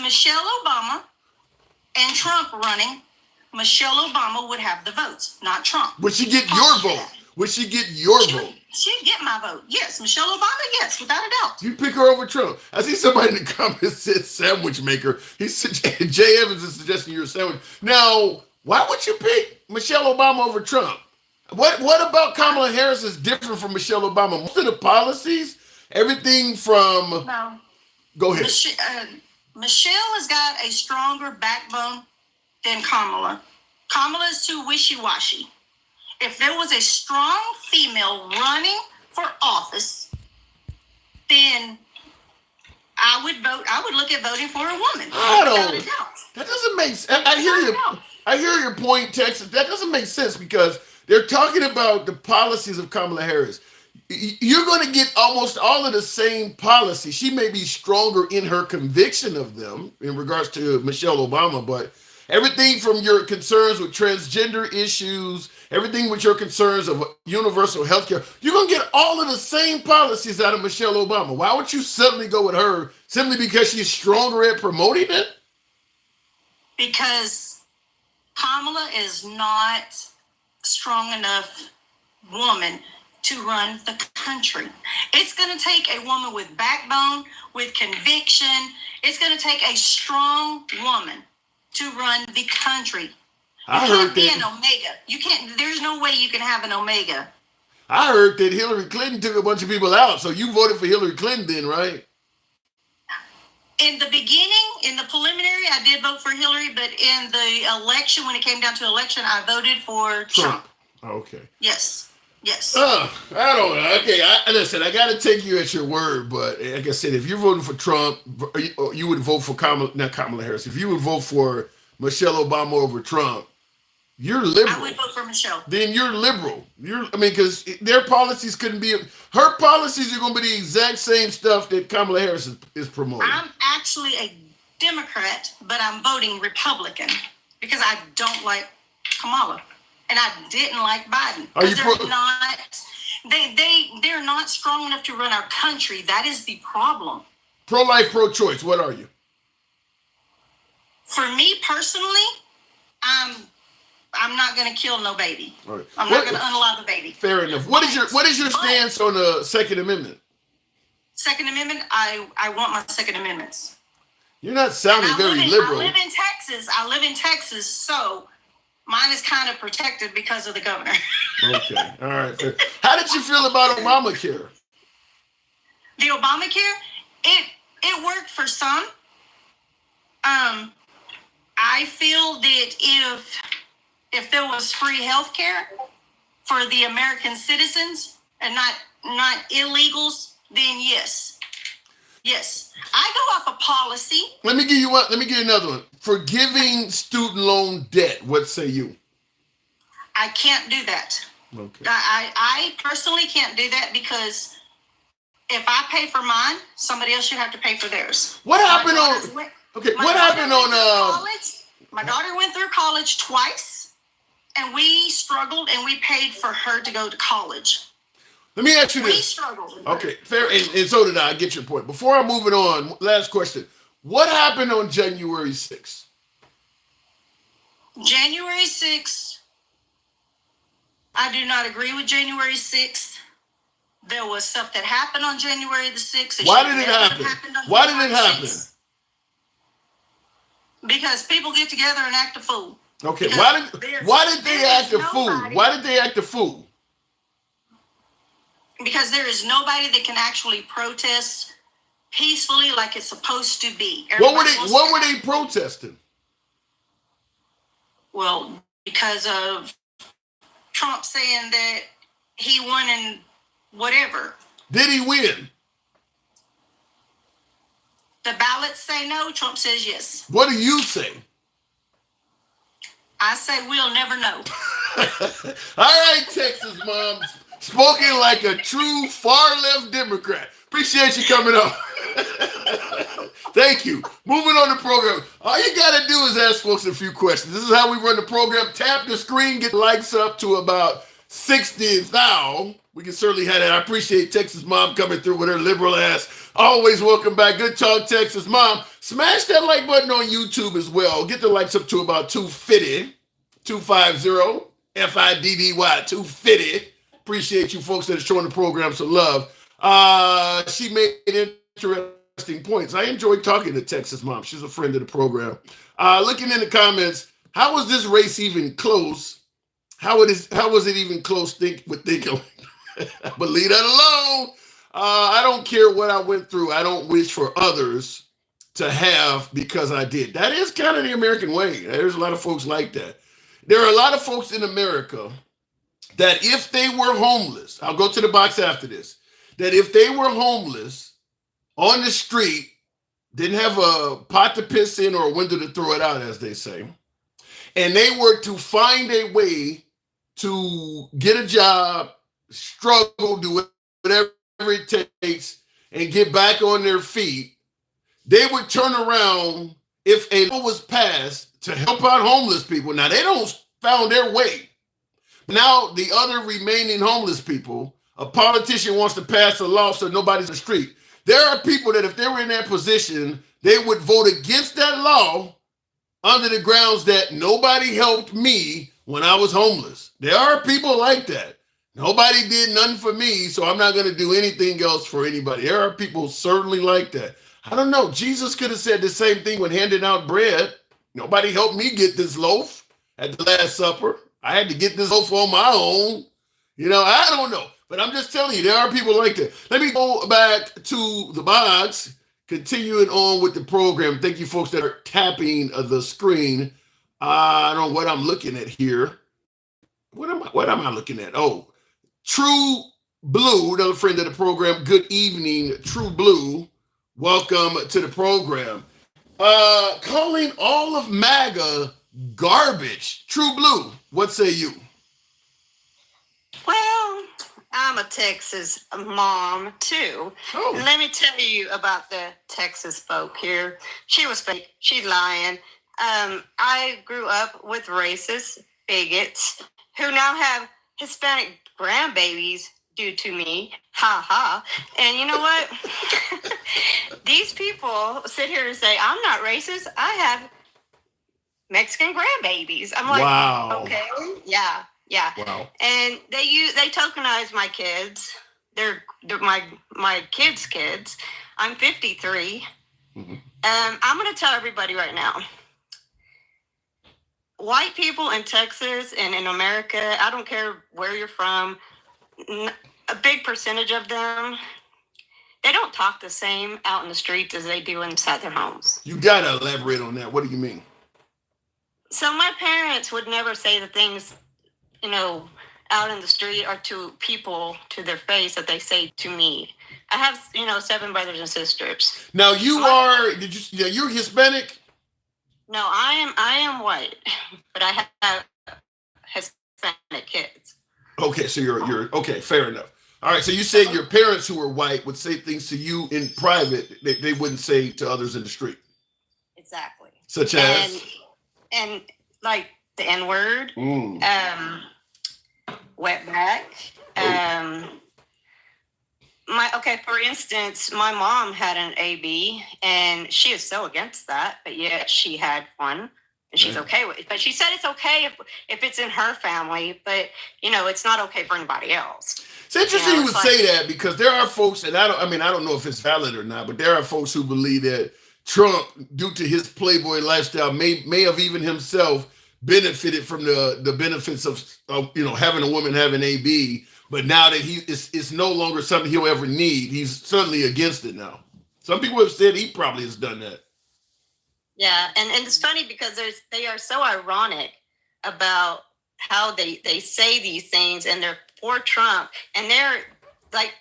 Speaker 9: Michelle Obama and Trump running, Michelle Obama would have the votes, not Trump.
Speaker 1: Would she get your vote? Would she get your vote?
Speaker 9: She'd get my vote. Yes. Michelle Obama, yes, without a doubt.
Speaker 1: You pick her over Trump. I see somebody in the comments said sandwich maker. Jay Evans is suggesting you're a sandwich. Now, why would you pick Michelle Obama over Trump? What about Kamala Harris is different from Michelle Obama? Most of the policies, everything from... No. Go ahead.
Speaker 9: Michelle has got a stronger backbone than Kamala. Kamala is too wishy-washy. If there was a strong female running for office, then I would look at voting for a woman.
Speaker 1: That doesn't make sense. I hear your point, Texas. That doesn't make sense because they're talking about the policies of Kamala Harris. You're going to get almost all of the same policies. She may be stronger in her conviction of them in regards to Michelle Obama, but everything from your concerns with transgender issues, everything with your concerns of universal health care, you're going to get all of the same policies out of Michelle Obama. Why would you suddenly go with her simply because she's stronger at promoting it?
Speaker 9: Because Kamala is not strong enough woman to run the country. It's going to take a woman with backbone, with conviction. It's going to take a strong woman to run the country. You can't be an omega. You can't. There's no way you can have an omega.
Speaker 1: I heard that Hillary Clinton took a bunch of people out, so you voted for Hillary Clinton then, right?
Speaker 9: In the beginning, in the preliminary, I did vote for Hillary, but in the election, when it came down to election, I voted for Trump.
Speaker 1: Okay.
Speaker 9: Yes. Yes.
Speaker 1: I don't know. Okay, listen, I got to take you at your word, but like I said, if you're voting for Trump, you would vote for not Kamala Harris. If you would vote for Michelle Obama over Trump, you're liberal.
Speaker 9: I would vote for Michelle.
Speaker 1: Then you're liberal. Because their policies couldn't be, her policies are going to be the exact same stuff that Kamala Harris is promoting.
Speaker 9: I'm actually a Democrat, but I'm voting Republican because I don't like Kamala. And I didn't like Biden. They're not strong enough to run our country. That is the problem.
Speaker 1: Pro-life, pro-choice. What are you?
Speaker 9: For me personally, I I'm not going to kill no baby.
Speaker 1: Right.
Speaker 9: I'm not going to unalive a baby.
Speaker 1: Fair enough. What is your stance on the Second Amendment?
Speaker 9: Second Amendment, I want my Second Amendments.
Speaker 1: You're not sounding very liberal.
Speaker 9: I live in Texas, so mine is kind of protected because of the governor.
Speaker 1: Okay. All right. Fair. How did you feel about Obamacare?
Speaker 9: The Obamacare, it worked for some. I feel that if there was free health care for the American citizens and not illegals, then yes. Yes. I go off of policy.
Speaker 1: Let me give you another one. Forgiving student loan debt. What say you?
Speaker 9: I can't do that.
Speaker 1: Okay.
Speaker 9: I personally can't do that because if I pay for mine, somebody else should have to pay for theirs.
Speaker 1: What happened on? What happened on?
Speaker 9: My daughter went through college twice, and we struggled, and we paid for her to go to college.
Speaker 1: Let me ask you
Speaker 9: We
Speaker 1: this.
Speaker 9: struggled.
Speaker 1: Okay, fair, and so did I. I get your point. Before I'm moving on, last question. What happened on January 6th?
Speaker 9: January 6th, I do not agree with January 6th. There was stuff that happened on January the 6th.
Speaker 1: Why did it happen? Why did it happen?
Speaker 9: Because people get together and act a fool.
Speaker 1: Okay, why did they act a fool? Why did they act a fool?
Speaker 9: Because there is nobody that can actually protest peacefully like it's supposed to be.
Speaker 1: What were they protesting?
Speaker 9: Well, because of Trump saying that he won and whatever.
Speaker 1: Did he win?
Speaker 9: The ballots say no, Trump says yes.
Speaker 1: What do you say?
Speaker 9: I say we'll never know.
Speaker 1: All right, Texas moms. Spoken like a true far-left Democrat. Appreciate you coming on. Thank you. Moving on the program. All you got to do is ask folks a few questions. This is how we run the program. Tap the screen, get likes up to about 60,000. We can certainly have that. I appreciate Texas Mom coming through with her liberal ass. Always welcome back. Good talk, Texas Mom. Smash that like button on YouTube as well. Get the likes up to about 250. 250. FIDDY 250. Appreciate you folks that are showing the program some love. She made interesting points. I enjoyed talking to Texas Mom. She's a friend of the program. Looking in the comments, how was this race even close? How was it even close? But leave that alone. I don't care what I went through. I don't wish for others to have because I did. That is kind of the American way. There's a lot of folks like that. There are a lot of folks in America that if they were homeless, I'll go to the box after this, that if they were homeless on the street, didn't have a pot to piss in or a window to throw it out, as they say, and they were to find a way to get a job, struggle, do whatever it takes, and get back on their feet, they would turn around if a law was passed to help out homeless people. Now, they don't found their way. Now, the other remaining homeless people, a politician wants to pass a law so nobody's in the street. There are people that if they were in that position, they would vote against that law under the grounds that nobody helped me when I was homeless. There are people like that. Nobody did nothing for me, so I'm not going to do anything else for anybody. There are people certainly like that. I don't know. Jesus could have said the same thing when handing out bread. Nobody helped me get this loaf at the Last Supper. I had to get this loaf on my own. I don't know. But I'm just telling you, there are people like that. Let me go back to the box, continuing on with the program. Thank you, folks that are tapping the screen. I don't know what I'm looking at here. What am I looking at? Oh, True Blue, another friend of the program. Good evening, True Blue. Welcome to the program. Calling all of MAGA garbage. True Blue, what say you?
Speaker 11: Well, I'm a Texas mom too.
Speaker 1: Oh.
Speaker 11: Let me tell you about the Texas folk here. She was fake. She's lying. I grew up with racist bigots who now have Hispanic grandbabies due to me. Ha ha. And you know what? These people sit here and say, I'm not racist. I have Mexican grandbabies. I'm like,
Speaker 1: wow.
Speaker 11: okay, yeah.
Speaker 1: Wow.
Speaker 11: And they tokenize my kids. They're my kids' kids. I'm 53.
Speaker 1: Mhm.
Speaker 11: I'm going to tell everybody right now. White people in Texas and in America, I don't care where you're from, a big percentage of them, they don't talk the same out in the streets as they do inside their homes.
Speaker 1: You gotta elaborate on that. What do you mean?
Speaker 11: So my parents would never say the things, out in the street or to people to their face that they say to me. I have, 7 brothers and sisters.
Speaker 1: Now you're Hispanic?
Speaker 11: No, I am white, but I have Hispanic kids.
Speaker 1: Okay, so you're okay, fair enough. All right, so you say your parents who were white would say things to you in private they wouldn't say to others in the street.
Speaker 11: Exactly.
Speaker 1: Such as?
Speaker 11: And like the N-word, wetback. For instance, my mom had an AB, and she is so against that, but yet she had one, and she's okay with it. But she said it's okay if it's in her family, but it's not okay for anybody else.
Speaker 1: It's interesting you would say that, because there are folks, and I don't know if it's valid or not, but there are folks who believe that Trump, due to his Playboy lifestyle, may have even himself benefited from the benefits of having a woman have an AB, but now that it's no longer something he'll ever need, he's certainly against it now. Some people have said he probably has done that.
Speaker 11: Yeah, and it's funny because they are so ironic about how they say these things, and they're for Trump, and they're like,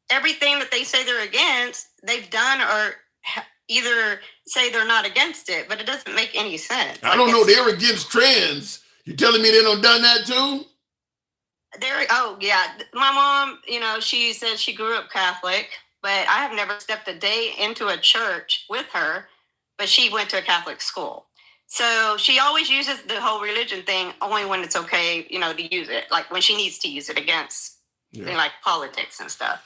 Speaker 11: everything that they say they're against, they've done or either say they're not against it, but it doesn't make any sense.
Speaker 1: I don't know. They're against trans. You telling me they don't done that too?
Speaker 11: My mom, she says she grew up Catholic, but I have never stepped a day into a church with her, but she went to a Catholic school. So she always uses the whole religion thing only when it's okay, to use it, like when she needs to use it against like politics and stuff.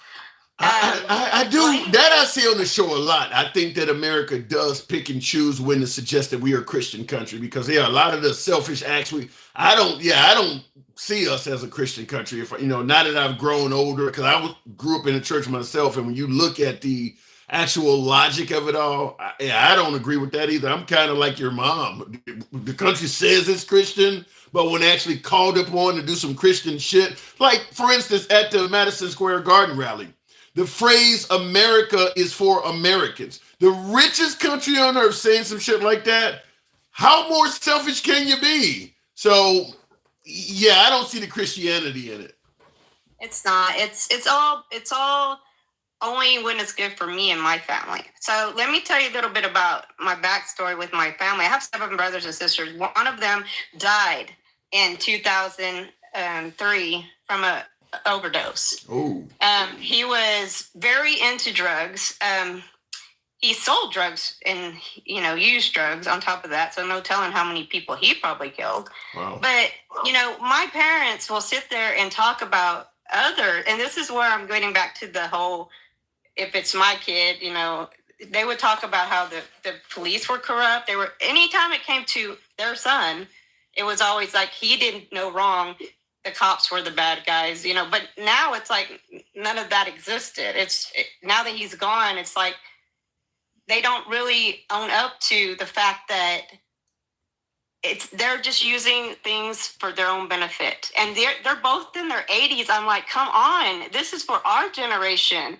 Speaker 1: I do that. I see on the show a lot. I think that America does pick and choose when to suggest that we are a Christian country, because a lot of the selfish acts I don't see us as a Christian country. If now that I've grown older, because I grew up in a church myself, and when you look at the actual logic of it all, I don't agree with that either. I'm kind of like your mom. The country says it's Christian, but when actually called upon to do some Christian shit, like for instance at the Madison Square Garden rally, the phrase "America is for Americans," the richest country on earth, saying some shit like that. How more selfish can you be? So, I don't see the Christianity in it.
Speaker 11: It's not. It's all only when it's good for me and my family. So let me tell you a little bit about my backstory with my family. I have 7 brothers and sisters. One of them died in 2003 from a overdose.
Speaker 1: Oh.
Speaker 11: He was very into drugs. He sold drugs and used drugs on top of that, so no telling how many people he probably killed.
Speaker 1: Wow.
Speaker 11: But my parents will sit there and talk about and this is where I'm getting back to the whole, if it's my kid, they would talk about how the police were corrupt. Anytime it came to their son, it was always like he didn't know wrong, the cops were the bad guys, but now it's like none of that existed. Now that he's gone, it's like they don't really own up to the fact that they're just using things for their own benefit. And they're both in their 80s. I'm like, come on, this is for our generation.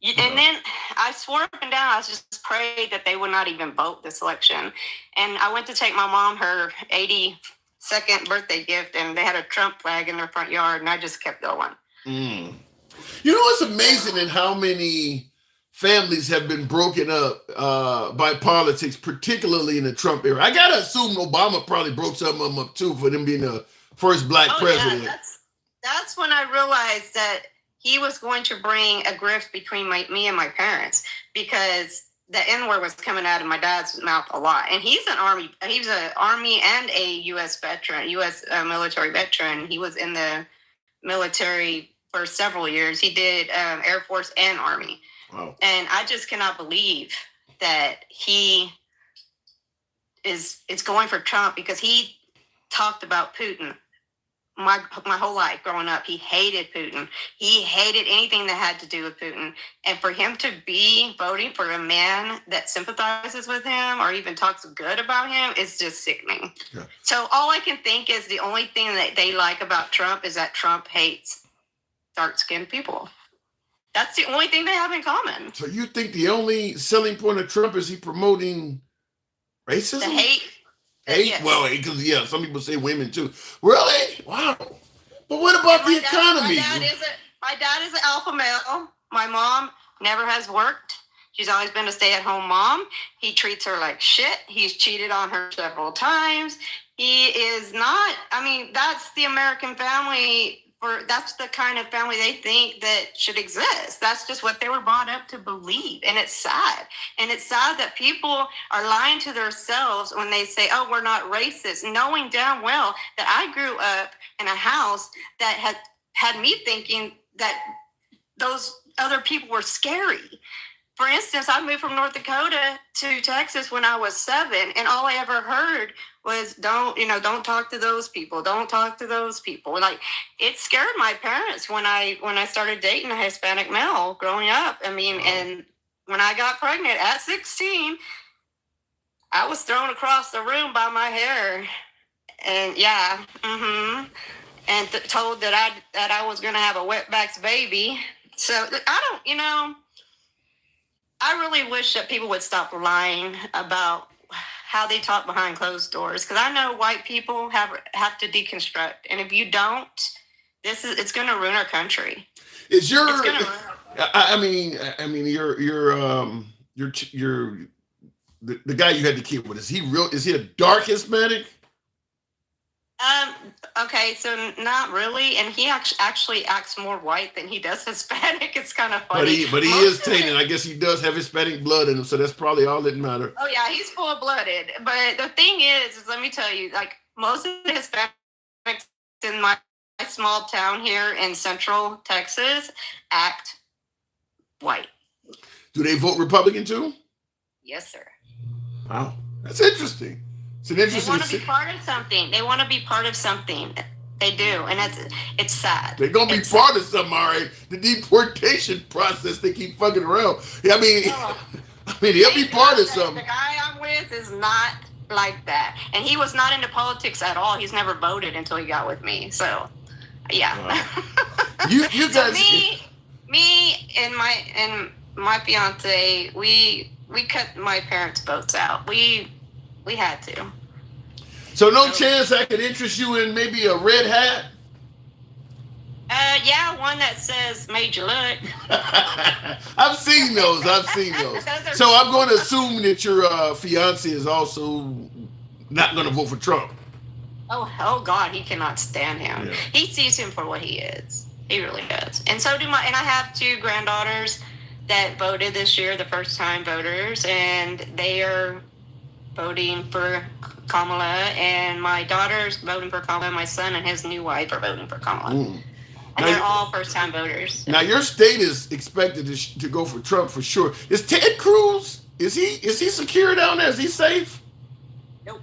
Speaker 11: And then I swore up and down, I just prayed that they would not even vote this election. And I went to take my mom her 82nd birthday gift, and they had a Trump flag in their front yard, and I just kept going.
Speaker 1: It's amazing in how many families have been broken up by politics, particularly in the Trump era. I gotta assume Obama probably broke some of them up too, for them being the first black president.
Speaker 11: Yeah, that's when I realized that he was going to bring a grift between me and my parents, because the N-word was coming out of my dad's mouth a lot. And he's an army and a U.S. veteran, U.S. Military veteran. He was in the military for several years. He did Air Force and Army. Wow. And I just cannot believe that he is going for Trump because he talked about Putin. My whole life growing up, he hated Putin. He hated anything that had to do with Putin. And for him to be voting for a man that sympathizes with him or even talks good about him is just sickening. Yeah. So all I can think is the only thing that they like about Trump is that Trump hates dark-skinned people. That's the only thing they have in common.
Speaker 1: So you think the only selling point of Trump is he promoting racism?
Speaker 11: The hate.
Speaker 1: Hate?
Speaker 11: Yes.
Speaker 1: Well, because, yeah, some people say women too. Really? Wow. But what about the economy?
Speaker 11: My dad is an alpha male. My mom never has worked. She's always been a stay-at-home mom. He treats her like shit. He's cheated on her several times. He is not, I mean, that's the American family. That's the kind of family they think that should exist. That's just what they were brought up to believe. And it's sad. And it's sad that people are lying to themselves when they say, oh, we're not racist, knowing damn well that I grew up in a house that had me thinking that those other people were scary. For instance, I moved from North Dakota to Texas when I was 7, and all I ever heard was don't talk to those people. Don't talk to those people. Like, it scared my parents when I started dating a Hispanic male growing up. I mean, and when I got pregnant at 16, I was thrown across the room by my hair, and and told that I was going to have a wetback's baby. So I really wish that people would stop lying about how they talk behind closed doors, because I know white people have to deconstruct, and if you don't, it's going to ruin our country.
Speaker 1: Is your?
Speaker 11: It's going to ruin.
Speaker 1: I mean, the guy you had the kid with, is he real? Is he a dark Hispanic?
Speaker 11: Okay, so not really, and he actually acts more white than he does Hispanic. It's kind of funny.
Speaker 1: But he is tainted. I guess he does have Hispanic blood in him, so that's probably all that matters.
Speaker 11: Oh yeah, he's full-blooded. But the thing is let me tell you, like, most of the Hispanics in my small town here in Central Texas act white.
Speaker 1: Do they vote Republican too?
Speaker 11: Yes, sir.
Speaker 1: Wow, that's interesting. They
Speaker 11: want to be part of something. They want to be part of something. They do, and it's sad.
Speaker 1: They're gonna be part of something, all right. The deportation process, they keep fucking around. Yeah, I mean, he'll be part of something.
Speaker 11: The guy I'm with is not like that, and he was not into politics at all. He's never voted until he got with me. So, yeah.
Speaker 1: Wow. You guys.
Speaker 11: Me and my fiance, we cut my parents' votes out. We had to.
Speaker 1: So no chance I could interest you in maybe a red hat?
Speaker 11: Yeah, one that says "Made you look."
Speaker 1: I've seen those. So I'm going to assume that your fiance is also not going to vote for Trump.
Speaker 11: Oh God, he cannot stand him. Yeah. He sees him for what he is. He really does. And so do and I have 2 granddaughters that voted this year, the first time voters, and they are voting for Kamala, and my daughter's voting for Kamala, my son and his new wife are voting for Kamala. And they're all first-time voters. So.
Speaker 1: Now, your state is expected to go for Trump for sure. Is Ted Cruz, is he secure down there? Is he safe?
Speaker 11: Nope.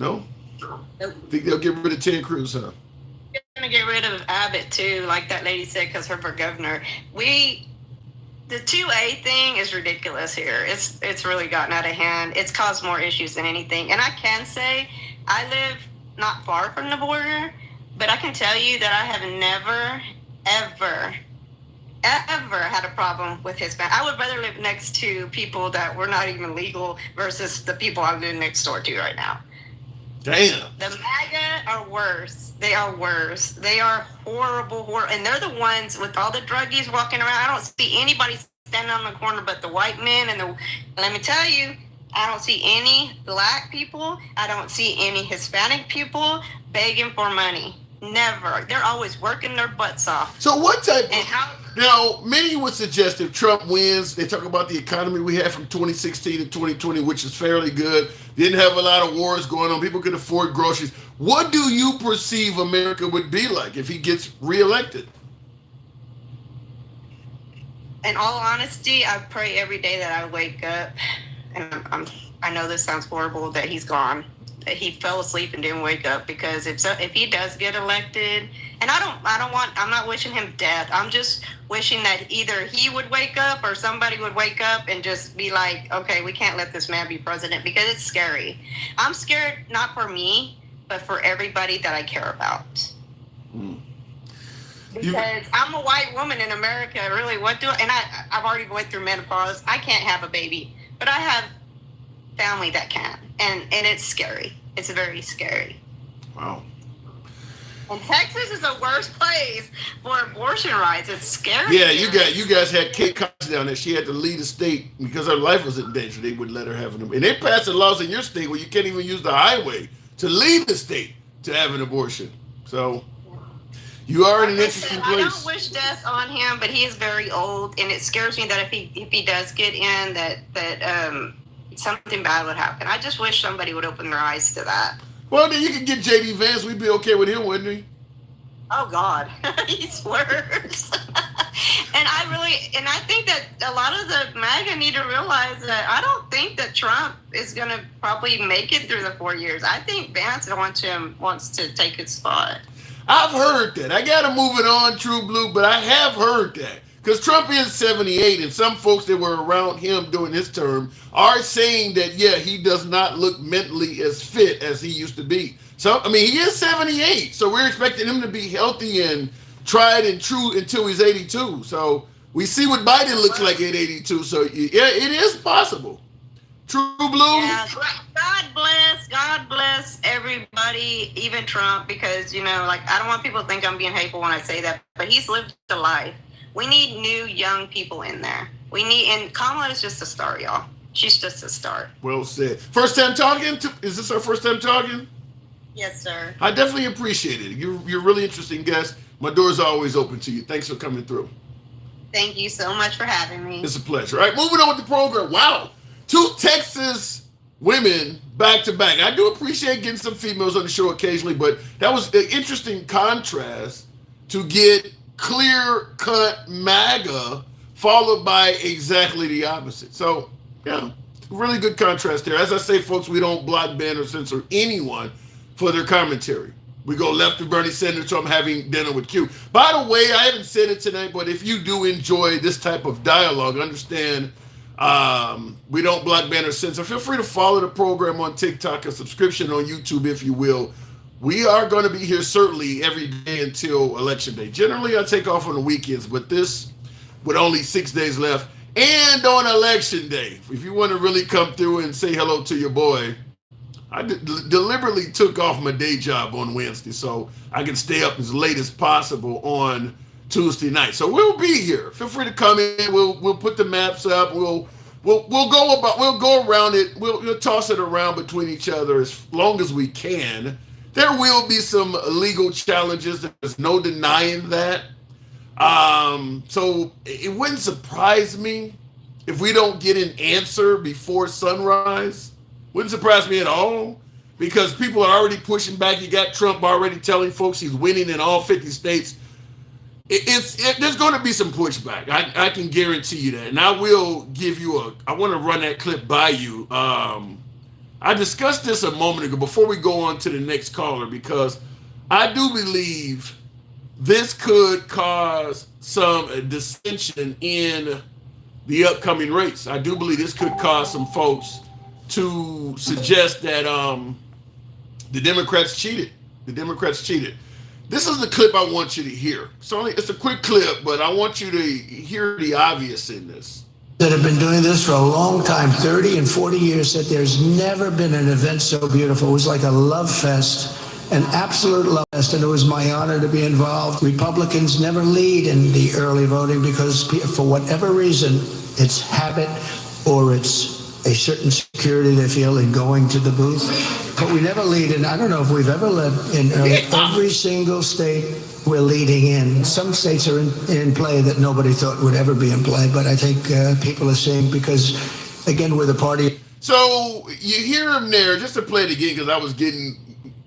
Speaker 1: No?
Speaker 11: Nope.
Speaker 1: Think they'll get rid of Ted Cruz, huh?
Speaker 11: They're going to get rid of Abbott, too, like that lady said, because her for governor. The 2A thing is ridiculous here. It's really gotten out of hand. It's caused more issues than anything. And I can say I live not far from the border, but I can tell you that I have never, ever had a problem with Hispanic. I would rather live next to people that were not even legal versus the people I live next door to right now.
Speaker 1: Damn.
Speaker 11: The MAGA are worse. They are worse. They are horrible. And they're the ones with all the druggies walking around. I don't see anybody standing on the corner but the white men. And let me tell you, I don't see any black people. I don't see any Hispanic people begging for money. Never. They're always working their butts off.
Speaker 1: So what type now, many would suggest if Trump wins, they talk about the economy we had from 2016 to 2020, which is fairly good. Didn't have a lot of wars going on. People could afford groceries. What do you perceive America would be like if he gets reelected?
Speaker 11: In all honesty, I pray every day that I wake up and I'm I know this sounds horrible that he's gone, that he fell asleep and didn't wake up, because if he does get elected, and I'm not wishing him death. I'm just wishing that either he would wake up or somebody would wake up and just be like, okay, we can't let this man be president, because it's scary. I'm scared not for me, but for everybody that I care about. Because I'm a white woman in America, really. I've already went through menopause. I can't have a baby, but I have family that can, and it's scary. It's very scary.
Speaker 1: Wow.
Speaker 11: And Texas is a worse place for abortion rights. It's scary.
Speaker 1: Yeah, you guys had Kate Cox down there. She had to leave the state because her life was in danger. They wouldn't let her have an abortion. And they passed the laws in your state where you can't even use the highway to leave the state to have an abortion. So you are in an interesting place.
Speaker 11: I don't wish death on him, but he is very old, and it scares me that if he does get in, that something bad would happen. I just wish somebody would open their eyes to that.
Speaker 1: Well, then you could get J.D. Vance. We'd be okay with him, wouldn't we?
Speaker 11: Oh, God. He's worse. And I think that a lot of the MAGA need to realize that I don't think that Trump is going to probably make it through the 4 years. I think Vance wants to take his spot.
Speaker 1: I've heard that. I got to move it on, True Blue, but I have heard that. Because Trump is 78, and some folks that were around him during his term are saying that, yeah, he does not look mentally as fit as he used to be. So, I mean, he is 78, so we're expecting him to be healthy and tried and true until he's 82. So we see what Biden looks like at 82. So, yeah, it is possible. True Blue?
Speaker 11: Yeah, God bless everybody, even Trump, because, I don't want people to think I'm being hateful when I say that, but he's lived a life. We need new, young people in there. And Kamala is just a start, y'all. She's just a start.
Speaker 1: Well said. First time talking? Is this our first time talking?
Speaker 11: Yes, sir.
Speaker 1: I definitely appreciate it. You're really interesting guest. My door's always open to you. Thanks for coming through.
Speaker 11: Thank you so much for having me.
Speaker 1: It's a pleasure. All right, moving on with the program. Wow. 2 Texas women back to back. I do appreciate getting some females on the show occasionally, but that was an interesting contrast to get clear-cut MAGA followed by exactly the opposite. So, yeah, really good contrast there. As I say, folks, we don't block, ban, or censor anyone for their commentary. We go left to Bernie Sanders, so I'm having dinner with Q. By the way, I haven't said it tonight, but if you do enjoy this type of dialogue, understand we don't block, ban, or censor. Feel free to follow the program on TikTok, a subscription on YouTube, if you will. We are going to be here certainly every day until Election Day. Generally, I take off on the weekends, but this, with only 6 days left, and on Election Day, if you want to really come through and say hello to your boy, I deliberately took off my day job on Wednesday so I can stay up as late as possible on Tuesday night. So we'll be here. Feel free to come in. We'll put the maps up. We'll go around it. We'll toss it around between each other as long as we can. There will be some legal challenges. There's no denying that. So it wouldn't surprise me if we don't get an answer before sunrise. Wouldn't surprise me at all, because people are already pushing back. You got Trump already telling folks he's winning in all 50 states. There's going to be some pushback. I can guarantee you that. And I will give you I want to run that clip by you. I discussed this a moment ago before we go on to the next caller, because I do believe this could cause some dissension in the upcoming race. I do believe this could cause some folks to suggest that the Democrats cheated. The Democrats cheated. This is the clip I want you to hear. It's a quick clip, but I want you to hear the obvious in this.
Speaker 3: That have been doing this for a long time, 30 and 40 years, said there's never been an event so beautiful. It was like a love fest, an absolute love fest, and it was my honor to be involved. Republicans never lead in the early voting because for whatever reason, it's habit or it's a certain security they feel in going to the booth. But we never lead in. I don't know if we've ever led in every single state. We're leading in. Some states are in play that nobody thought would ever be in play, but I think people are seeing, because, again, we're the party.
Speaker 1: So you hear him there, just to play it again, because I was getting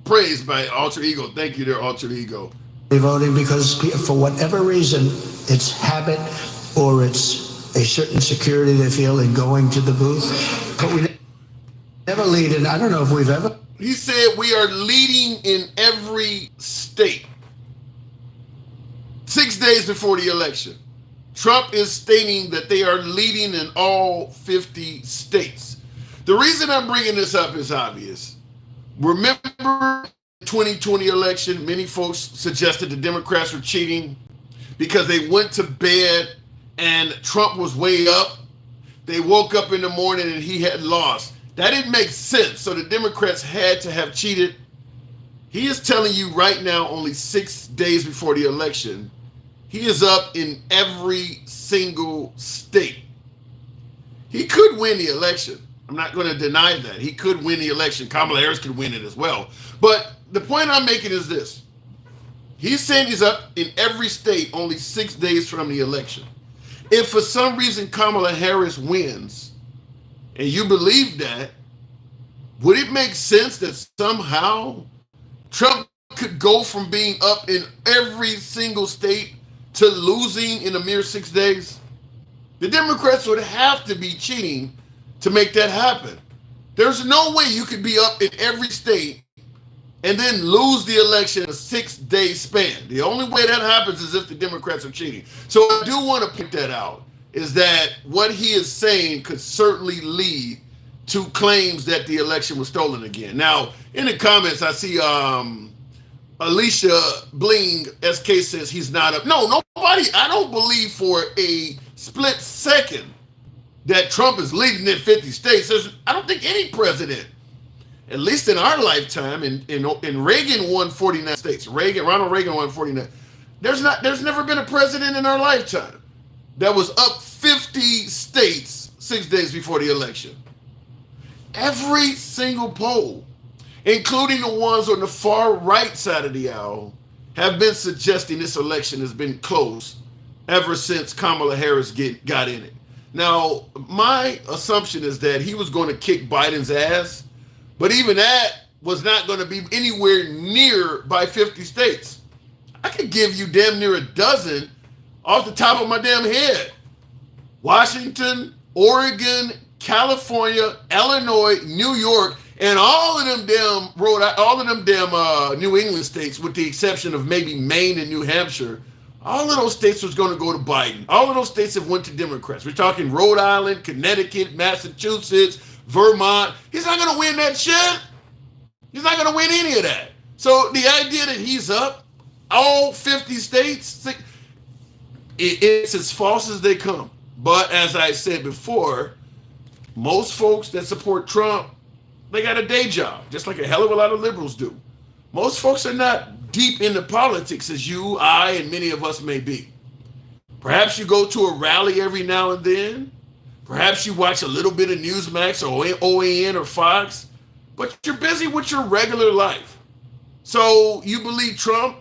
Speaker 1: praised by Alter Ego. Thank you there, Alter Ego.
Speaker 3: Voting because for whatever reason, it's habit or it's a certain security they feel in going to the booth. But Never leading. I don't know if we've ever.
Speaker 1: He said we are leading in every state. 6 days before the election, Trump is stating that they are leading in all 50 states. The reason I'm bringing this up is obvious. Remember the 2020 election, many folks suggested the Democrats were cheating because they went to bed and Trump was way up. They woke up in the morning and he had lost. That didn't make sense. So the Democrats had to have cheated. He is telling you right now, only 6 days before the election, he is up in every single state. He could win the election. I'm not going to deny that. He could win the election. Kamala Harris could win it as well. But the point I'm making is this. He's saying he's up in every state only 6 days from the election. If for some reason Kamala Harris wins, and you believe that, would it make sense that somehow Trump could go from being up in every single state to losing in a mere 6 days? The Democrats would have to be cheating to make that happen. There's no way you could be up in every state and then lose the election in a 6 day span. The only way that happens is if the Democrats are cheating. So I do want to point that out, is that what he is saying could certainly lead to claims that the election was stolen again. Now, in the comments, I see Alicia Bling SK says he's not up. No, nobody, I don't believe for a split second that Trump is leading in 50 states. I don't think any president, at least in our lifetime, and Reagan won 49 states. Ronald Reagan won 49. There's never been a president in our lifetime that was up 50 states 6 days before the election. Every single poll, including the ones on the far right side of the aisle, have been suggesting this election has been close ever since Kamala Harris got in it. Now, my assumption is that he was going to kick Biden's ass, but even that was not going to be anywhere near by 50 states. I could give you damn near a dozen off the top of my damn head. Washington, Oregon, California, Illinois, New York, and all of them damn New England states, with the exception of maybe Maine and New Hampshire. All of those states was going to go to Biden. All of those states have went to Democrats. We're talking Rhode Island, Connecticut, Massachusetts, Vermont. He's not going to win that shit. He's not going to win any of that. So the idea that he's up all 50 states, it's as false as they come. But as I said before, most folks that support Trump, they got a day job, just like a hell of a lot of liberals do. Most folks are not deep into politics as you, I, and many of us may be. Perhaps you go to a rally every now and then. Perhaps you watch a little bit of Newsmax or OAN or Fox, but you're busy with your regular life. So you believe Trump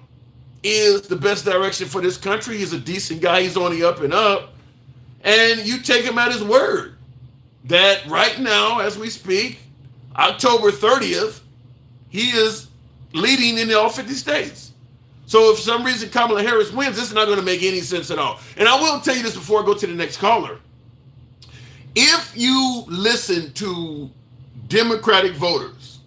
Speaker 1: is the best direction for this country. He's a decent guy. He's on the up and up. And you take him at his word that right now, as we speak, October 30th, he is leading in all 50 states. So if for some reason Kamala Harris wins, this is not going to make any sense at all. And I will tell you this before I go to the next caller. If you listen to Democratic voters,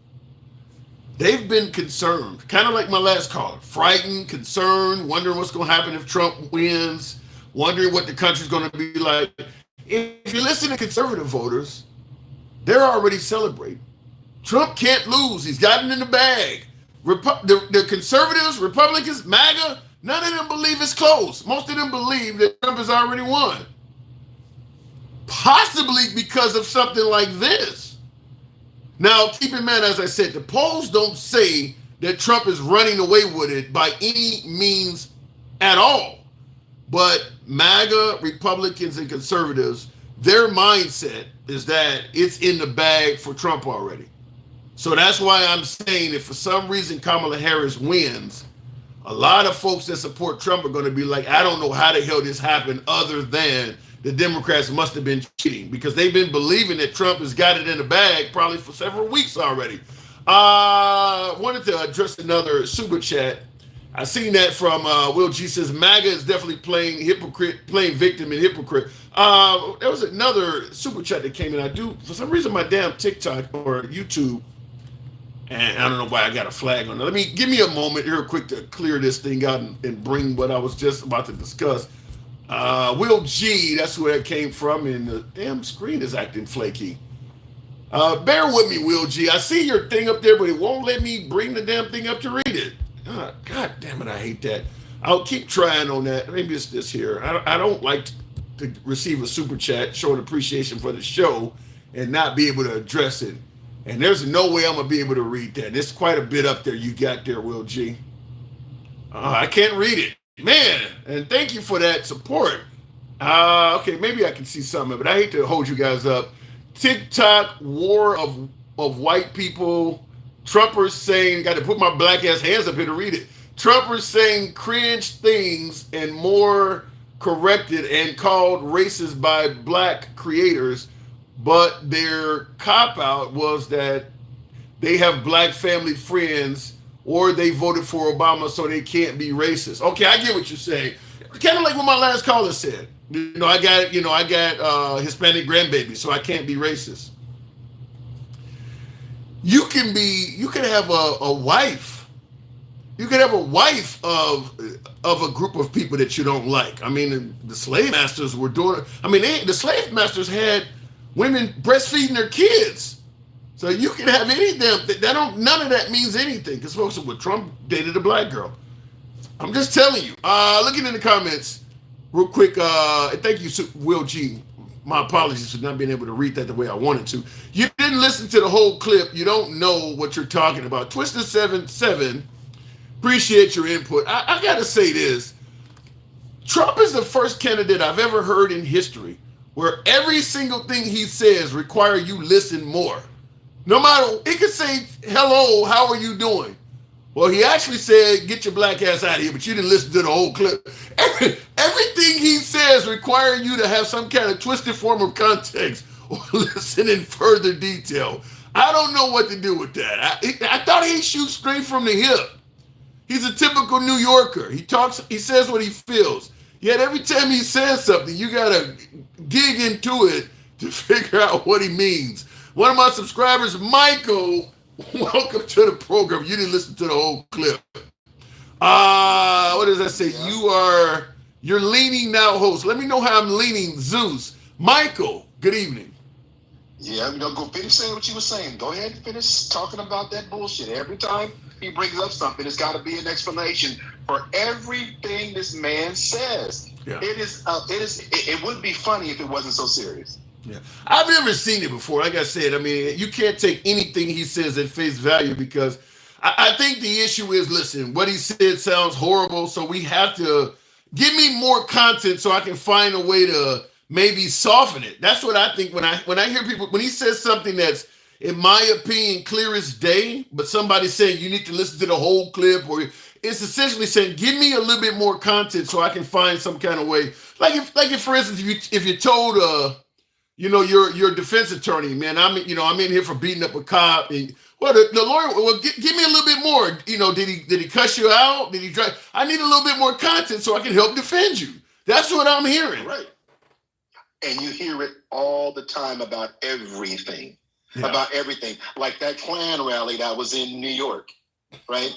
Speaker 1: they've been concerned, kind of like my last caller, frightened, concerned, wondering what's going to happen if Trump wins, wondering what the country's going to be like. If you listen to conservative voters, they're already celebrating. Trump can't lose. He's gotten in the bag. The conservatives, Republicans, MAGA, none of them believe it's close. Most of them believe that Trump has already won. Possibly because of something like this. Now, keep in mind, as I said, the polls don't say that Trump is running away with it by any means at all. But MAGA, Republicans, and conservatives, their mindset is that it's in the bag for Trump already. So that's why I'm saying if for some reason Kamala Harris wins, a lot of folks that support Trump are going to be like, I don't know how the hell this happened other than the Democrats must have been cheating, because they've been believing that Trump has got it in the bag probably for several weeks already. Wanted to address another super chat. I seen that from Will G says Maga is definitely playing hypocrite, playing victim and hypocrite. There was another super chat that came in. I do for some reason my damn TikTok or YouTube, and I don't know why I got a flag on it. Give me a moment here quick to clear this thing out and bring what I was just about to discuss. Will G, that's where it came from, and the damn screen is acting flaky. Bear with me, Will G. I see your thing up there, but it won't let me bring the damn thing up to read it. God damn it, I hate that. I'll keep trying on that. Maybe it's this here. I don't like to receive a super chat showing appreciation for the show and not be able to address it. And there's no way I'm going to be able to read that. There's quite a bit up there you got there, Will G. I can't read it. Man, and thank you for that support. Okay, maybe I can see something, but I hate to hold you guys up. TikTok war of white people. Trumpers saying, got to put my black ass hands up here to read it. Trumpers saying cringe things and more corrected and called racist by black creators, but their cop out was that they have black family friends or they voted for Obama so they can't be racist. Okay, I get what you're saying. Kind of like what my last caller said. I got Hispanic grandbabies, so I can't be racist. You can have a wife. You can have a wife of a group of people that you don't like. I mean, the slave masters were doing. I mean, the slave masters had women breastfeeding their kids. So you can have any damn. None of that means anything. Because folks, with Trump dated a black girl. I'm just telling you. Looking in the comments, real quick. Thank you, Will G. My apologies for not being able to read that the way I wanted to. You didn't listen to the whole clip. You don't know what you're talking about. Twister77, appreciate your input. I got to say this. Trump is the first candidate I've ever heard in history where every single thing he says require you listen more. No matter, he could say, hello, how are you doing? Well, he actually said, get your black ass out of here, but you didn't listen to the whole clip. Everything he says require you to have some kind of twisted form of context or listen in further detail. I don't know what to do with that. I thought he shoots straight from the hip. He's a typical New Yorker. He says what he feels. Yet every time he says something, you gotta dig into it to figure out what he means. One of my subscribers, Michael, welcome to the program. You didn't listen to the whole clip. What does that say? You're leaning now, host. Let me know how I'm leaning, Zeus. Michael, good evening.
Speaker 8: Yeah, go finish saying what you were saying. Go ahead and finish talking about that bullshit. Every time he brings up something, it's got to be an explanation for everything this man says. Yeah. It would be funny if it wasn't so serious.
Speaker 1: Yeah, I've never seen it before. Like I said, I mean, you can't take anything he says at face value because I think the issue is, listen, what he said sounds horrible, so we have to give me more content so I can find a way to maybe soften it. That's what I think when I hear people, when he says something that's, in my opinion, clear as day, but somebody saying you need to listen to the whole clip, or it's essentially saying, give me a little bit more content so I can find some kind of way. Like if for instance, if you told your defense attorney, man, I'm in here for beating up a cop, and the lawyer, well, give me a little bit more. Did he cuss you out? Did he drive? I need a little bit more content so I can help defend you. That's what I'm hearing.
Speaker 8: Right. And you hear it all the time about everything. Yeah. About everything. Like that Klan rally that was in New York, right?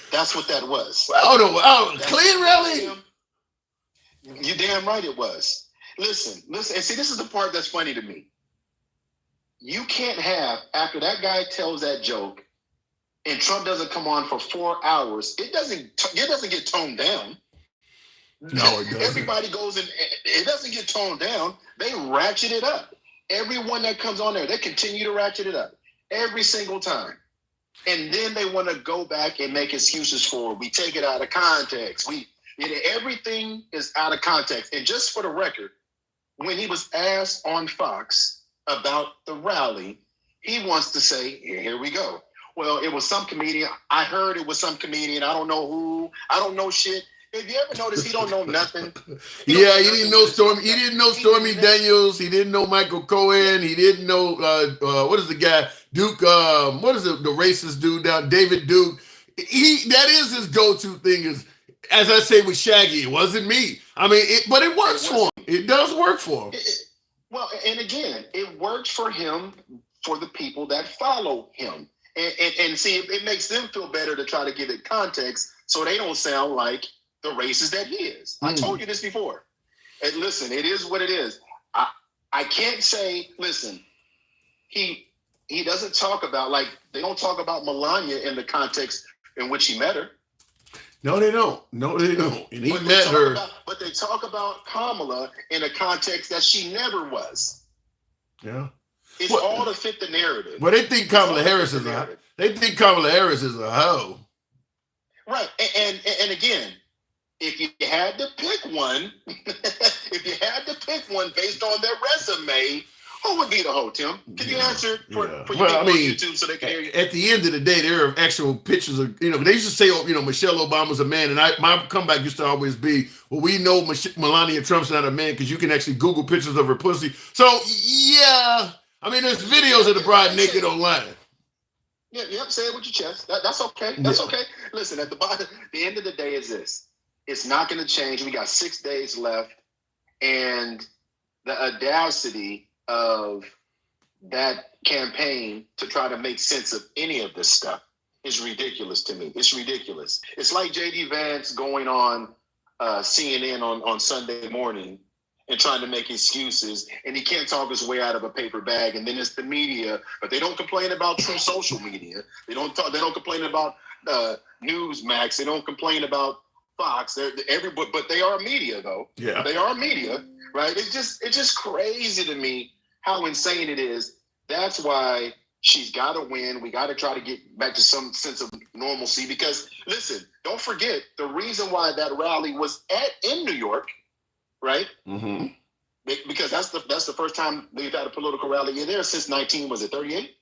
Speaker 8: That's what that was.
Speaker 1: Klan rally?
Speaker 8: You damn right it was. Listen, and see, this is the part that's funny to me. You can't have, after that guy tells that joke and Trump doesn't come on for 4 hours, it doesn't get toned down.
Speaker 1: No, it doesn't.
Speaker 8: Everybody goes in, it doesn't get toned down. They ratchet it up. Everyone that comes on there, they continue to ratchet it up every single time. And then they want to go back and make excuses for it. We take it out of context. Everything is out of context. And just for the record, when he was asked on Fox about the rally, he wants to say, here we go. Well, it was some comedian. I heard it was some comedian. I don't know who. I don't know shit. Have you ever noticed he don't know nothing?
Speaker 1: He didn't know Stormy. He didn't know Stormy Daniels. He didn't know Michael Cohen. He didn't know what is the guy Duke? What is it? The racist dude down, David Duke. that is his go-to thing. Is, as I say with Shaggy, it wasn't me. I mean, but it works for him. It does work for him.
Speaker 12: Well, and again, it works for him, for the people that follow him. And see, it makes them feel better to try to give it context so they don't sound like the racist that he is. I told you this before. And listen, it is what it is. I can't say, listen, he doesn't talk about, like, they don't talk about Melania in the context in which he met her.
Speaker 1: No, they don't. No, they don't. And he met her.
Speaker 12: But they talk about Kamala in a context that she never was.
Speaker 1: Yeah.
Speaker 12: It's all to fit the narrative.
Speaker 1: Well, they think Kamala Harris is a hoe.
Speaker 12: Right. And again, if you had to pick one, based on their resume, who would be the hoe, Tim? Can you answer for your people on YouTube so they can hear you?
Speaker 1: At the end of the day, there are actual pictures of, they used to say, Michelle Obama's a man. And my comeback used to always be, well, we know Melania Trump's not a man because you can actually Google pictures of her pussy. So, yeah. I mean, there's videos of the bride naked online.
Speaker 12: Yep, say it with your chest. That's okay. That's okay. Listen, at the end of the day is this. It's not going to change. We got 6 days left. And the audacity of that campaign to try to make sense of any of this stuff is ridiculous to me. It's ridiculous. It's like J.D. Vance going on CNN on Sunday morning and trying to make excuses, and he can't talk his way out of a paper bag. And then it's the media, but they don't complain about true social media. They don't complain about Newsmax. They don't complain about Fox. But they are media, though.
Speaker 1: Yeah,
Speaker 12: they are media, right? It's just crazy to me how insane it is. That's why she's got to win. We got to try to get back to some sense of normalcy. Because listen, don't forget the reason why that rally was in New York. Right?
Speaker 1: Mm-hmm.
Speaker 12: Because that's the first time they've had a political rally in there since 1938?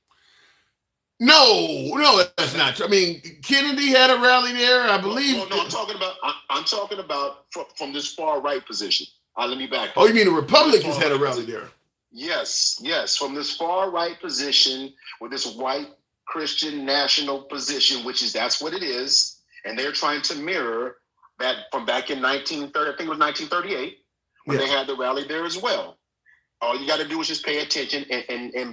Speaker 1: No, that's not true. I mean, Kennedy had a rally there, I believe.
Speaker 12: No, I'm talking about from this far right position. Let me back up.
Speaker 1: Oh, you mean the Republicans had a rally there?
Speaker 12: Yes, from this far right position with this white Christian national position, that's what it is, and they're trying to mirror that from back in 1930. I think it was 1938. When they had the rally there as well. All you got to do is just pay attention,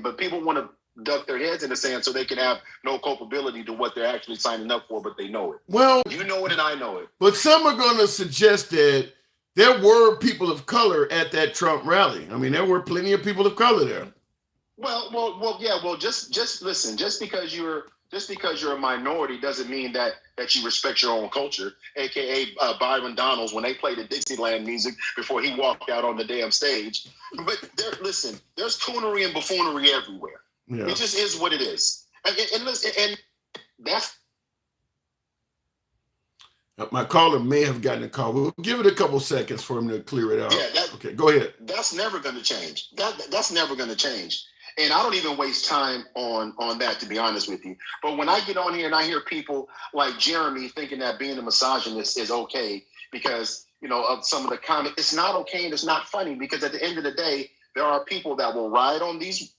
Speaker 12: but people want to duck their heads in the sand so they can have no culpability to what they're actually signing up for, but they know it.
Speaker 1: Well,
Speaker 12: you know it and I know it. But
Speaker 1: some are going to suggest that there were people of color at that Trump rally. I mean, there were plenty of people of color there.
Speaker 12: Well, just listen. Just because you're a minority doesn't mean that you respect your own culture, aka Byron Donalds when they played the Dixieland music before he walked out on the damn stage. But there's coonery and buffoonery everywhere.
Speaker 1: Yeah.
Speaker 12: It just is what it is. And that's.
Speaker 1: My caller may have gotten a call. We'll give it a couple seconds for him to clear it out.
Speaker 12: Yeah,
Speaker 1: okay, go ahead.
Speaker 12: That's never going to change. That's never going to change. And I don't even waste time on that, to be honest with you. But when I get on here and I hear people like Jeremy thinking that being a misogynist is okay because, of some of the comments, it's not okay and it's not funny because at the end of the day, there are people that will ride on these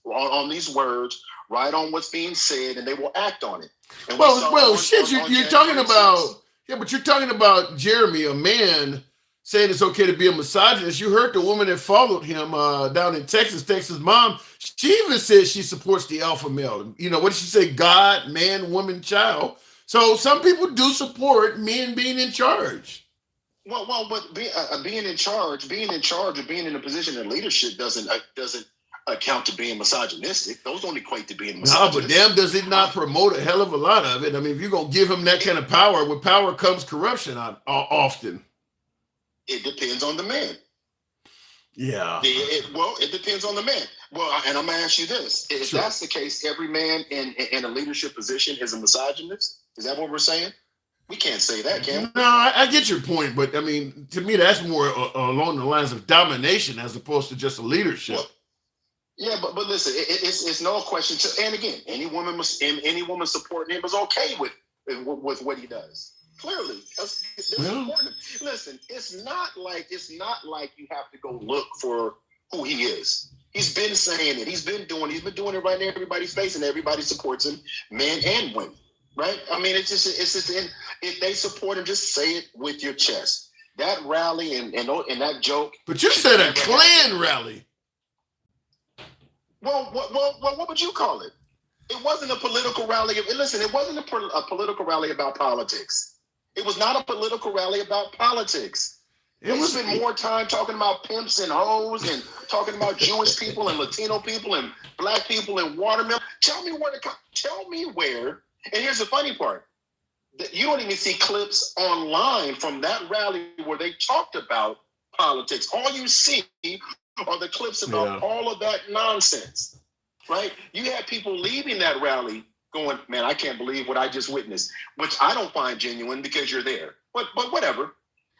Speaker 12: words, ride on what's being said, and they will act on it. And
Speaker 1: you're talking about, but you're talking about Jeremy, a man saying it's okay to be a misogynist. You heard the woman that followed him down in Texas mom. She even says she supports the alpha male. What did she say? God, man, woman, child. So some people do support men being in charge.
Speaker 12: Well, but being in charge or being in a position of leadership doesn't account to being misogynistic. Those don't equate to being misogynist.
Speaker 1: No, but damn, does it not promote a hell of a lot of it? I mean, if you're going to give him that kind of power, with power comes corruption often.
Speaker 12: It depends on the man.
Speaker 1: Yeah.
Speaker 12: It depends on the man. Well, and I'm going to ask you this. If that's the case, every man in a leadership position is a misogynist? Is that what we're saying? We can't say that, can we?
Speaker 1: No, I get your point, but I mean, to me, that's more along the lines of domination as opposed to just a leadership.
Speaker 12: Well, yeah, but listen, it's no question. And again, any woman supporting him is okay with what he does. Clearly, that's important. Listen, it's not like you have to go look for who he is. He's been saying it. He's been doing it right in everybody's face, and everybody supports him, men and women. right? I mean, it's just if they support him, just say it with your chest. That rally and that joke.
Speaker 1: But you said a Klan rally.
Speaker 12: Well, what would you call it? It wasn't a political rally. Listen, it wasn't a political rally about politics. It was not a political rally about politics. They spent more time talking about pimps and hoes and talking about Jewish people and Latino people and black people and watermelon. Tell me where. And here's the funny part. You don't even see clips online from that rally where they talked about politics. All you see are the clips about all of that nonsense, right? You had people leaving that rally going, man, I can't believe what I just witnessed, which I don't find genuine because you're there. But whatever.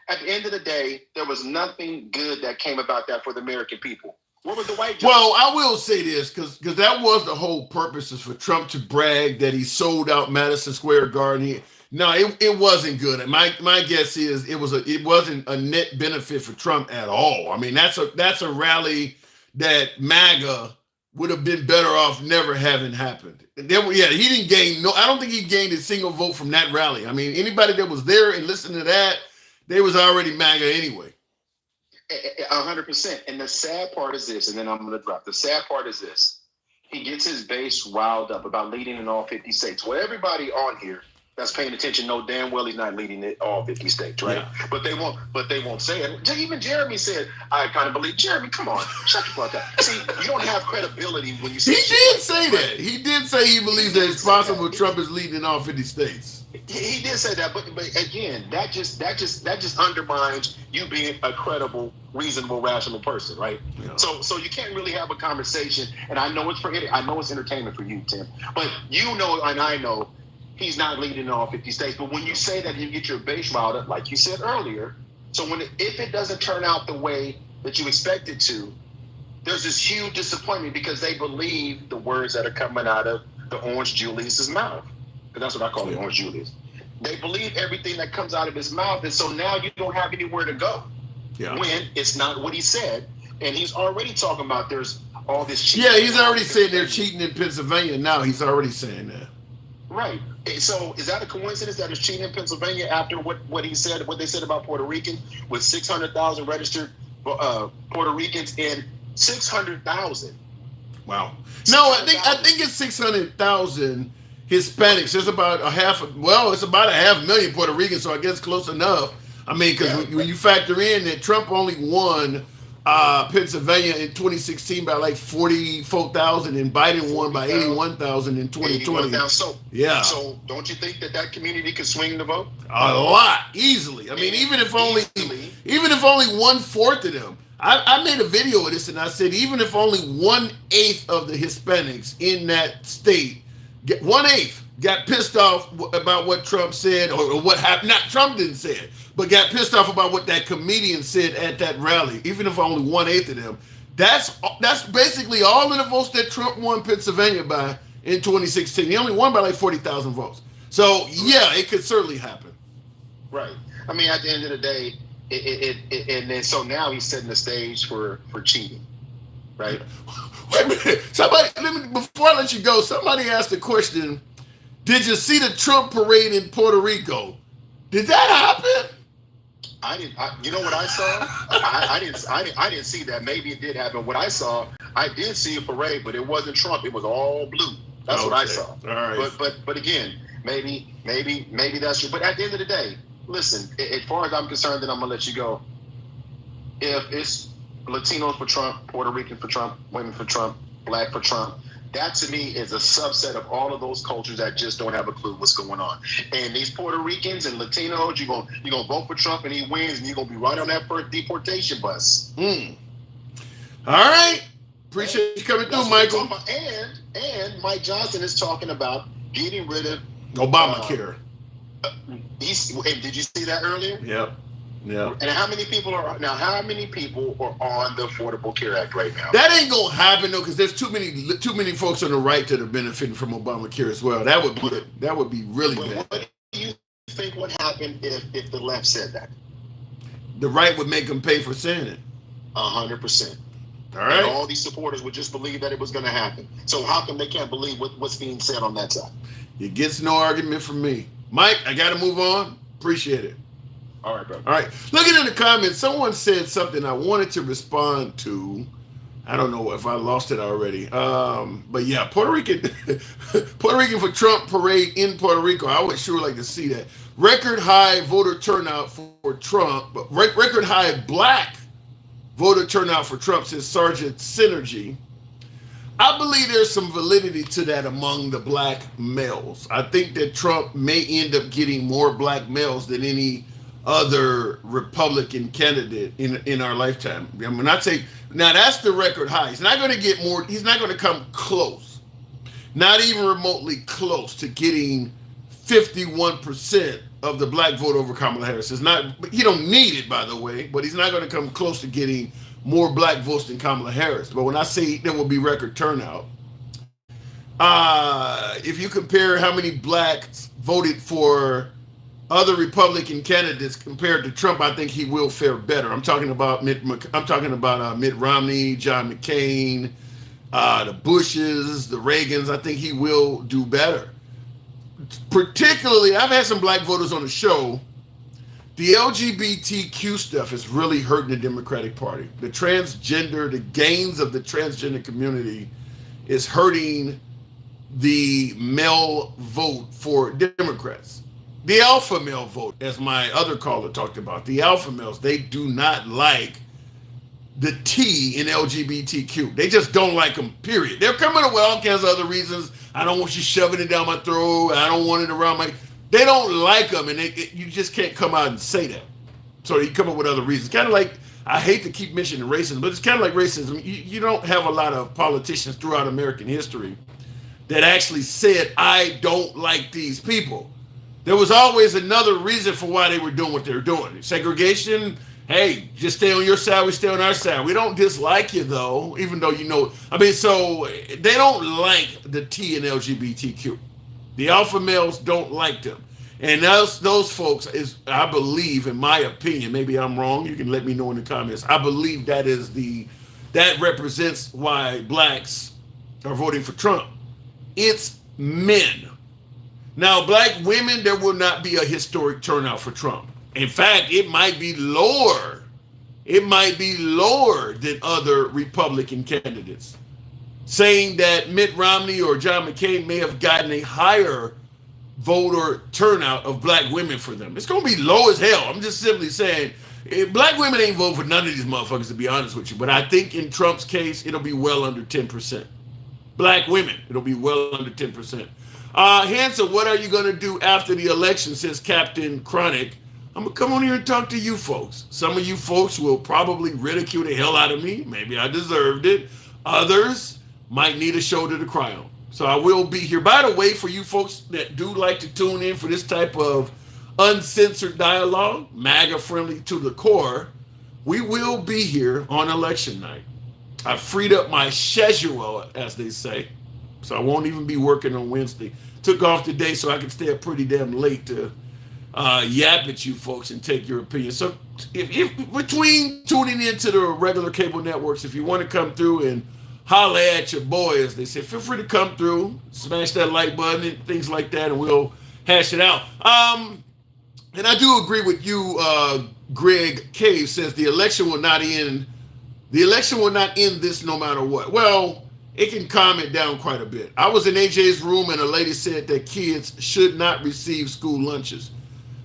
Speaker 12: At the end of the day, there was nothing good that came about that for the American people. What was the white judge? Well,
Speaker 1: I will say this, because that was the whole purpose, is for Trump to brag that he sold out Madison Square Garden. It wasn't good. And my guess is it wasn't a net benefit for Trump at all. I mean, that's a rally that Maga would have been better off never having happened. He didn't gain I don't think he gained a single vote from that rally. I mean, anybody that was there and listened to that, they was already MAGA anyway.
Speaker 12: 100%. And the sad part is this, and then I'm going to drop. The sad part is this. He gets his base riled up about leading in all 50 states. Well, everybody on here that's paying attention know damn well he's not leading in all 50 states, right? Yeah. But they won't say it. Even Jeremy said, I kind of believe. Jeremy, come on, shut your fuck up. See, you don't have credibility when you say
Speaker 1: He did say that. He did say he believes that it's possible Trump is leading in all 50 states.
Speaker 12: He did say that, but again, that just undermines you being a credible, reasonable, rational person, right? Yeah. So you can't really have a conversation. And I know it's entertainment for you, Tim. But you know, and I know, he's not leading in all 50 states. But when you say that, you get your base riled up, like you said earlier. So if it doesn't turn out the way that you expect it to, there's this huge disappointment because they believe the words that are coming out of the Orange Julius's mouth. Because that's what I call it, Orange Julius. They believe everything that comes out of his mouth, and so now you don't have anywhere to go. Yeah. When it's not what he said, and he's already talking about there's all this cheating. Yeah,
Speaker 1: he's already saying they're cheating in Pennsylvania now. He's already saying that.
Speaker 12: Right. So is that a coincidence that it's cheating in Pennsylvania after what he said, what they said about Puerto Ricans, with 600,000 registered Puerto Ricans and 600,000?
Speaker 1: Wow. No, I think it's 600,000 Hispanics. It's about it's about 500,000 Puerto Ricans, so I guess close enough. I mean, because when you factor in that Trump only won Pennsylvania in 2016 by like 44,000, and Biden won by 81,000 in 2020.
Speaker 12: So don't you think that community could swing the vote?
Speaker 1: A lot, easily. I mean, even if only 1/4 of them. I made a video of this, and I said even if only 1/8 of the Hispanics in that state, 1/8 got pissed off about what Trump said, or what happened. Not Trump didn't say it, but got pissed off about what that comedian said at that rally. Even if only 1/8 of them, that's basically all of the votes that Trump won Pennsylvania by in 2016. He only won by like 40,000 votes. So yeah, it could certainly happen.
Speaker 12: Right. I mean, at the end of the day, and then so now he's setting the stage for cheating, right?
Speaker 1: Wait a minute. Before I let you go, somebody asked the question, did you see the Trump parade in Puerto Rico? Did that happen?
Speaker 12: I didn't. You know what I saw? I didn't see that. Maybe it did happen. What I saw, I did see a parade, but it wasn't Trump. It was all blue. That's what I saw.
Speaker 1: All right.
Speaker 12: But again, maybe that's true. But at the end of the day, listen. As far as I'm concerned, then I'm gonna let you go. If it's Latinos for Trump, Puerto Rican for Trump, women for Trump, black for Trump, that to me is a subset of all of those cultures that just don't have a clue what's going on. And these Puerto Ricans and Latinos, you're gonna vote for Trump and he wins, and you're gonna be right on that first deportation bus.
Speaker 1: All right. Appreciate you coming through, Michael.
Speaker 12: And Mike Johnson is talking about getting rid of
Speaker 1: Obamacare.
Speaker 12: Did you see that earlier?
Speaker 1: Yep. Yeah.
Speaker 12: And how many people are on the Affordable Care Act right now?
Speaker 1: That ain't gonna happen though, because there's too many folks on the right that are benefiting from Obamacare as well. That would be really bad.
Speaker 12: What do you think would happen if the left said that?
Speaker 1: The right would make them pay for saying it.
Speaker 12: 100%.
Speaker 1: All right.
Speaker 12: And all these supporters would just believe that it was going to happen. So how come they can't believe what's being said on that side?
Speaker 1: It gets no argument from me. Mike, I got to move on. Appreciate it.
Speaker 12: All right, brother.
Speaker 1: All right. Looking in the comments, someone said something I wanted to respond to. I don't know if I lost it already. But yeah, Puerto Rican for Trump parade in Puerto Rico. I would sure like to see that. Record high voter turnout for Trump, but record high black voter turnout for Trump, says Sergeant Synergy. I believe there's some validity to that among the black males. I think that Trump may end up getting more black males than any other Republican candidate in our lifetime. I mean, I'd say now that's the record high. He's not going to get more. He's not going to come close, not even remotely close to getting 51% of the black vote over Kamala Harris. It's not. He don't need it, by the way, but he's not going to come close to getting more black votes than Kamala Harris. But when I say there will be record turnout, if you compare how many blacks voted for other Republican candidates compared to Trump, I think he will fare better. I'm talking about Mitt Romney, John McCain, the Bushes, the Reagans. I think he will do better. Particularly, I've had some black voters on the show. The LGBTQ stuff is really hurting the Democratic Party. The gains of the transgender community is hurting the male vote for Democrats. The alpha male vote, as my other caller talked about, the alpha males, they do not like the T in LGBTQ. They just don't like them, period. They're coming up with all kinds of other reasons. I don't want you shoving it down my throat. I don't want it around my... They don't like them, and you just can't come out and say that. So you come up with other reasons. Kind of like, I hate to keep mentioning racism, but it's kind of like racism. You don't have a lot of politicians throughout American history that actually said, I don't like these people. There was always another reason for why they were doing what they were doing. Segregation, hey, just stay on your side, we stay on our side. We don't dislike you, though, even though you know. I mean, so they don't like the T in LGBTQ. The alpha males don't like them. And those folks is, I believe, in my opinion, maybe I'm wrong, you can let me know in the comments, I believe that represents why blacks are voting for Trump. It's men. Now, black women, there will not be a historic turnout for Trump. In fact, it might be lower. It might be lower than other Republican candidates, saying that Mitt Romney or John McCain may have gotten a higher voter turnout of black women for them. It's going to be low as hell. I'm just simply saying, black women ain't voting for none of these motherfuckers, to be honest with you. But I think in Trump's case, it'll be well under 10%. Black women, it'll be well under 10%. Hanson, what are you going to do after the election, says Captain Chronic. I'm going to come on here and talk to you folks. Some of you folks will probably ridicule the hell out of me. Maybe I deserved it. Others might need a shoulder to cry on. So I will be here. By the way, for you folks that do like to tune in for this type of uncensored dialogue, MAGA friendly to the core, we will be here on election night. I freed up my schedule, as they say. So I won't even be working on Wednesday. Took off today so I can stay up pretty damn late to yap at you folks and take your opinion. So if between tuning into the regular cable networks, if you want to come through and holler at your boy, as they say, feel free to come through, smash that like button and things like that, and we'll hash it out. And I do agree with you, Greg Cave says the election will not end. The election will not end this no matter what. Well, it can calm it down quite a bit. I was in AJ's room and a lady said that kids should not receive school lunches.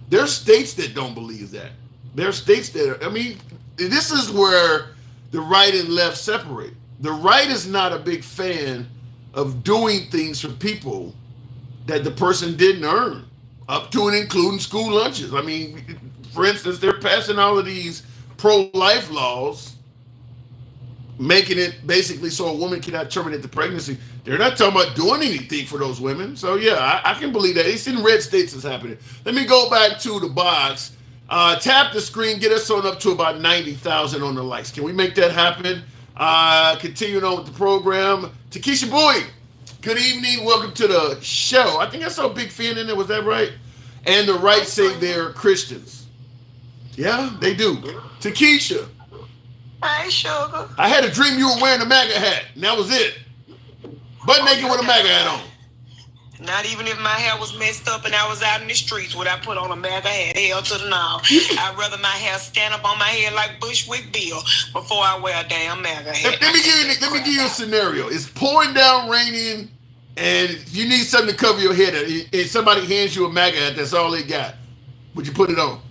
Speaker 1: There are states that don't believe that. There are states that, I mean, this is where the right and left separate. The right is not a big fan of doing things for people that the person didn't earn, up to and including school lunches. I mean, for instance, they're passing all of these pro-life laws, making it basically so a woman cannot terminate the pregnancy. They're not talking about doing anything for those women. So yeah, I can believe that. It's in red states it's happening. Let me go back to the box. Tap the screen, get us on up to about 90,000 on the likes. Can we make that happen? Continuing on with the program. Takesha Boyd, good evening. Welcome to the show. I think I saw Big Finn in there. Was that right? And the right say they're Christians. Yeah, they do. Takesha.
Speaker 11: Hey, sugar.
Speaker 1: I had a dream you were wearing a MAGA hat, and that was it. Butt naked with a MAGA hat on.
Speaker 13: Not even if my hair was messed up and I was out in the streets, would I put on a Maga hat? Hell to the no. I'd rather my hair stand up on my head like Bushwick Bill before I wear a damn Maga hat.
Speaker 1: Let me give you a scenario. It's pouring down, raining, and you need something to cover your head. And somebody hands you a Maga hat. That's all they got. Would you put it on?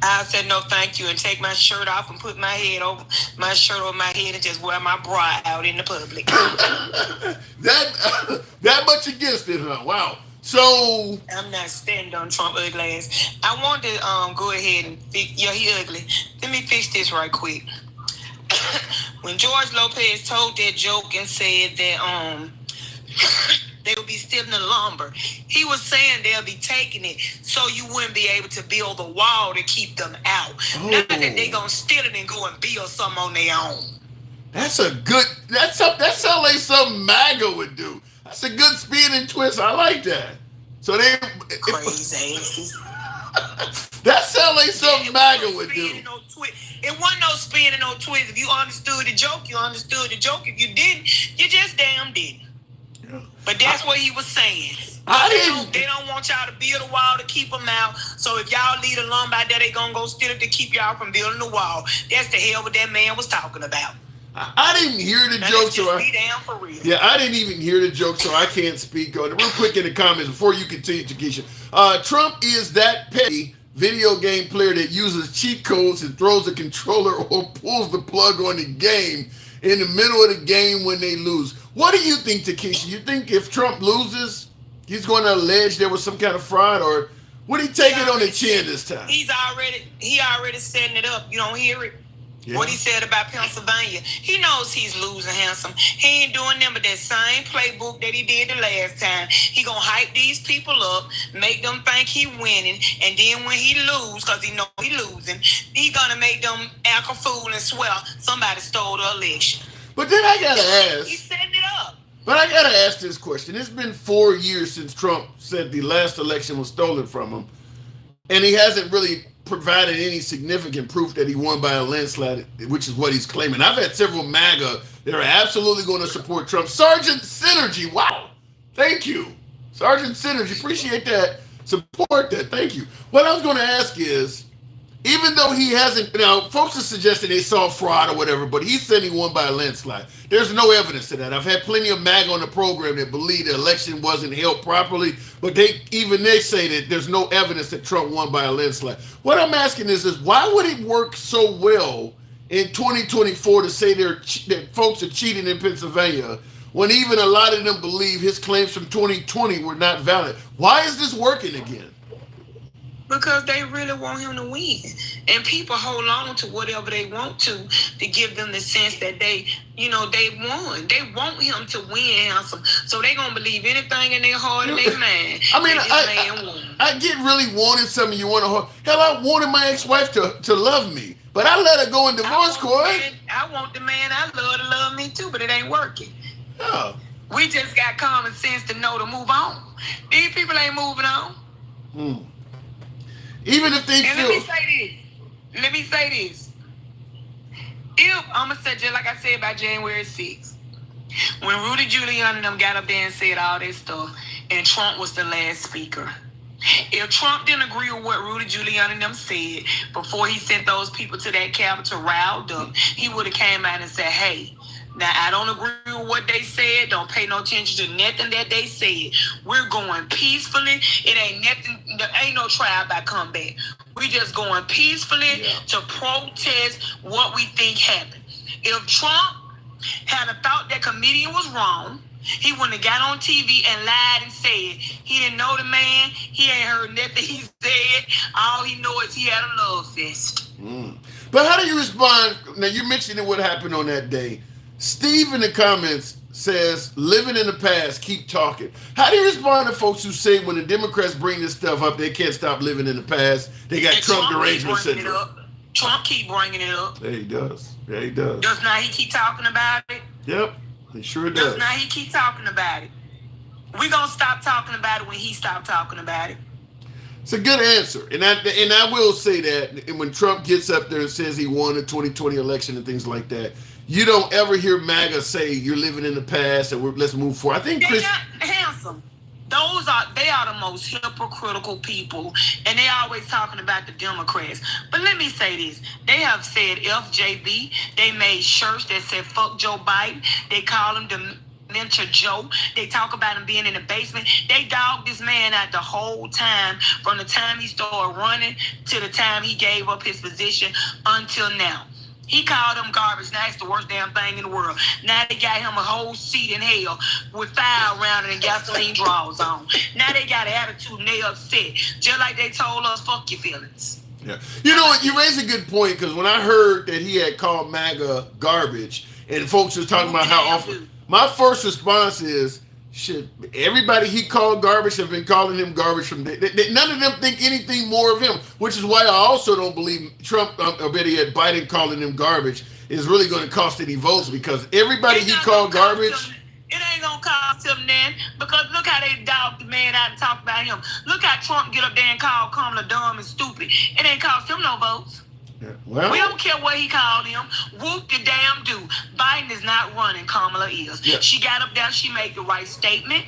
Speaker 13: I said no thank you and take my shirt off and put my shirt over my head and just wear my bra out in the public.
Speaker 1: that much against it, huh? Wow. So
Speaker 13: I'm not standing on Trump ugly ass. I want to go ahead and fix. Yeah, he ugly. Let me fix this right quick. When George Lopez told that joke and said that they would be stealing the lumber, he was saying they'll be taking it so you wouldn't be able to build a wall to keep them out. Not that they gonna steal it and go and build something on their own.
Speaker 1: That sounds like something MAGA would do. That's a good spin and twist. I like that. So they
Speaker 13: crazy asses.
Speaker 1: That sounds like something MAGA would do.
Speaker 13: It wasn't no spin and no twist. If you understood the joke, you understood the joke. If you didn't, you just damn didn't. Yeah. But that's what he was saying. They don't want y'all to build a wall to keep them out. So if y'all leave the lumber out there, they gonna go steal it to keep y'all from building the wall. That's the hell what that man was talking about.
Speaker 1: I didn't hear the joke, so I didn't even hear the joke, so I can't speak on it. Real quick in the comments before you continue, Takesha. Trump is that petty video game player that uses cheat codes and throws a controller or pulls the plug on the game in the middle of the game when they lose. What do you think, Takesha? You think if Trump loses, he's going to allege there was some kind of fraud, or would he take it on the chin this time?
Speaker 13: He already setting it up. You don't hear it? Yeah. What he said about Pennsylvania. He knows he's losing handsome. He ain't doing them but that same playbook that he did the last time. He gonna hype these people up, make them think he winning, and then when he lose, because he know he losing, he gonna make them act a fool and swear somebody stole the election.
Speaker 1: But then I gotta ask.
Speaker 13: He's setting it up.
Speaker 1: But I gotta ask this question. It's been 4 years since Trump said the last election was stolen from him, and he hasn't really provided any significant proof that he won by a landslide, which is what he's claiming. I've had several MAGA that are absolutely going to support Trump. Sergeant Synergy, wow, thank you. Sergeant Synergy, appreciate that. Support that, thank you. What I was going to ask is, even though he hasn't, folks are suggesting they saw fraud or whatever, but he said he won by a landslide. There's no evidence to that. I've had plenty of MAGA on the program that believe the election wasn't held properly, but they say that there's no evidence that Trump won by a landslide. What I'm asking is why would it work so well in 2024 to say that folks are cheating in Pennsylvania when even a lot of them believe his claims from 2020 were not valid? Why is this working again?
Speaker 13: Because they really want him to win. And people hold on to whatever they want to give them the sense that they won. They want him to win, handsome. So they going to believe anything in their heart and their mind.
Speaker 1: I mean, I get really wanting something you want to. Hell, I wanted my ex-wife to love me, but I let her go in divorce court.
Speaker 13: I want the man I love to love me too, but it ain't working.
Speaker 1: Oh.
Speaker 13: We just got common sense to know to move on. These people ain't moving on.
Speaker 1: Even if they feel.
Speaker 13: Let me say this. If I'm gonna say just like I said about January 6th, when Rudy Giuliani and them got up there and said all this stuff, and Trump was the last speaker. If Trump didn't agree with what Rudy Giuliani and them said before he sent those people to that Capitol riled up, he would have came out and said, "Hey, now I don't agree with what they said. Don't pay no attention to nothing that they said. We're going peacefully. It ain't nothing. There ain't no trial by comeback. We just going peacefully to protest what we think happened." If Trump had a thought that comedian was wrong, he wouldn't have got on TV and lied and said he didn't know the man. He ain't heard nothing he said. All he know is he had a love fest.
Speaker 1: But how do you respond? Now you mentioned what happened on that day. Steve in the comments says, living in the past, keep talking. How do you respond to folks who say when the Democrats bring this stuff up, they can't stop living in the past? They got Trump derangement syndrome.
Speaker 13: Trump keep bringing it up.
Speaker 1: Yeah, he does. Yeah, he does.
Speaker 13: Does not he keep talking about it?
Speaker 1: Yep, he sure does.
Speaker 13: Does not he keep talking about it? We gonna stop talking about it when he stop talking about it.
Speaker 1: It's a good answer. And I will say that when Trump gets up there and says he won the 2020 election and things like that, you don't ever hear MAGA say you're living in the past and let's move forward. I think
Speaker 13: they're not handsome. They are the most hypocritical people, and they always talking about the Democrats. But let me say this: they have said FJB. They made shirts that said "fuck Joe Biden." They call him Dementia Joe. They talk about him being in the basement. They dogged this man out the whole time, from the time he started running to the time he gave up his position until now. He called them garbage. Now it's the worst damn thing in the world. Now they got him a whole seat in hell with fire around it and gasoline draws on. Now they got an attitude and they upset. Just like they told us, fuck your feelings.
Speaker 1: Yeah. You know what? You raised a good point, because when I heard that he had called MAGA garbage and folks were talking about how often, my first response is, shit, everybody he called garbage have been calling him garbage from day. None of them think anything more of him, which is why I also don't believe Trump, or better yet, Biden calling him garbage is really going to cost any votes, because everybody he called garbage.
Speaker 13: It ain't gonna cost him then, because look how they dogged the man out and talk about him. Look how Trump get up there and call Kamala dumb and stupid. It ain't cost him no votes.
Speaker 1: Yeah, well,
Speaker 13: we don't care what he called him. Whoop the damn do. Biden is not running. Kamala is. Yeah. She got up there. She made the right statement.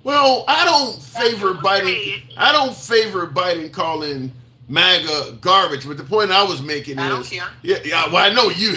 Speaker 1: Well, I don't favor Biden. I don't favor Biden calling MAGA garbage. But the point I was making is,
Speaker 13: I don't care.
Speaker 1: Yeah. Well, I know you.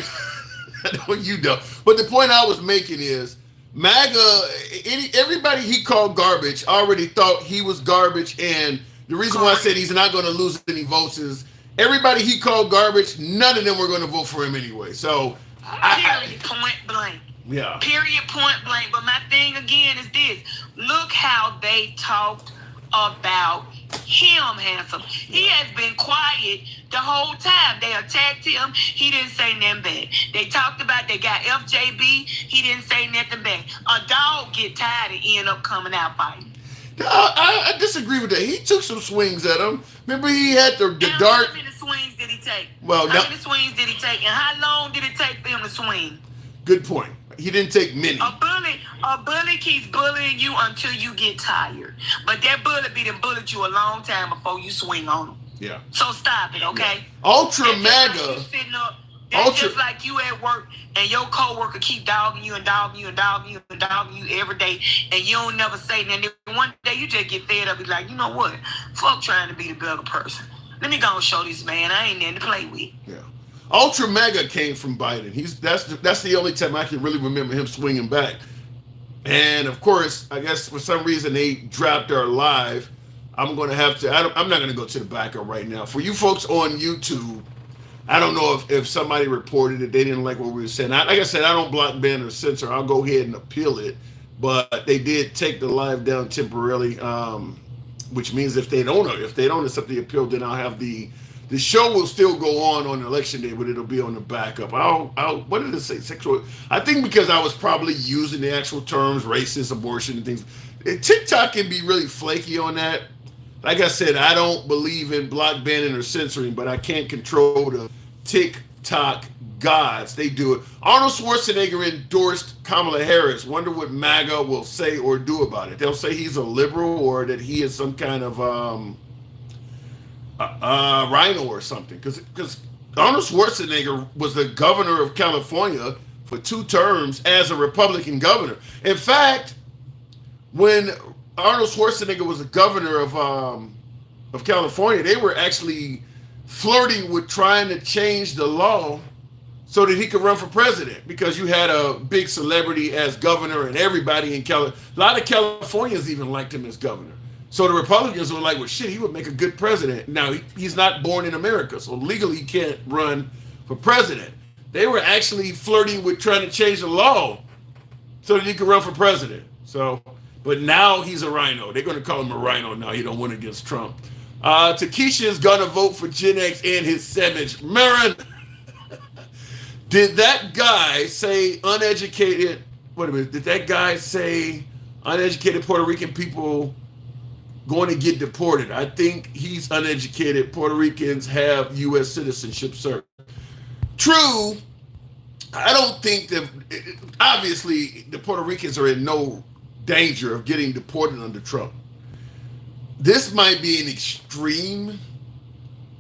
Speaker 1: I know you don't. But the point I was making is, MAGA. Everybody he called garbage already thought he was garbage, and the reason why I said he's not going to lose any votes is, everybody he called garbage, none of them were going to vote for him ananyway. So,
Speaker 13: period, point blank.
Speaker 1: Yeah.
Speaker 13: Period, point blank. But my thing again is this: look how they talked about him, handsome. He has been quiet the whole time. They attacked him. He didn't say nothing back. They talked about they got FJB. He didn't say nothing back. A dog get tired and end up coming out fighting.
Speaker 1: I disagree with that. He took some swings at him. Remember, he had the dart.
Speaker 13: How many swings did he take?
Speaker 1: Well,
Speaker 13: how many swings did he take, and how long did it take for him to swing?
Speaker 1: Good point. He didn't take many.
Speaker 13: A bully keeps bullying you until you get tired. But that bully be done bullied you a long time before you swing on him.
Speaker 1: Yeah.
Speaker 13: So stop it, okay?
Speaker 1: Yeah. Ultra MAGA.
Speaker 13: That's just like you at work and your coworker keep dogging you and dogging you and dogging you and dogging you every day, and you don't never say nothing. One day you just get fed up and be like, you know what? Fuck trying to be the better person. Let me go and show this man I ain't nothing to play with.
Speaker 1: Yeah. Ultra MAGA came from Biden. That's the only time I can really remember him swinging back. And of course, I guess for some reason they dropped our live. I'm going to have to. I'm not going to go to the backup right now. For you folks on YouTube, I don't know if somebody reported it. They didn't like what we were saying. Like I said, I don't block, ban, or censor. I'll go ahead and appeal it. But they did take the live down temporarily, which means if they don't accept the appeal, then I'll have the show will still go on election day, but it'll be on the backup. What did it say? Sexual. I think because I was probably using the actual terms, racist, abortion, and things. TikTok can be really flaky on that. Like I said, I don't believe in block, banning, or censoring, but I can't control the TikTok gods. They do it. Arnold Schwarzenegger endorsed Kamala Harris. Wonder what MAGA will say or do about it. They'll say he's a liberal or that he is some kind of rhino or something. Because Arnold Schwarzenegger was the governor of California for 2 terms as a Republican governor. In fact, when Arnold Schwarzenegger was the governor of California, they were actually flirting with trying to change the law so that he could run for president, because you had a big celebrity as governor and everybody in California. A lot of Californians even liked him as governor. So the Republicans were like, well, shit, he would make a good president. Now, he's not born in America, so legally he can't run for president. They were actually flirting with trying to change the law so that he could run for president. So, but now he's a rhino. They're going to call him a rhino now. He don't win against Trump. Takesha is going to vote for Gen X and his sandwich. Marin, did that guy say uneducated? Wait a minute. Did that guy say uneducated Puerto Rican people going to get deported? I think he's uneducated. Puerto Ricans have U.S. citizenship, sir. True. I don't think that. Obviously, the Puerto Ricans are in no danger of getting deported under Trump. This might be an extreme,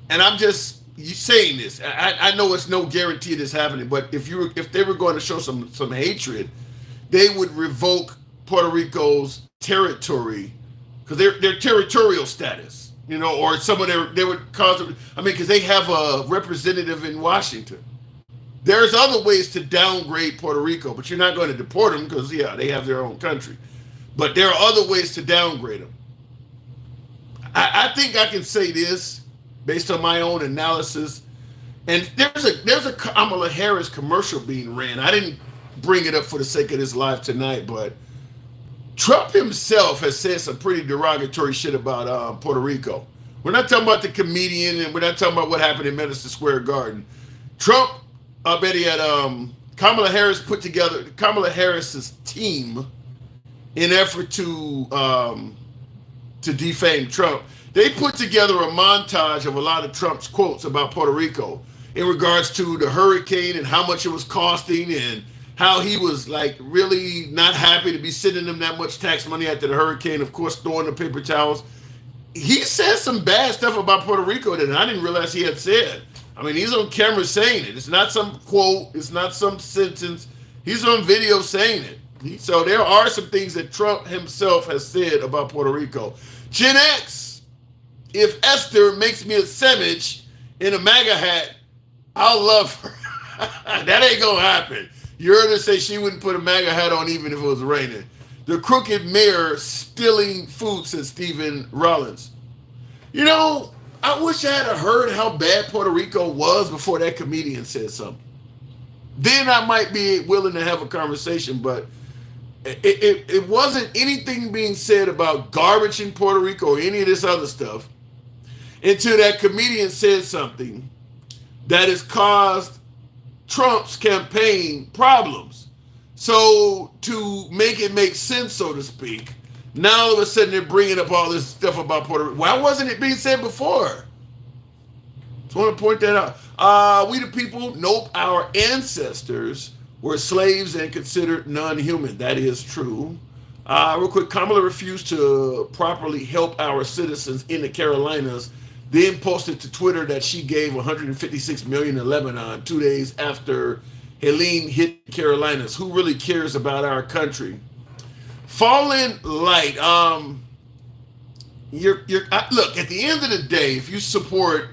Speaker 1: and I'm just saying this. I know it's no guarantee this happening, but if they were going to show some hatred, they would revoke Puerto Rico's territory, because their territorial status, you know, or some of they would cause it. I mean, because they have a representative in Washington. There's other ways to downgrade Puerto Rico, but you're not going to deport them because, yeah, they have their own country. But there are other ways to downgrade them. I think I can say this based on my own analysis. And there's a Kamala Harris commercial being ran. I didn't bring it up for the sake of this live tonight, but Trump himself has said some pretty derogatory shit about Puerto Rico. We're not talking about the comedian, and we're not talking about what happened in Madison Square Garden. Trump, I bet he had Kamala Harris put together Kamala Harris's team in effort to defame Trump. They put together a montage of a lot of Trump's quotes about Puerto Rico in regards to the hurricane and how much it was costing and how he was like really not happy to be sending them that much tax money after the hurricane, of course, throwing the paper towels. He said some bad stuff about Puerto Rico that I didn't realize he had said. I mean, he's on camera saying it. It's not some quote. It's not some sentence. He's on video saying it. So there are some things that Trump himself has said about Puerto Rico. Gen X, if Esther makes me a sandwich in a MAGA hat, I'll love her. That ain't gonna happen. You heard her say she wouldn't put a MAGA hat on even if it was raining. The crooked mayor stealing food, said Stephen Rollins. You know, I wish I had heard how bad Puerto Rico was before that comedian said something. Then I might be willing to have a conversation, but it wasn't anything being said about garbage in Puerto Rico or any of this other stuff until that comedian said something that has caused Trump's campaign problems. So to make it make sense, so to speak, now all of a sudden they're bringing up all this stuff about Puerto Rico. Why wasn't it being said before? Just want to point that out. We the people, nope, our ancestors were slaves and considered non-human. That is true. Real quick, Kamala refused to properly help our citizens in the Carolinas, then posted to Twitter that she gave $156 million in Lebanon 2 days after Helene hit Carolinas. Who really cares about our country? Fallen light. Look, at the end of the day, if you support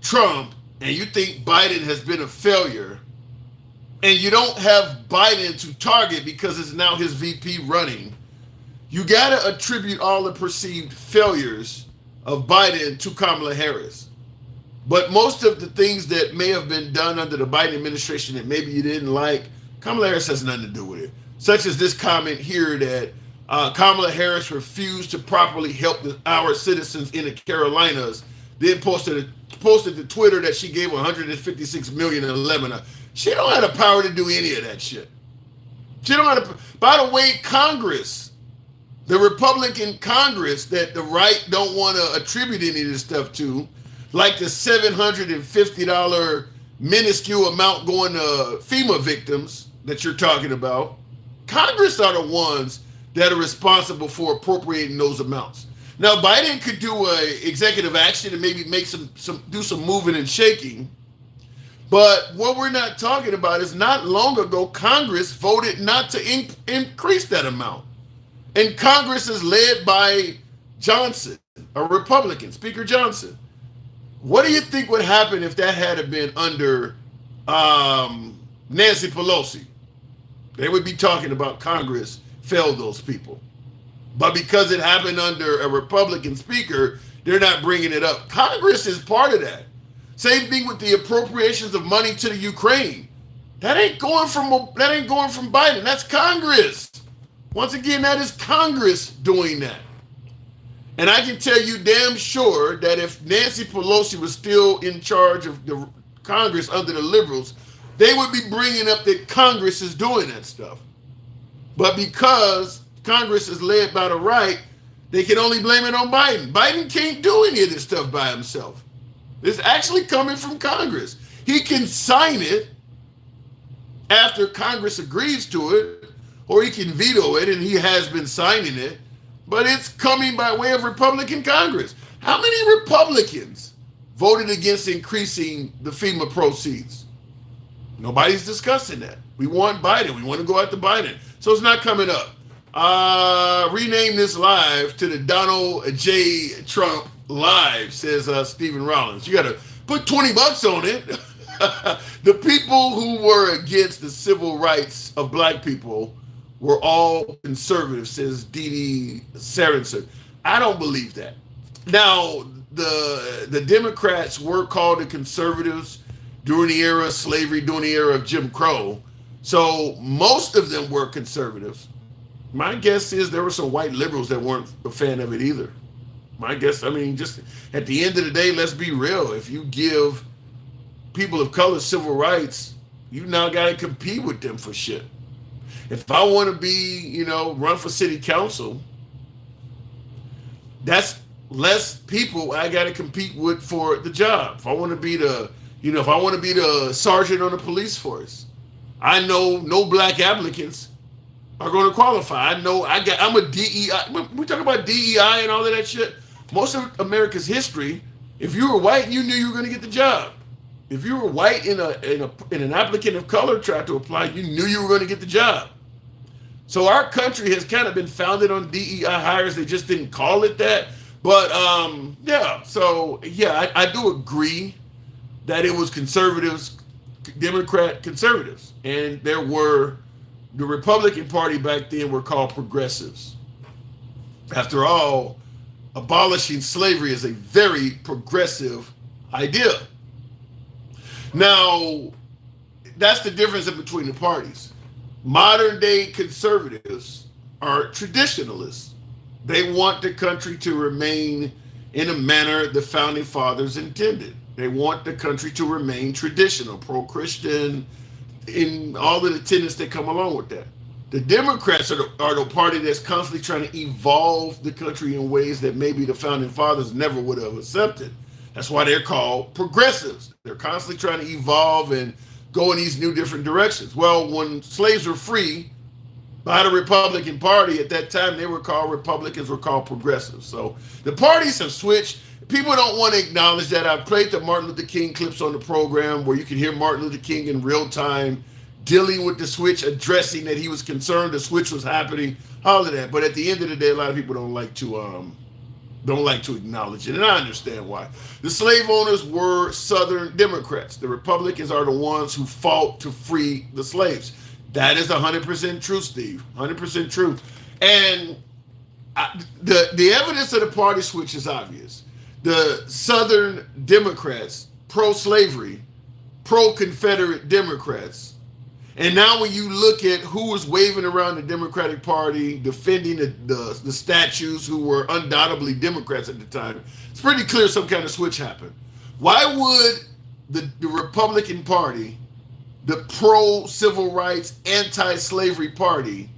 Speaker 1: Trump and you think Biden has been a failure, and you don't have Biden to target because it's now his VP running, you got to attribute all the perceived failures of Biden to Kamala Harris. But most of the things that may have been done under the Biden administration that maybe you didn't like, Kamala Harris has nothing to do with it. Such as this comment here that Kamala Harris refused to properly help our citizens in the Carolinas, then posted to Twitter that she gave $156 million in Lebanon. She don't have the power to do any of that shit. She don't have the, by the way, Congress, the Republican Congress that the right don't want to attribute any of this stuff to, like the $750 minuscule amount going to FEMA victims that you're talking about, Congress are the ones that are responsible for appropriating those amounts. Now, Biden could do a executive action and maybe make do some moving and shaking. But what we're not talking about is not long ago, Congress voted not to increase that amount. And Congress is led by Johnson, a Republican, Speaker Johnson. What do you think would happen if that had been under Nancy Pelosi? They would be talking about Congress failed those people. But because it happened under a Republican speaker, they're not bringing it up. Congress is part of that. Same thing with the appropriations of money to the Ukraine. That ain't going from Biden. That's Congress. Once again, that is Congress doing that. And I can tell you damn sure that if Nancy Pelosi was still in charge of the Congress under the liberals, they would be bringing up that Congress is doing that stuff. But because Congress is led by the right, they can only blame it on Biden. Biden can't do any of this stuff by himself. It's actually coming from Congress. He can sign it after Congress agrees to it, or he can veto it, and he has been signing it, but it's coming by way of Republican Congress. How many Republicans voted against increasing the FEMA proceeds? Nobody's discussing that. We want Biden. We want to go after Biden. So it's not coming up. Rename this live to the Donald J. Trump live, says Stephen Rollins. You got to put $20 on it. The people who were against the civil rights of black people were all conservatives, says Dee Dee Sarenson. I don't believe that. Now, the Democrats were called the conservatives during the era of slavery, during the era of Jim Crow. So most of them were conservatives. My guess is there were some white liberals that weren't a fan of it either. My guess, I mean, just at the end of the day, let's be real. If you give people of color civil rights, you now got to compete with them for shit. If I want to be, run for city council, that's less people I got to compete with for the job. If I want to be the sergeant on the police force, I know no black applicants are going to qualify. I'm a DEI. We talk about DEI and all of that shit. Most of America's history, if you were white, you knew you were going to get the job. If you were white in an applicant of color tried to apply, you knew you were going to get the job. So our country has kind of been founded on DEI hires. They just didn't call it that. But I do agree that it was conservatives, Democrat conservatives, and there were the Republican Party back then were called progressives. After all, abolishing slavery is a very progressive idea. Now, that's the difference between the parties. Modern day conservatives are traditionalists. They want the country to remain in a manner the founding fathers intended. They want the country to remain traditional, pro-Christian, in all of the tenets that come along with that. The Democrats are the party that's constantly trying to evolve the country in ways that maybe the founding fathers never would have accepted. That's why they're called progressives. They're constantly trying to evolve and go in these new different directions. Well, when slaves were free by the Republican Party at that time, they were called Republicans, were called progressives. So the parties have switched. People don't want to acknowledge that. I've played the Martin Luther King clips on the program where you can hear Martin Luther King in real time dealing with the switch, addressing that he was concerned the switch was happening, all of that. But at the end of the day, a lot of people don't like to acknowledge it, and I understand why. The slave owners were Southern Democrats. The Republicans are the ones who fought to free the slaves. That is 100% true, Steve. 100% true. And the evidence of the party switch is obvious. The Southern Democrats, pro-slavery, pro-Confederate Democrats. And now when you look at who was waving around the Democratic Party, defending the statues who were undoubtedly Democrats at the time, it's pretty clear some kind of switch happened. Why would the Republican Party, the pro-civil rights, anti-slavery party,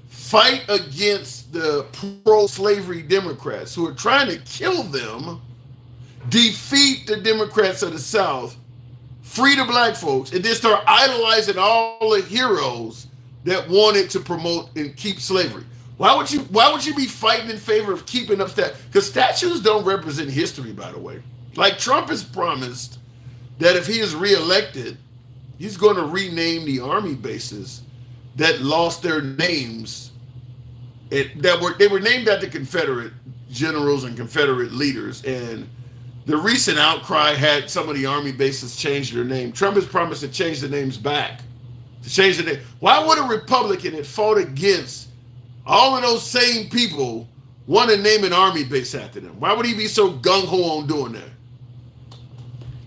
Speaker 1: fight against the pro-slavery Democrats who are trying to kill them, defeat the Democrats of the South, free the black folks, and then start idolizing all the heroes that wanted to promote and keep slavery? Why would you be fighting in favor of keeping up statues? Because statues don't represent history, by the way. Like Trump has promised that if he is reelected, he's going to rename the army bases that lost their names. They were named after Confederate generals and Confederate leaders, and the recent outcry had some of the army bases change their name. Trump has promised to change the names back. To change the name. Why would a Republican that fought against all of those same people want to name an army base after them? Why would he be so gung-ho on doing that?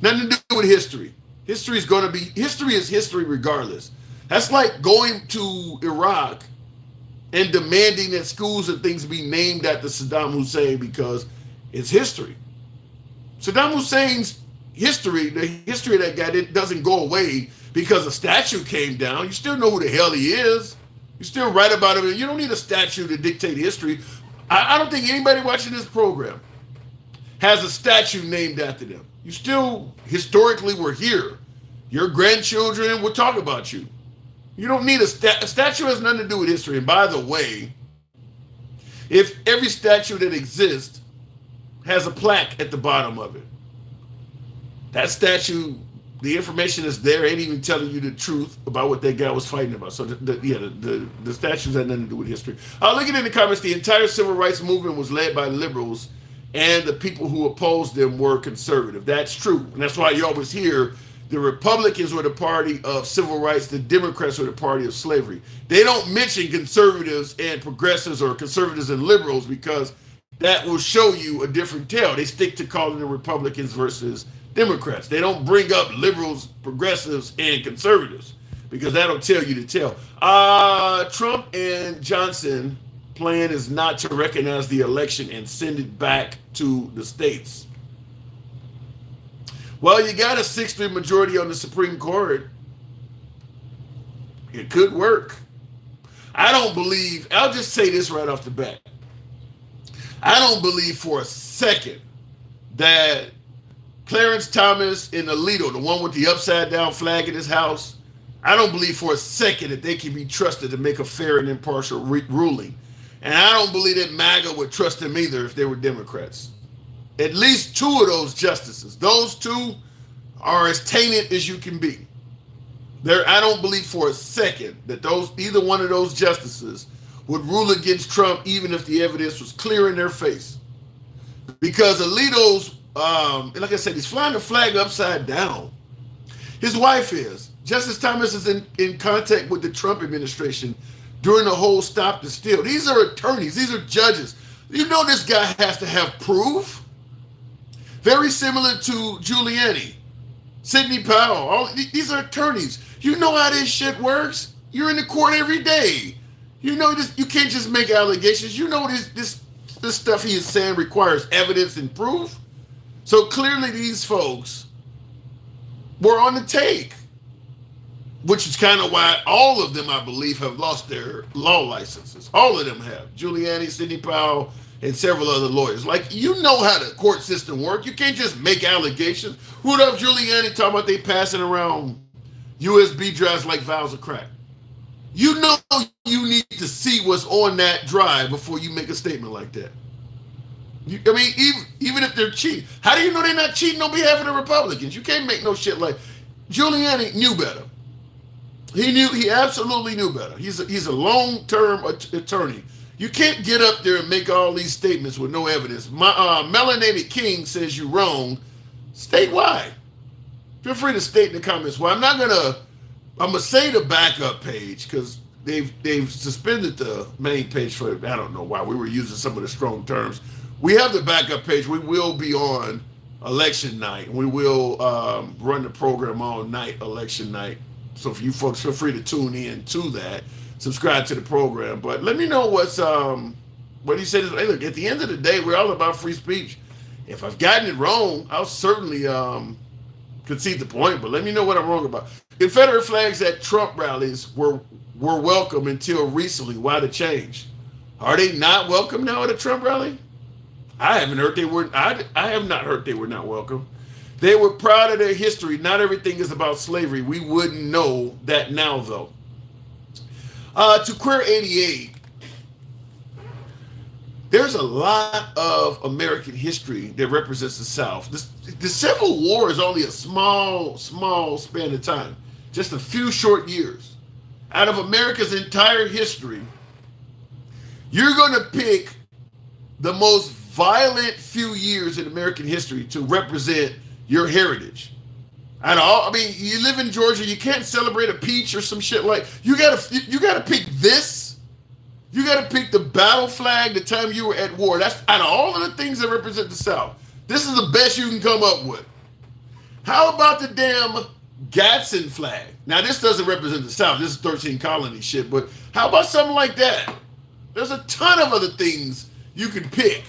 Speaker 1: Nothing to do with history. History is history regardless. That's like going to Iraq and demanding that schools and things be named after Saddam Hussein because it's history. Saddam Hussein's history, the history of that guy doesn't go away because a statue came down. You still know who the hell he is. You still write about him. You don't need a statue to dictate history. I don't think anybody watching this program has a statue named after them. You still historically were here. Your grandchildren will talk about you. You don't need a statue has nothing to do with history. And by the way, if every statue that exists has a plaque at the bottom of it, that statue the information is there, ain't even telling you the truth about what that guy was fighting about. So the statues had nothing to do with history. Looking in the comments, the entire civil rights movement was led by liberals, and the people who opposed them were conservative. That's true, and that's why you always hear the Republicans were the party of civil rights, the Democrats were the party of slavery. They don't mention conservatives and progressives or conservatives and liberals because that will show you a different tale. They stick to calling them Republicans versus Democrats. They don't bring up liberals, progressives, and conservatives because that'll tell you the tale. Trump and Johnson plan is not to recognize the election and send it back to the states. Well, you got a 6-3 majority on the Supreme Court. It could work. I don't believe, I'll just say this right off the bat. I don't believe for a second that Clarence Thomas and Alito, the one with the upside down flag in his house, I don't believe for a second that they can be trusted to make a fair and impartial ruling. And I don't believe that Maga would trust them either if they were Democrats. At least 2 of those justices, those 2 are as tainted as you can be. I don't believe for a second that either one of those justices would rule against Trump even if the evidence was clear in their face. Because Alito's, like I said, he's flying the flag upside down. His wife is. Justice Thomas is in contact with the Trump administration during the whole stop the steal. These are attorneys. These are judges. You know this guy has to have proof. Very similar to Giuliani, Sidney Powell. These are attorneys. You know how this shit works. You're in the court every day. You know this. You can't just make allegations. You know this stuff he is saying requires evidence and proof. So clearly these folks were on the take, which is kind of why all of them, I believe, have lost their law licenses. All of them have. Giuliani, Sidney Powell, and several other lawyers. Like, you know how the court system works. You can't just make allegations. Who the Giuliani talking about they passing around USB drives like vials of crack? You know you need to see what's on that drive before you make a statement like that. I mean, even if they're cheating, how do you know they're not cheating on behalf of the Republicans? You can't make no shit like Giuliani knew better. He absolutely knew better. He's a long-term attorney. You can't get up there and make all these statements with no evidence. Melanated King says you're wrong. State why. Feel free to state in the comments why. I'm gonna say the backup page because they've suspended the main page for, I don't know why. We were using some of the strong terms. We have the backup page. We will be on election night. We will run the program all night, election night. So if you folks feel free to tune in to that, subscribe to the program. But let me know what he said. Hey, look, at the end of the day, we're all about free speech. If I've gotten it wrong, I'll certainly concede the point, but let me know what I'm wrong about. Confederate flags at Trump rallies were welcome until recently. Why the change? Are they not welcome now at a Trump rally? I haven't heard they were. I have not heard they were not welcome. They were proud of their history. Not everything is about slavery. We wouldn't know that now, though. To Queer 88, there's a lot of American history that represents the South. The Civil War is only a small span of time, just a few short years. Out of America's entire history, you're going to pick the most violent few years in American history to represent your heritage. You live in Georgia, you can't celebrate a peach or some shit like. You gotta pick this. You gotta pick the battle flag the time you were at war. That's out of all of the things that represent the South. This is the best you can come up with. How about the damn Gadsden flag? Now this doesn't represent the South. This is 13 colony shit. But how about something like that? There's a ton of other things you can pick.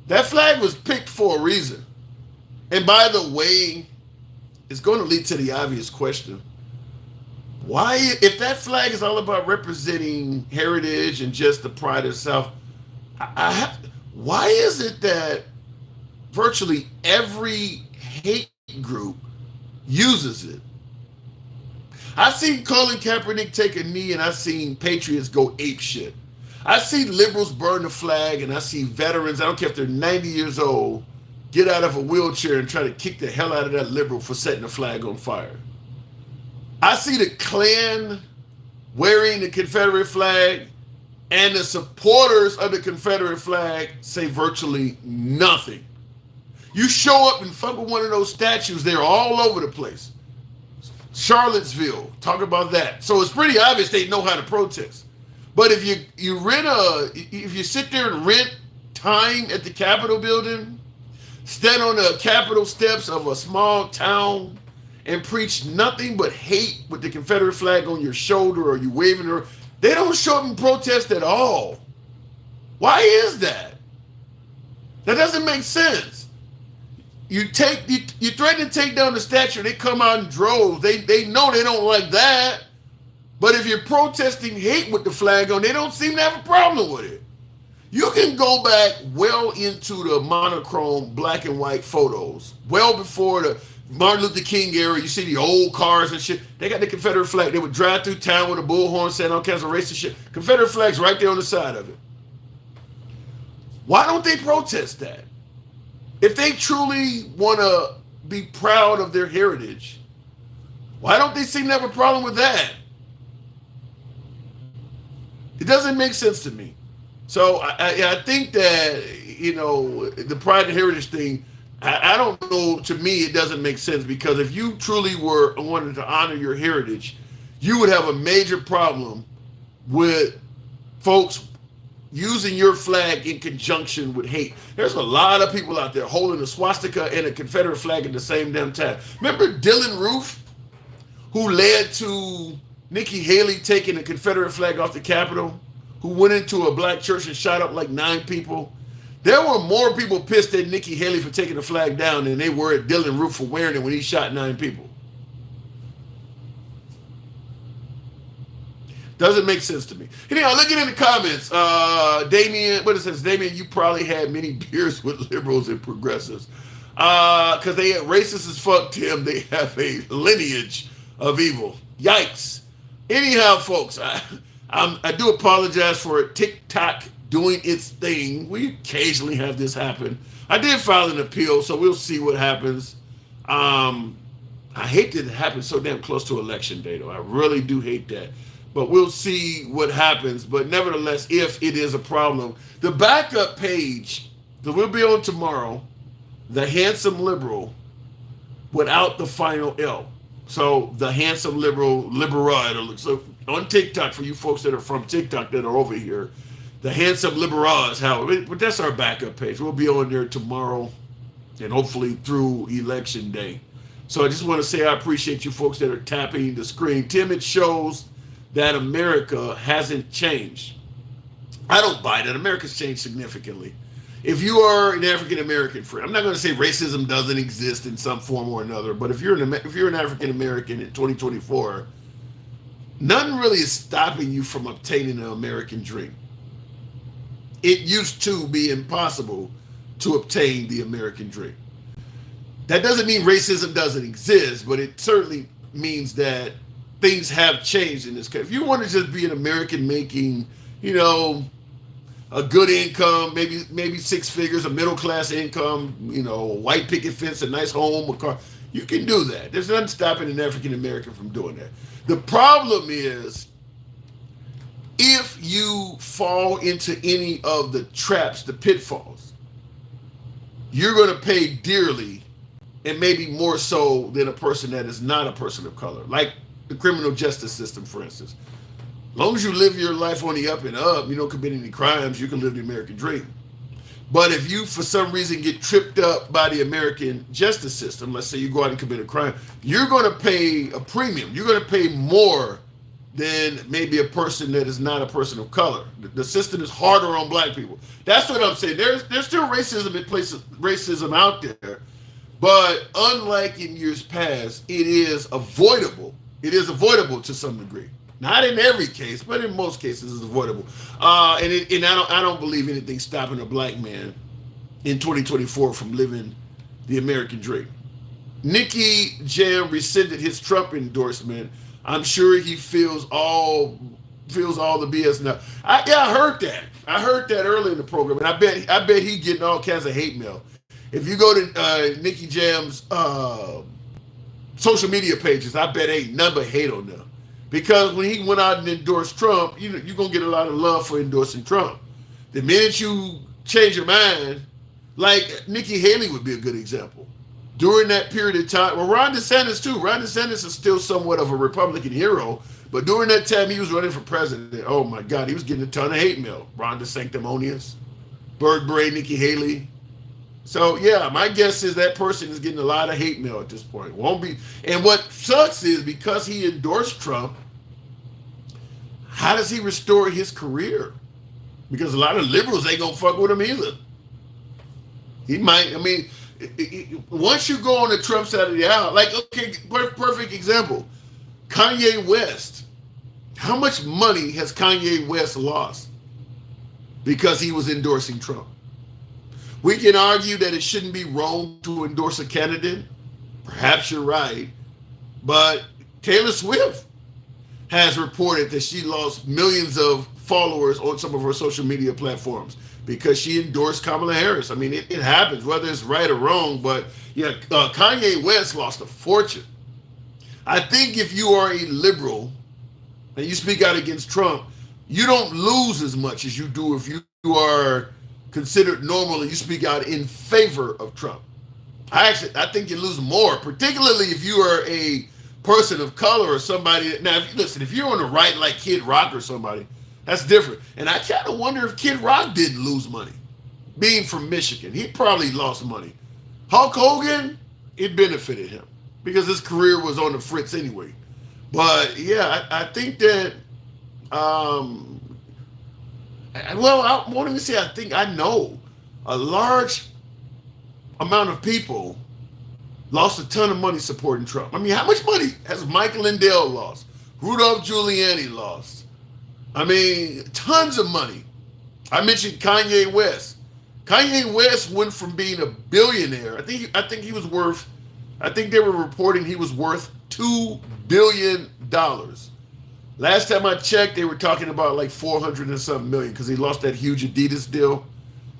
Speaker 1: That flag was picked for a reason. And by the way, it's going to lead to the obvious question. Why, if that flag is all about representing heritage and just the pride of the South, why is it that virtually every hate group uses it? I've seen Colin Kaepernick take a knee and I've seen patriots go ape shit. I've seen liberals burn the flag and I see veterans, I don't care if they're 90 years old, get out of a wheelchair and try to kick the hell out of that liberal for setting the flag on fire. I see the Klan wearing the Confederate flag, and the supporters of the Confederate flag say virtually nothing. You show up and fuck with one of those statues, they're all over the place. Charlottesville, talk about that. So it's pretty obvious they know how to protest. But if you sit there and rent time at the Capitol building, stand on the Capitol steps of a small town and preach nothing but hate with the Confederate flag on your shoulder, or you waving it, they don't show up and protest at all. Why is that? That doesn't make sense. You threaten to take down the statue, they come out in droves. They know they don't like that. But if you're protesting hate with the flag on, they don't seem to have a problem with it. You can go back well into the monochrome black and white photos, well before the Martin Luther King era. You see the old cars and shit. They got the Confederate flag. They would drive through town with a bullhorn saying all kinds of racist shit. Confederate flag's right there on the side of it. Why don't they protest that? If they truly want to be proud of their heritage, why don't they seem to have a problem with that? It doesn't make sense to me. So I think that, the pride and heritage thing, I don't know, to me it doesn't make sense, because if you truly wanted to honor your heritage, you would have a major problem with folks using your flag in conjunction with hate. There's a lot of people out there holding a swastika and a Confederate flag at the same damn time. Remember Dylan Roof, who led to Nikki Haley taking the Confederate flag off the Capitol, who went into a black church and shot up like 9 people? There were more people pissed at Nikki Haley for taking the flag down than they were at Dylan Roof for wearing it when he shot 9 people. Doesn't make sense to me. Anyhow, looking in the comments, Damien, what it says, Damien, you probably had many beers with liberals and progressives. Because they are racist as fuck, Tim. They have a lineage of evil. Yikes. Anyhow, folks, I do apologize for TikTok doing its thing. We occasionally have this happen. I did file an appeal, so we'll see what happens. I hate that it happened so damn close to election day, though. I really do hate that. But we'll see what happens. But nevertheless, if it is a problem, the backup page that will be on tomorrow, the handsome liberal without the final L. So the handsome liberal, so on TikTok, for you folks that are from TikTok that are over here, the handsome liberal is how, but that's our backup page. We'll be on there tomorrow and hopefully through election day. So I just want to say I appreciate you folks that are tapping the screen. Tim, it shows that America hasn't changed. I don't buy that. America's changed significantly. If you are an African American friend, I'm not going to say racism doesn't exist in some form or another, but if you're an African American in 2024, nothing really is stopping you from obtaining an American dream. It used to be impossible to obtain the American dream. That doesn't mean racism doesn't exist, but it certainly means that things have changed in this country. If you want to just be an American making, a good income, maybe 6 figures, a middle class income, a white picket fence, a nice home, a car, you can do that. There's nothing stopping an African American from doing that. The problem is if you fall into any of the traps, the pitfalls, you're going to pay dearly, and maybe more so than a person that is not a person of color, like the criminal justice system, for instance. As long as you live your life on the up and up, you don't commit any crimes, you can live the American dream. But if you, for some reason, get tripped up by the American justice system, let's say you go out and commit a crime, you're going to pay a premium. You're going to pay more than maybe a person that is not a person of color. The system is harder on black people. That's what I'm saying. There's still racism in places, racism out there, but unlike in years past, it is avoidable. It is avoidable to some degree. Not in every case, but in most cases it's avoidable. And I don't believe anything stopping a black man in 2024 from living the American dream. Nikki Jam rescinded his Trump endorsement. I'm sure he feels all the BS now. I heard that. I heard that early in the program, and I bet he getting all kinds of hate mail. If you go to Nikki Jam's social media pages, I bet ain't none but hate on them. Because when he went out and endorsed Trump, you're going to get a lot of love for endorsing Trump. The minute you change your mind, like Nikki Haley would be a good example. During that period of time, well, Ron DeSantis too. Ron DeSantis is still somewhat of a Republican hero, but during that time he was running for president, oh my God, he was getting a ton of hate mail. Ron DeSanctimonious, Bird Brain, Nikki Haley. So yeah, my guess is that person is getting a lot of hate mail at this point. Won't be. And what sucks is because he endorsed Trump, how does he restore his career? Because a lot of liberals ain't gonna fuck with him either. He might. I mean, once you go on the Trump side of the aisle, like okay, perfect example, Kanye West. How much money has Kanye West lost because he was endorsing Trump? We can argue that it shouldn't be wrong to endorse a candidate. Perhaps you're right. But Taylor Swift has reported that she lost millions of followers on some of her social media platforms because she endorsed Kamala Harris. I mean, it happens, whether it's right or wrong. But yeah, Kanye West lost a fortune. I think if you are a liberal and you speak out against Trump, you don't lose as much as you do if you are considered normal and you speak out in favor of Trump. I think you lose more, particularly if you are a person of color or somebody. Now, if you're on the right like Kid Rock or somebody, that's different. And I kind of wonder if Kid Rock didn't lose money. Being from Michigan, he probably lost money. Hulk Hogan, it benefited him because his career was on the fritz anyway. But yeah, I think that, I won't even say I think, I know a large amount of people lost a ton of money supporting Trump. I mean, how much money has Mike Lindell lost? Rudolph Giuliani lost. I mean, tons of money. I mentioned Kanye West. Kanye West went from being a billionaire. I think he was worth, I think they were reporting he was worth $2 billion. Last time I checked, they were talking about like 400 and something million because he lost that huge Adidas deal.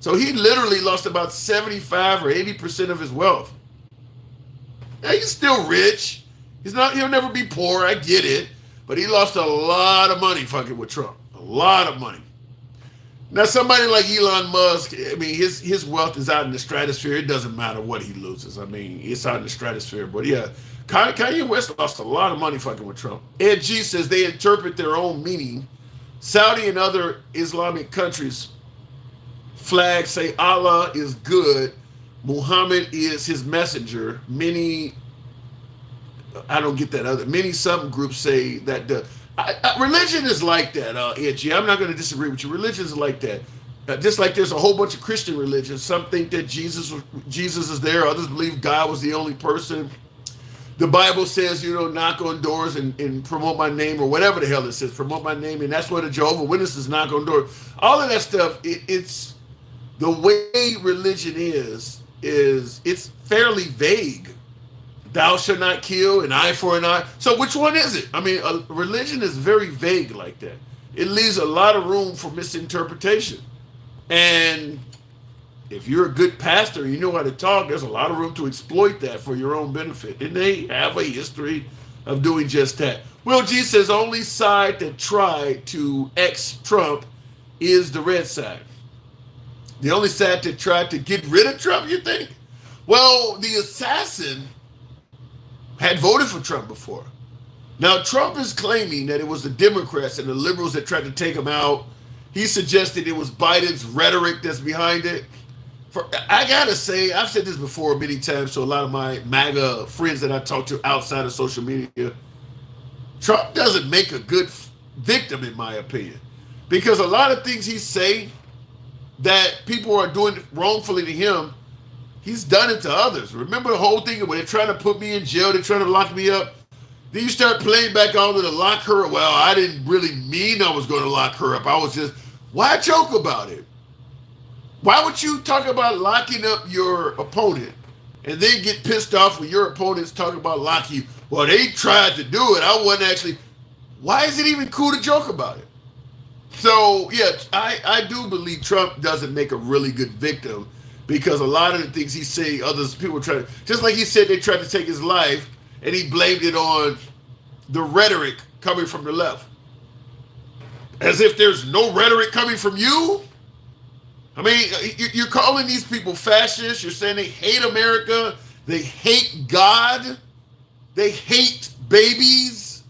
Speaker 1: So he literally lost about 75 or 80% of his wealth. Now he's still rich. He'll never be poor, I get it. But he lost a lot of money fucking with Trump. A lot of money. Now somebody like Elon Musk, I mean, his wealth is out in the stratosphere. It doesn't matter what he loses. I mean, it's out in the stratosphere. But yeah, Kanye West lost a lot of money fucking with Trump. Ed G says they interpret their own meaning. Saudi and other Islamic countries flags say Allah is good. Muhammad is his messenger. Many subgroups say that religion is like that, Ed G. I'm not going to disagree with you. Religion is like that. Just like there's a whole bunch of Christian religions. Some think that Jesus is there. Others believe God was the only person. The Bible says, knock on doors and promote my name, or whatever the hell it says, promote my name. And that's where the Jehovah's Witnesses knock on doors. All of that stuff, it's the way religion is it's fairly vague. Thou shalt not kill, an eye for an eye. So which one is it? I mean, religion is very vague like that. It leaves a lot of room for misinterpretation. And if you're a good pastor and you know how to talk, there's a lot of room to exploit that for your own benefit. And they have a history of doing just that. Will G says only side that tried to Trump is the red side. The only side that tried to get rid of Trump, you think? Well, the assassin had voted for Trump before. Now, Trump is claiming that it was the Democrats and the liberals that tried to take him out. He suggested it was Biden's rhetoric that's behind it. I gotta say, I've said this before many times to a lot of my MAGA friends that I talk to outside of social media. Trump doesn't make a good victim, in my opinion, because a lot of things he say that people are doing wrongfully to him, he's done it to others. Remember the whole thing when they're trying to put me in jail, they're trying to lock me up. Then you start playing back all of the lock her up. Well, I didn't really mean I was going to lock her up. I was just, why joke about it? Why would you talk about locking up your opponent and then get pissed off when your opponent's talking about locking you? Well, they tried to do it. I wasn't actually. Why is it even cool to joke about it? So, yeah, I do believe Trump doesn't make a really good victim because a lot of the things he say, others people try to, just like he said they tried to take his life, and he blamed it on the rhetoric coming from the left, as if there's no rhetoric coming from you. I mean, you're calling these people fascists. You're saying they hate America, they hate God, they hate babies,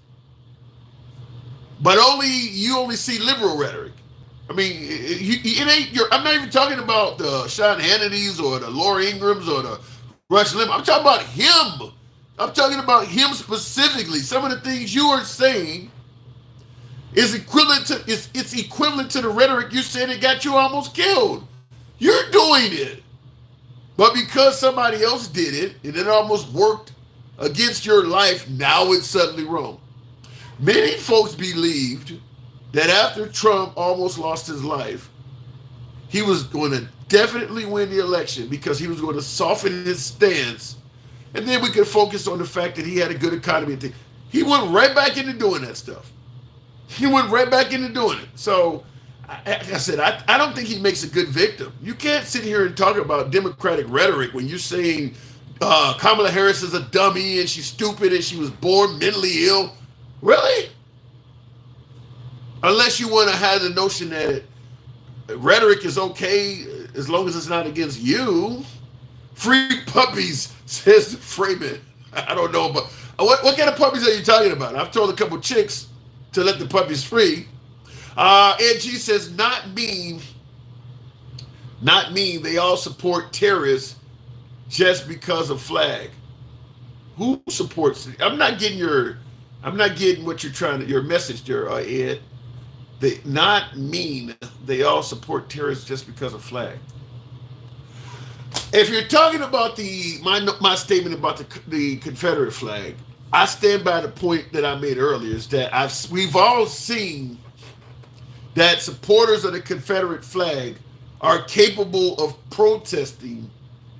Speaker 1: but you only see liberal rhetoric. I mean, it ain't. I'm not even talking about the Sean Hannity's or the Laura Ingrams or the Rush Limbaugh. I'm talking about him. I'm talking about him specifically. Some of the things you are saying is equivalent to it's equivalent to the rhetoric you said it got you almost killed. You're doing it, but because somebody else did it and it almost worked against your life, now it's suddenly wrong. Many folks believed that after Trump almost lost his life, he was going to definitely win the election because he was going to soften his stance, and then we could focus on the fact that he had a good economy. He went right back into doing that stuff. He went right back into doing it. So, like I said, I don't think he makes a good victim. You can't sit here and talk about Democratic rhetoric when you're saying Kamala Harris is a dummy and she's stupid and she was born mentally ill. Really? Unless you want to have the notion that rhetoric is okay as long as it's not against you. Free puppies, says Freeman. I don't know, but what kind of puppies are you talking about? I've told a couple chicks to let the puppies free. And she says, not mean they all support terrorists just because of flag. Who supports it? I'm not getting what you're trying to, your message there, Ed. They not mean they all support terrorists just because of flag. If you're talking about my statement about the Confederate flag, I stand by the point that I made earlier, is that we've all seen that supporters of the Confederate flag are capable of protesting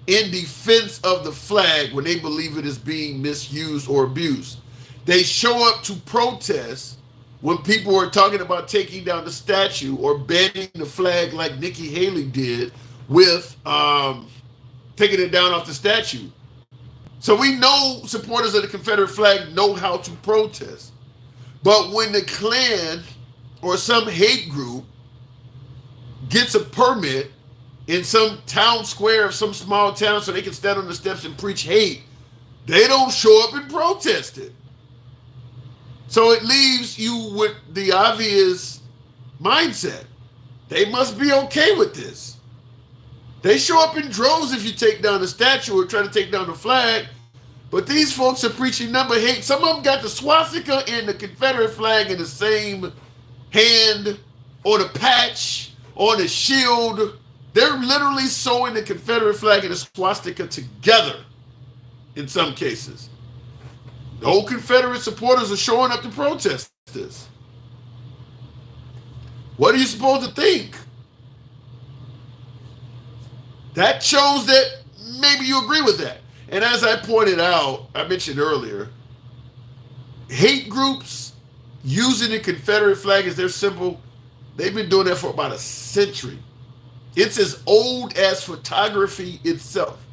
Speaker 1: in defense of the flag when they believe it is being misused or abused. They show up to protest when people are talking about taking down the statue or banning the flag like Nikki Haley did with taking it down off the statue. So we know supporters of the Confederate flag know how to protest. But when the Klan or some hate group gets a permit in some town square of some small town so they can stand on the steps and preach hate, they don't show up and protest it. So it leaves you with the obvious mindset. They must be okay with this. They show up in droves if you take down the statue or try to take down the flag, but these folks are preaching number hate. Some of them got the swastika and the Confederate flag in the same hand, or the patch, or the shield. They're literally sewing the Confederate flag and the swastika together in some cases. No Confederate supporters are showing up to protest this. What are you supposed to think? That shows that maybe you agree with that. And as I pointed out, I mentioned earlier, hate groups using the Confederate flag as their symbol, they've been doing that for about a century. It's as old as photography itself.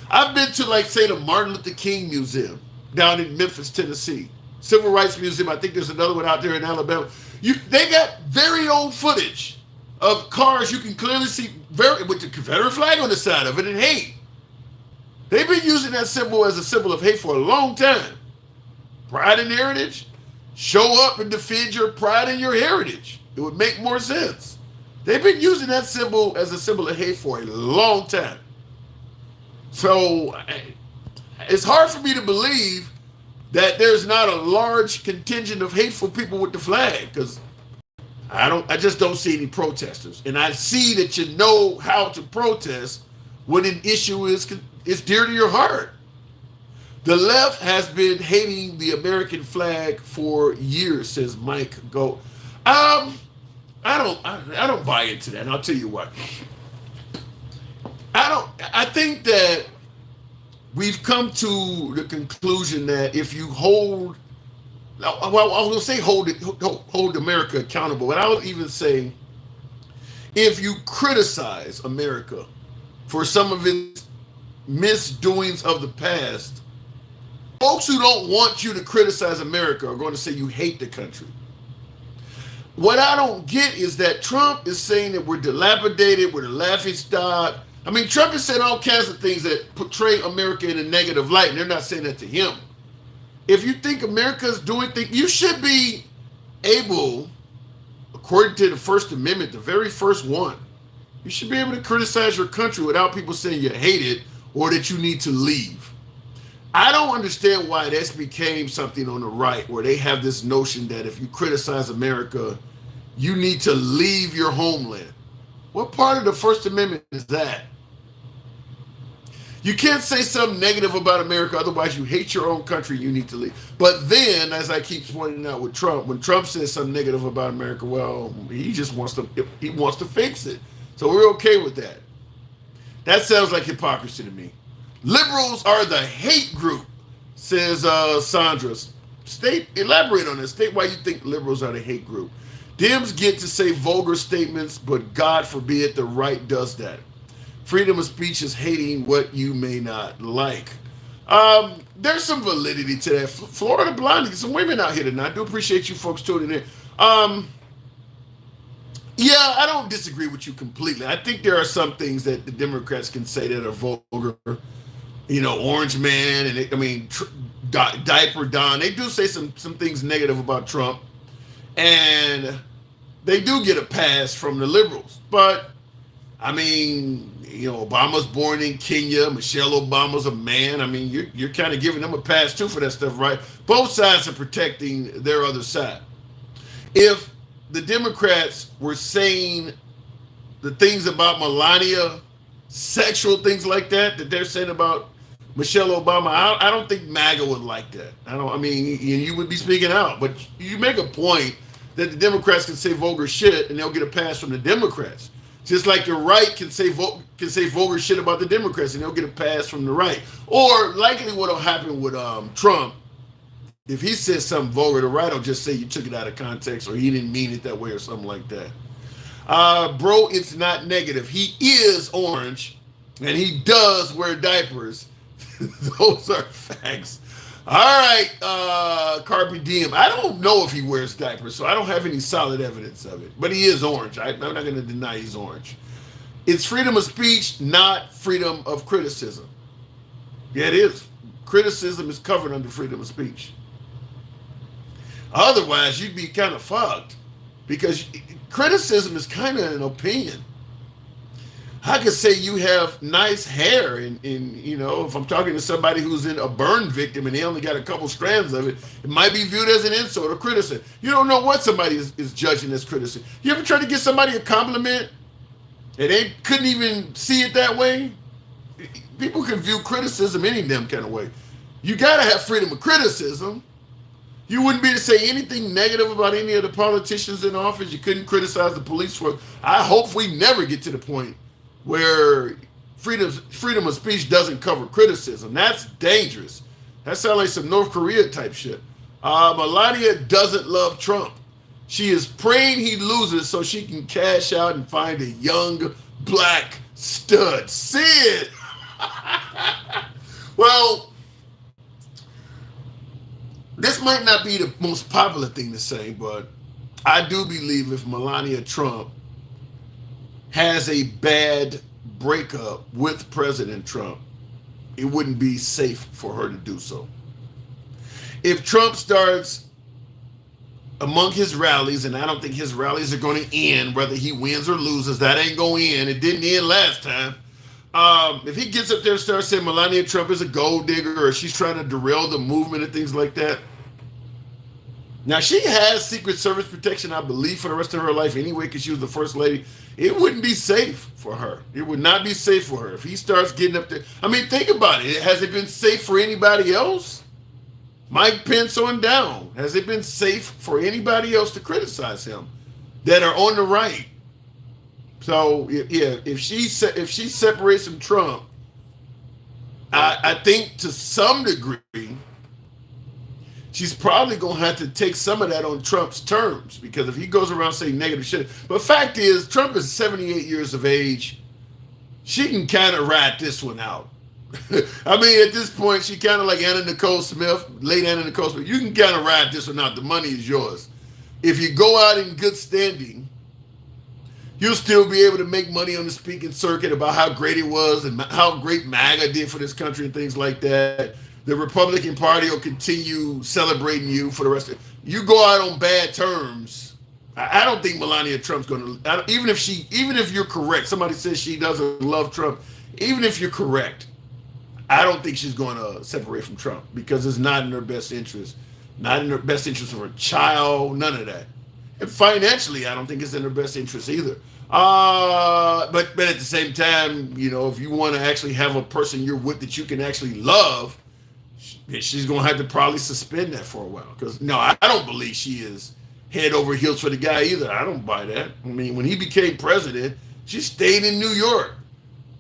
Speaker 1: I've been to, like, say, the Martin Luther King Museum down in Memphis, Tennessee. Civil Rights Museum, I think there's another one out there in Alabama. They got very old footage of cars you can clearly see with the Confederate flag on the side of it and hate. They've been using that symbol as a symbol of hate for a long time. Pride and heritage. Show up and defend your pride and your heritage. It would make more sense. They've been using that symbol as a symbol of hate for a long time. So it's hard for me to believe that there's not a large contingent of hateful people with the flag, because I just don't see any protesters. And I see that you know how to protest when an issue is dear to your heart. The left has been hating the American flag for years, says Mike Go. I don't buy into that, and I'll tell you what. I think that we've come to the conclusion that if you hold America accountable, but I would even say if you criticize America for some of his misdoings of the past, folks who don't want you to criticize America are going to say you hate the country. What I don't get is that Trump is saying that we're dilapidated, we're the laughing stock. I mean, Trump is saying all kinds of things that portray America in a negative light, and they're not saying that to him. If you think America's doing things, you should be able, according to the First Amendment, the very first one, you should be able to criticize your country without people saying you hate it or that you need to leave. I don't understand why this became something on the right where they have this notion that if you criticize America, you need to leave your homeland. What part of the First Amendment is that? You can't say something negative about America, otherwise you hate your own country, you need to leave. But then, as I keep pointing out with Trump, when Trump says something negative about America, well, he just wants to fix it. So we're okay with that. That sounds like hypocrisy to me. Liberals are the hate group, says Sandra. Elaborate on this. State why you think liberals are the hate group. Dems get to say vulgar statements, but God forbid the right does that. Freedom of speech is hating what you may not like. There's some validity to that. Florida Blondie, some women out here tonight. I do appreciate you folks tuning in. Yeah, I don't disagree with you completely. I think there are some things that the Democrats can say that are vulgar. You know, Orange Man, and Diaper Don. They do say some things negative about Trump, and they do get a pass from the liberals. But I mean, you know, Obama's born in Kenya. Michelle Obama's a man. I mean, you're kind of giving them a pass too for that stuff, right? Both sides are protecting their other side. If the Democrats were saying the things about Melania, sexual things like that they're saying about Michelle Obama, I don't think MAGA would like that. I mean, you would be speaking out, but you make a point that the Democrats can say vulgar shit and they'll get a pass from the Democrats. Just like the right can say vulgar shit about the Democrats and they'll get a pass from the right. Or likely what'll happen with Trump, if he says something vulgar, the right will just say you took it out of context or he didn't mean it that way or something like that. Bro, it's not negative. He is orange and he does wear diapers. Those are facts. All right, Carpe Diem. I don't know if he wears diapers, so I don't have any solid evidence of it. But he is orange. I'm not going to deny he's orange. It's freedom of speech, not freedom of criticism. Yeah, it is. Criticism is covered under freedom of speech. Otherwise, you'd be kind of fucked because criticism is kind of an opinion. I could say you have nice hair and you know, if I'm talking to somebody who's a burn victim and they only got a couple strands of it, it might be viewed as an insult or criticism. You don't know what somebody is judging as criticism. You ever try to give somebody a compliment and they couldn't even see it that way? People can view criticism any damn kind of way. You gotta have freedom of criticism. You wouldn't be to say anything negative about any of the politicians in office. You couldn't criticize the police for it. I hope we never get to the point where freedom of speech doesn't cover criticism. That's dangerous. That sounds like some North Korea type shit. Melania doesn't love Trump. She is praying he loses so she can cash out and find a young black stud. Sid! Well, this might not be the most popular thing to say, but I do believe if Melania Trump has a bad breakup with President Trump, it wouldn't be safe for her to do so. If Trump starts among his rallies, and I don't think his rallies are going to end, whether he wins or loses, that ain't going to end. It didn't end last time. If he gets up there and starts saying Melania Trump is a gold digger or she's trying to derail the movement and things like that. Now, she has Secret Service protection, I believe, for the rest of her life anyway, because she was the first lady. It wouldn't be safe for her. It would not be safe for her. If he starts getting up there, I mean, think about it. Has it been safe for anybody else? Mike Pence on down. Has it been safe for anybody else to criticize him that are on the right? So, yeah, if she separates from Trump, I think to some degree, she's probably going to have to take some of that on Trump's terms, because if he goes around saying negative shit. But fact is, Trump is 78 years of age. she can kind of ride this one out. I mean, at this point, she kind of like Anna Nicole Smith, late Anna Nicole Smith. You can kind of ride this one out. The money is yours. If you go out in good standing, you'll still be able to make money on the speaking circuit about how great it was and how great MAGA did for this country and things like that. The Republican Party will continue celebrating you for the rest of it. You go out on bad terms. I don't think Melania Trump's going to, even if you're correct, somebody says she doesn't love Trump, even if you're correct, I don't think she's going to separate from Trump because it's not in her best interest. Not in her best interest of her child, none of that. And financially, I don't think it's in her best interest either. But at the same time, you know, if you want to actually have a person you're with that you can actually love, she's going to have to probably suspend that for a while. Because, no, I don't believe she is head over heels for the guy either. I don't buy that. I mean, when he became president, she stayed in New York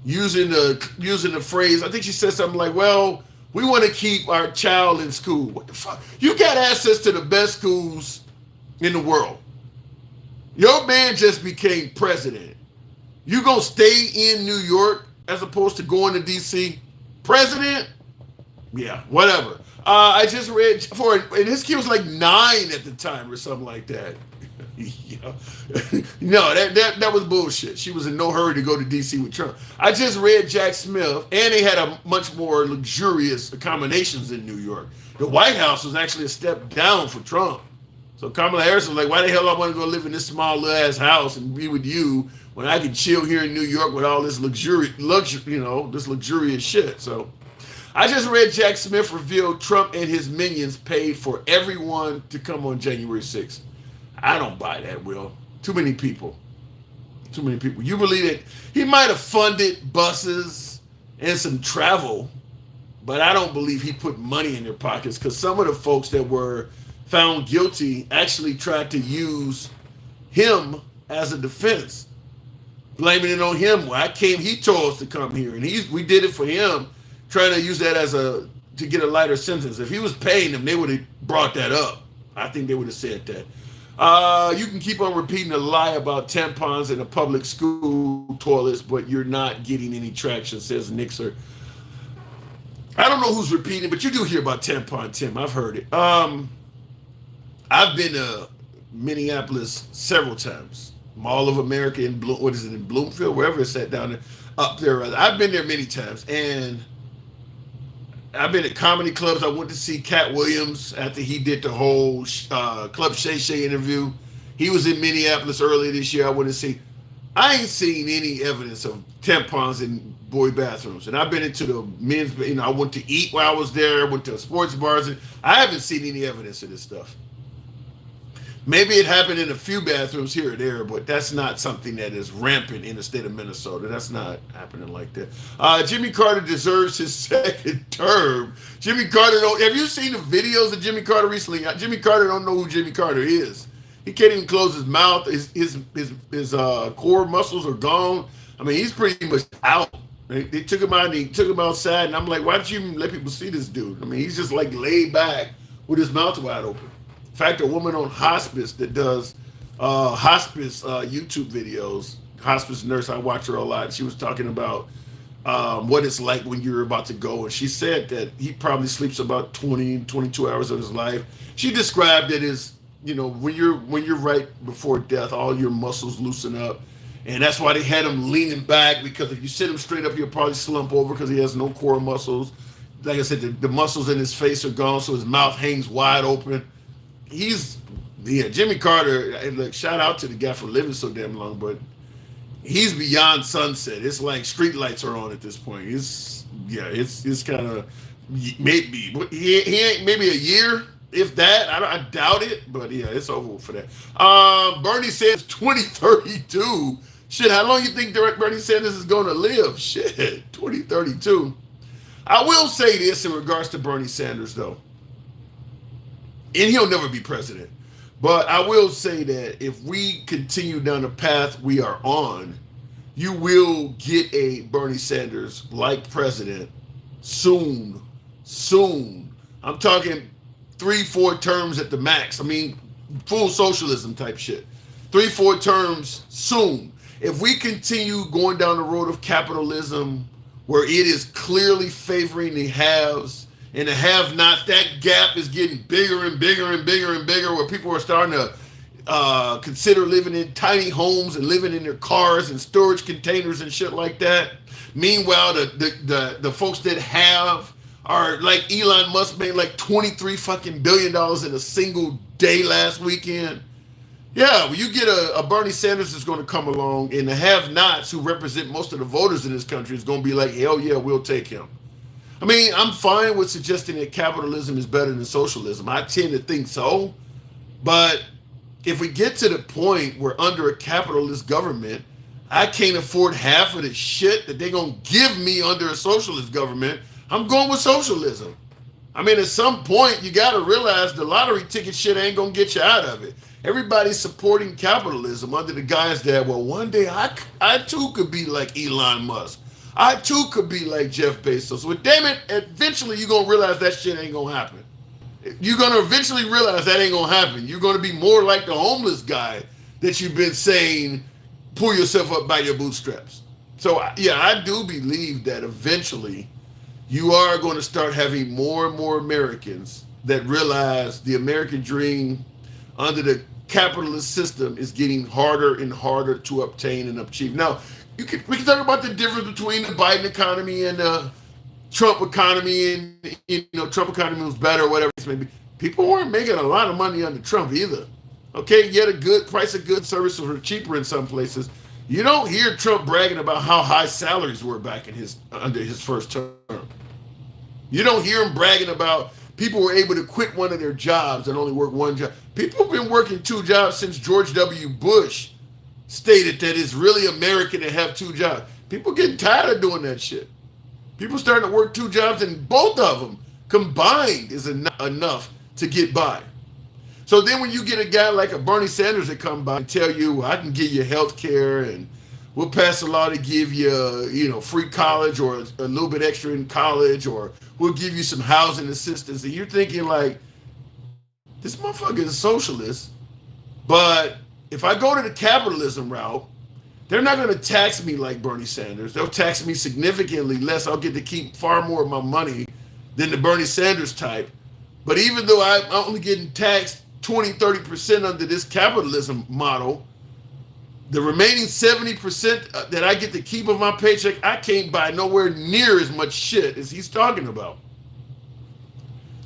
Speaker 1: using the phrase, I think she said something like, well, we want to keep our child in school. What the fuck? You got access to the best schools in the world. Your man just became president. You gonna stay in New York as opposed to going to DC? President? Yeah, whatever. I just read and his kid was like 9 at the time or something like that. Yeah. No, that was bullshit. She was in no hurry to go to DC with Trump. I just read Jack Smith, and they had a much more luxurious accommodations in New York. The White House was actually a step down for Trump. So Kamala Harris was like, why the hell I want to go live in this small little ass house and be with you when I can chill here in New York with all this luxury, this luxurious shit. So I just read Jack Smith revealed Trump and his minions paid for everyone to come on January 6th. I don't buy that, Will. Too many people. Too many people. You believe that he might have funded buses and some travel, but I don't believe he put money in their pockets because some of the folks that were found guilty actually tried to use him as a defense, blaming it on him. Well, he told us to come here, and we did it for him, trying to use that to get a lighter sentence. If he was paying them, they would have brought that up. I think they would have said that. You can keep on repeating a lie about tampons in the public school toilets, but you're not getting any traction, says Nixer. I don't know who's repeating, but you do hear about tampon, Tim. I've heard it. I've been to Minneapolis several times. Mall of America in Bloomfield, wherever it's at down there, up there. I've been there many times, and I've been at comedy clubs. I went to see Cat Williams after he did the whole Club Shay Shay interview. He was in Minneapolis earlier this year. I went to see. I ain't seen any evidence of tampons in boy bathrooms. And I've been into the men's, I went to eat while I was there, went to sports bars. And I haven't seen any evidence of this stuff. Maybe it happened in a few bathrooms here or there, but that's not something that is rampant in the state of Minnesota. That's not happening like that. Jimmy Carter deserves his second term. Jimmy Carter, have you seen the videos of Jimmy Carter recently? Jimmy Carter don't know who Jimmy Carter is. He can't even close his mouth. His core muscles are gone. I mean, he's pretty much out. They took him out and he took him outside, and I'm like, why don't you even let people see this dude? I mean, he's just like laid back with his mouth wide open. In fact, a woman on hospice that does hospice YouTube videos, hospice nurse, I watch her a lot. She was talking about what it's like when you're about to go. And she said that he probably sleeps about 20, 22 hours of his life. She described it as, when you're right before death, all your muscles loosen up. And that's why they had him leaning back, because if you sit him straight up, he'll probably slump over because he has no core muscles. Like I said, the muscles in his face are gone, so his mouth hangs wide open. Jimmy Carter, look, shout out to the guy for living so damn long, but he's beyond sunset. It's like street lights are on at this point. It's kind of maybe he ain't maybe a year, if that. I doubt it, but yeah, it's over for that. Bernie Sanders 2032. Shit, how long you think Bernie Sanders is going to live? Shit, 2032. I will say this in regards to Bernie Sanders, though, and he'll never be president. But I will say that if we continue down the path we are on, you will get a Bernie Sanders like president soon. I'm talking 3-4 terms at the max. I mean, full socialism type shit. 3-4 terms soon. if we continue going down the road of capitalism, where it is clearly favoring the haves and the have-nots, that gap is getting bigger and bigger and bigger and bigger, where people are starting to consider living in tiny homes and living in their cars and storage containers and shit like that. Meanwhile, the folks that have are like Elon Musk made like $23 fucking billion in a single day last weekend. Yeah, well, you get a Bernie Sanders that's going to come along, and the have-nots who represent most of the voters in this country is going to be like, hell yeah, we'll take him. I mean, I'm fine with suggesting that capitalism is better than socialism. I tend to think so. But if we get to the point where under a capitalist government, I can't afford half of the shit that they're going to give me under a socialist government, I'm going with socialism. I mean, at some point, you got to realize the lottery ticket shit ain't going to get you out of it. Everybody's supporting capitalism under the guise that, well, one day I too could be like Elon Musk. I too could be like Jeff Bezos. Well, damn it, eventually you're going to realize that shit ain't going to happen. You're going to eventually realize that ain't going to happen. You're going to be more like the homeless guy that you've been saying, pull yourself up by your bootstraps. So, yeah, I do believe that eventually you are going to start having more and more Americans that realize the American dream under the capitalist system is getting harder and harder to obtain and achieve. Now, we can talk about the difference between the Biden economy and the Trump economy, and Trump economy was better or whatever it may be. People weren't making a lot of money under Trump either. Okay, yet a good price of goods, services were cheaper in some places. You don't hear Trump bragging about how high salaries were back in under his first term. You don't hear him bragging about people were able to quit one of their jobs and only work one job. People have been working two jobs since George W. Bush stated that it's really American to have two jobs. People getting tired of doing that shit. People starting to work two jobs, and both of them combined is enough to get by. So then when you get a guy like a Bernie Sanders that come by and tell you, well, I can give you health care and we'll pass a law to give you, free college or a little bit extra in college, or we'll give you some housing assistance. And you're thinking like, this motherfucker is a socialist, but if I go to the capitalism route, they're not going to tax me like Bernie Sanders. They'll tax me significantly less. I'll get to keep far more of my money than the Bernie Sanders type. But even though I'm only getting taxed 20, 30% under this capitalism model, the remaining 70% that I get to keep of my paycheck, I can't buy nowhere near as much shit as he's talking about.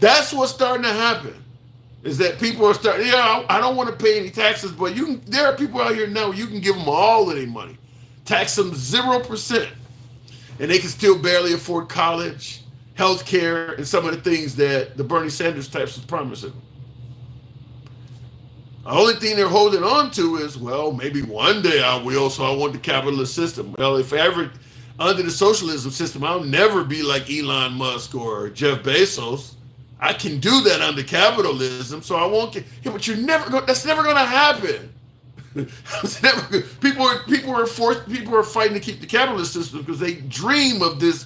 Speaker 1: That's what's starting to happen, is that people are starting, I don't want to pay any taxes, but there are people out here now where you can give them all of their money, tax them 0%, and they can still barely afford college, health care, and some of the things that the Bernie Sanders types is promising. The only thing they're holding on to is, well, maybe one day I will, so I want the capitalist system. Well, if ever under the socialism system, I'll never be like Elon Musk or Jeff Bezos. I can do that under capitalism, so I won't get. Yeah, but that's never going to happen. It's never. People are fighting to keep the capitalist system because they dream of this,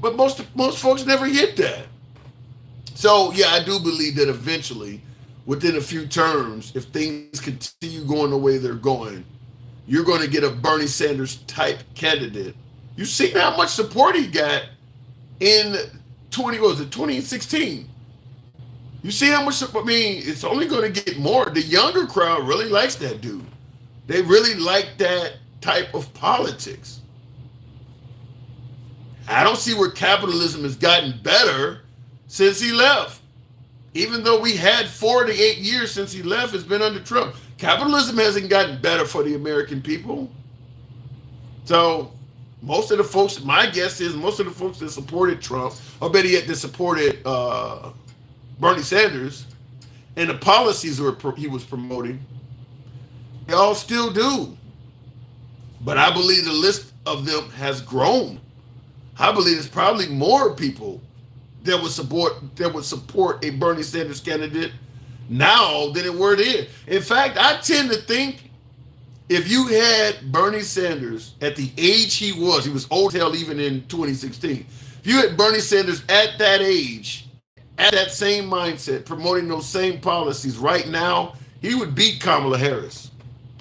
Speaker 1: but most folks never hit that. So yeah, I do believe that eventually, within a few terms, if things continue going the way they're going, you're going to get a Bernie Sanders type candidate. You've seen how much support he got in 2016. You see how much support, it's only going to get more. The younger crowd really likes that dude. They really like that type of politics. I don't see where capitalism has gotten better since he left. Even though we had 4 to 8 years since he left, it's been under Trump. Capitalism hasn't gotten better for the American people. So most of the folks, my guess is most of the folks that supported Trump, or better yet, that supported Bernie Sanders and the policies he was promoting, they all still do. But I believe the list of them has grown. I believe there's probably more people that would support a Bernie Sanders candidate now than it were then. In fact, I tend to think if you had Bernie Sanders at the age he was old hell even in 2016. If you had Bernie Sanders at that age, at that same mindset, promoting those same policies right now, he would beat Kamala Harris.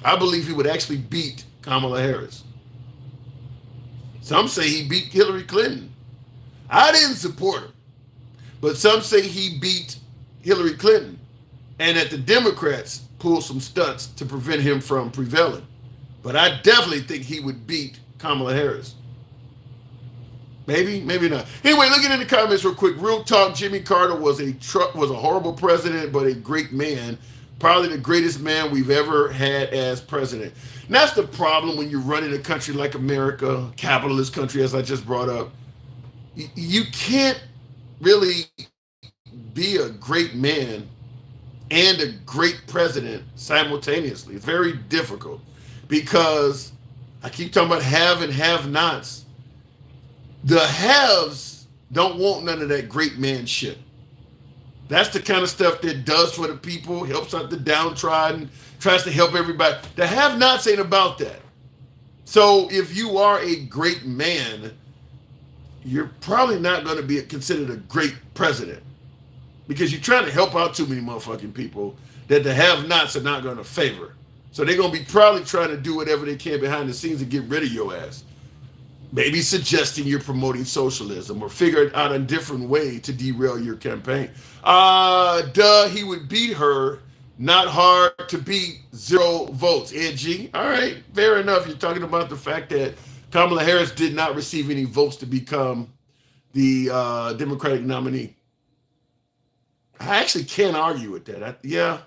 Speaker 1: I believe he would actually beat Kamala Harris. Some say he beat Hillary Clinton. I didn't support her, but some say he beat Hillary Clinton and that the Democrats pulled some stunts to prevent him from prevailing. But I definitely think he would beat Kamala Harris. Maybe, maybe not. Anyway, looking in the comments real quick. Real talk, Jimmy Carter was a horrible president, but a great man. Probably the greatest man we've ever had as president. And that's the problem when you're running a country like America, capitalist country, as I just brought up. You can't really be a great man and a great president simultaneously. It's very difficult because I keep talking about have and have-nots. The haves don't want none of that great man shit. That's the kind of stuff that does for the people, helps out the downtrodden, tries to help everybody. The have-nots ain't about that. So if you are a great man, you're probably not going to be considered a great president because you're trying to help out too many motherfucking people that the have-nots are not going to favor. So they're going to be probably trying to do whatever they can behind the scenes to get rid of your ass. Maybe suggesting you're promoting socialism or figure out a different way to derail your campaign. He would beat her. Not hard to beat, 0 votes. Ed G, all right, fair enough. You're talking about the fact that Kamala Harris did not receive any votes to become the Democratic nominee. I actually can't argue with that.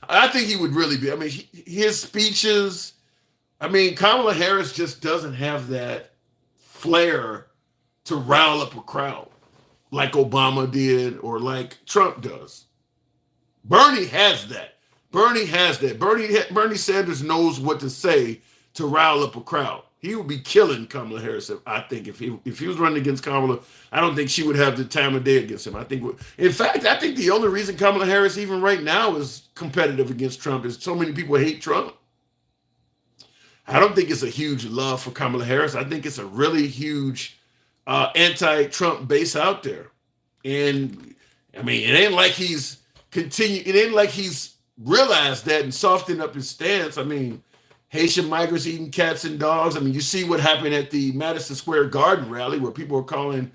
Speaker 1: I think he would really be. I mean, his speeches, Kamala Harris just doesn't have that flair to rile up a crowd like Obama did or like Trump does. Bernie has that. Bernie Sanders knows what to say to rile up a crowd. He would be killing Kamala Harris, I think, if he was running against Kamala. I don't think she would have the time of day against him. I think the only reason Kamala Harris even right now is competitive against Trump is so many people hate Trump. I don't think it's a huge love for Kamala Harris. I think it's a really huge anti-Trump base out there. And it ain't like he's realized that and softened up his stance. Haitian migrants eating cats and dogs. You see what happened at the Madison Square Garden rally where people were calling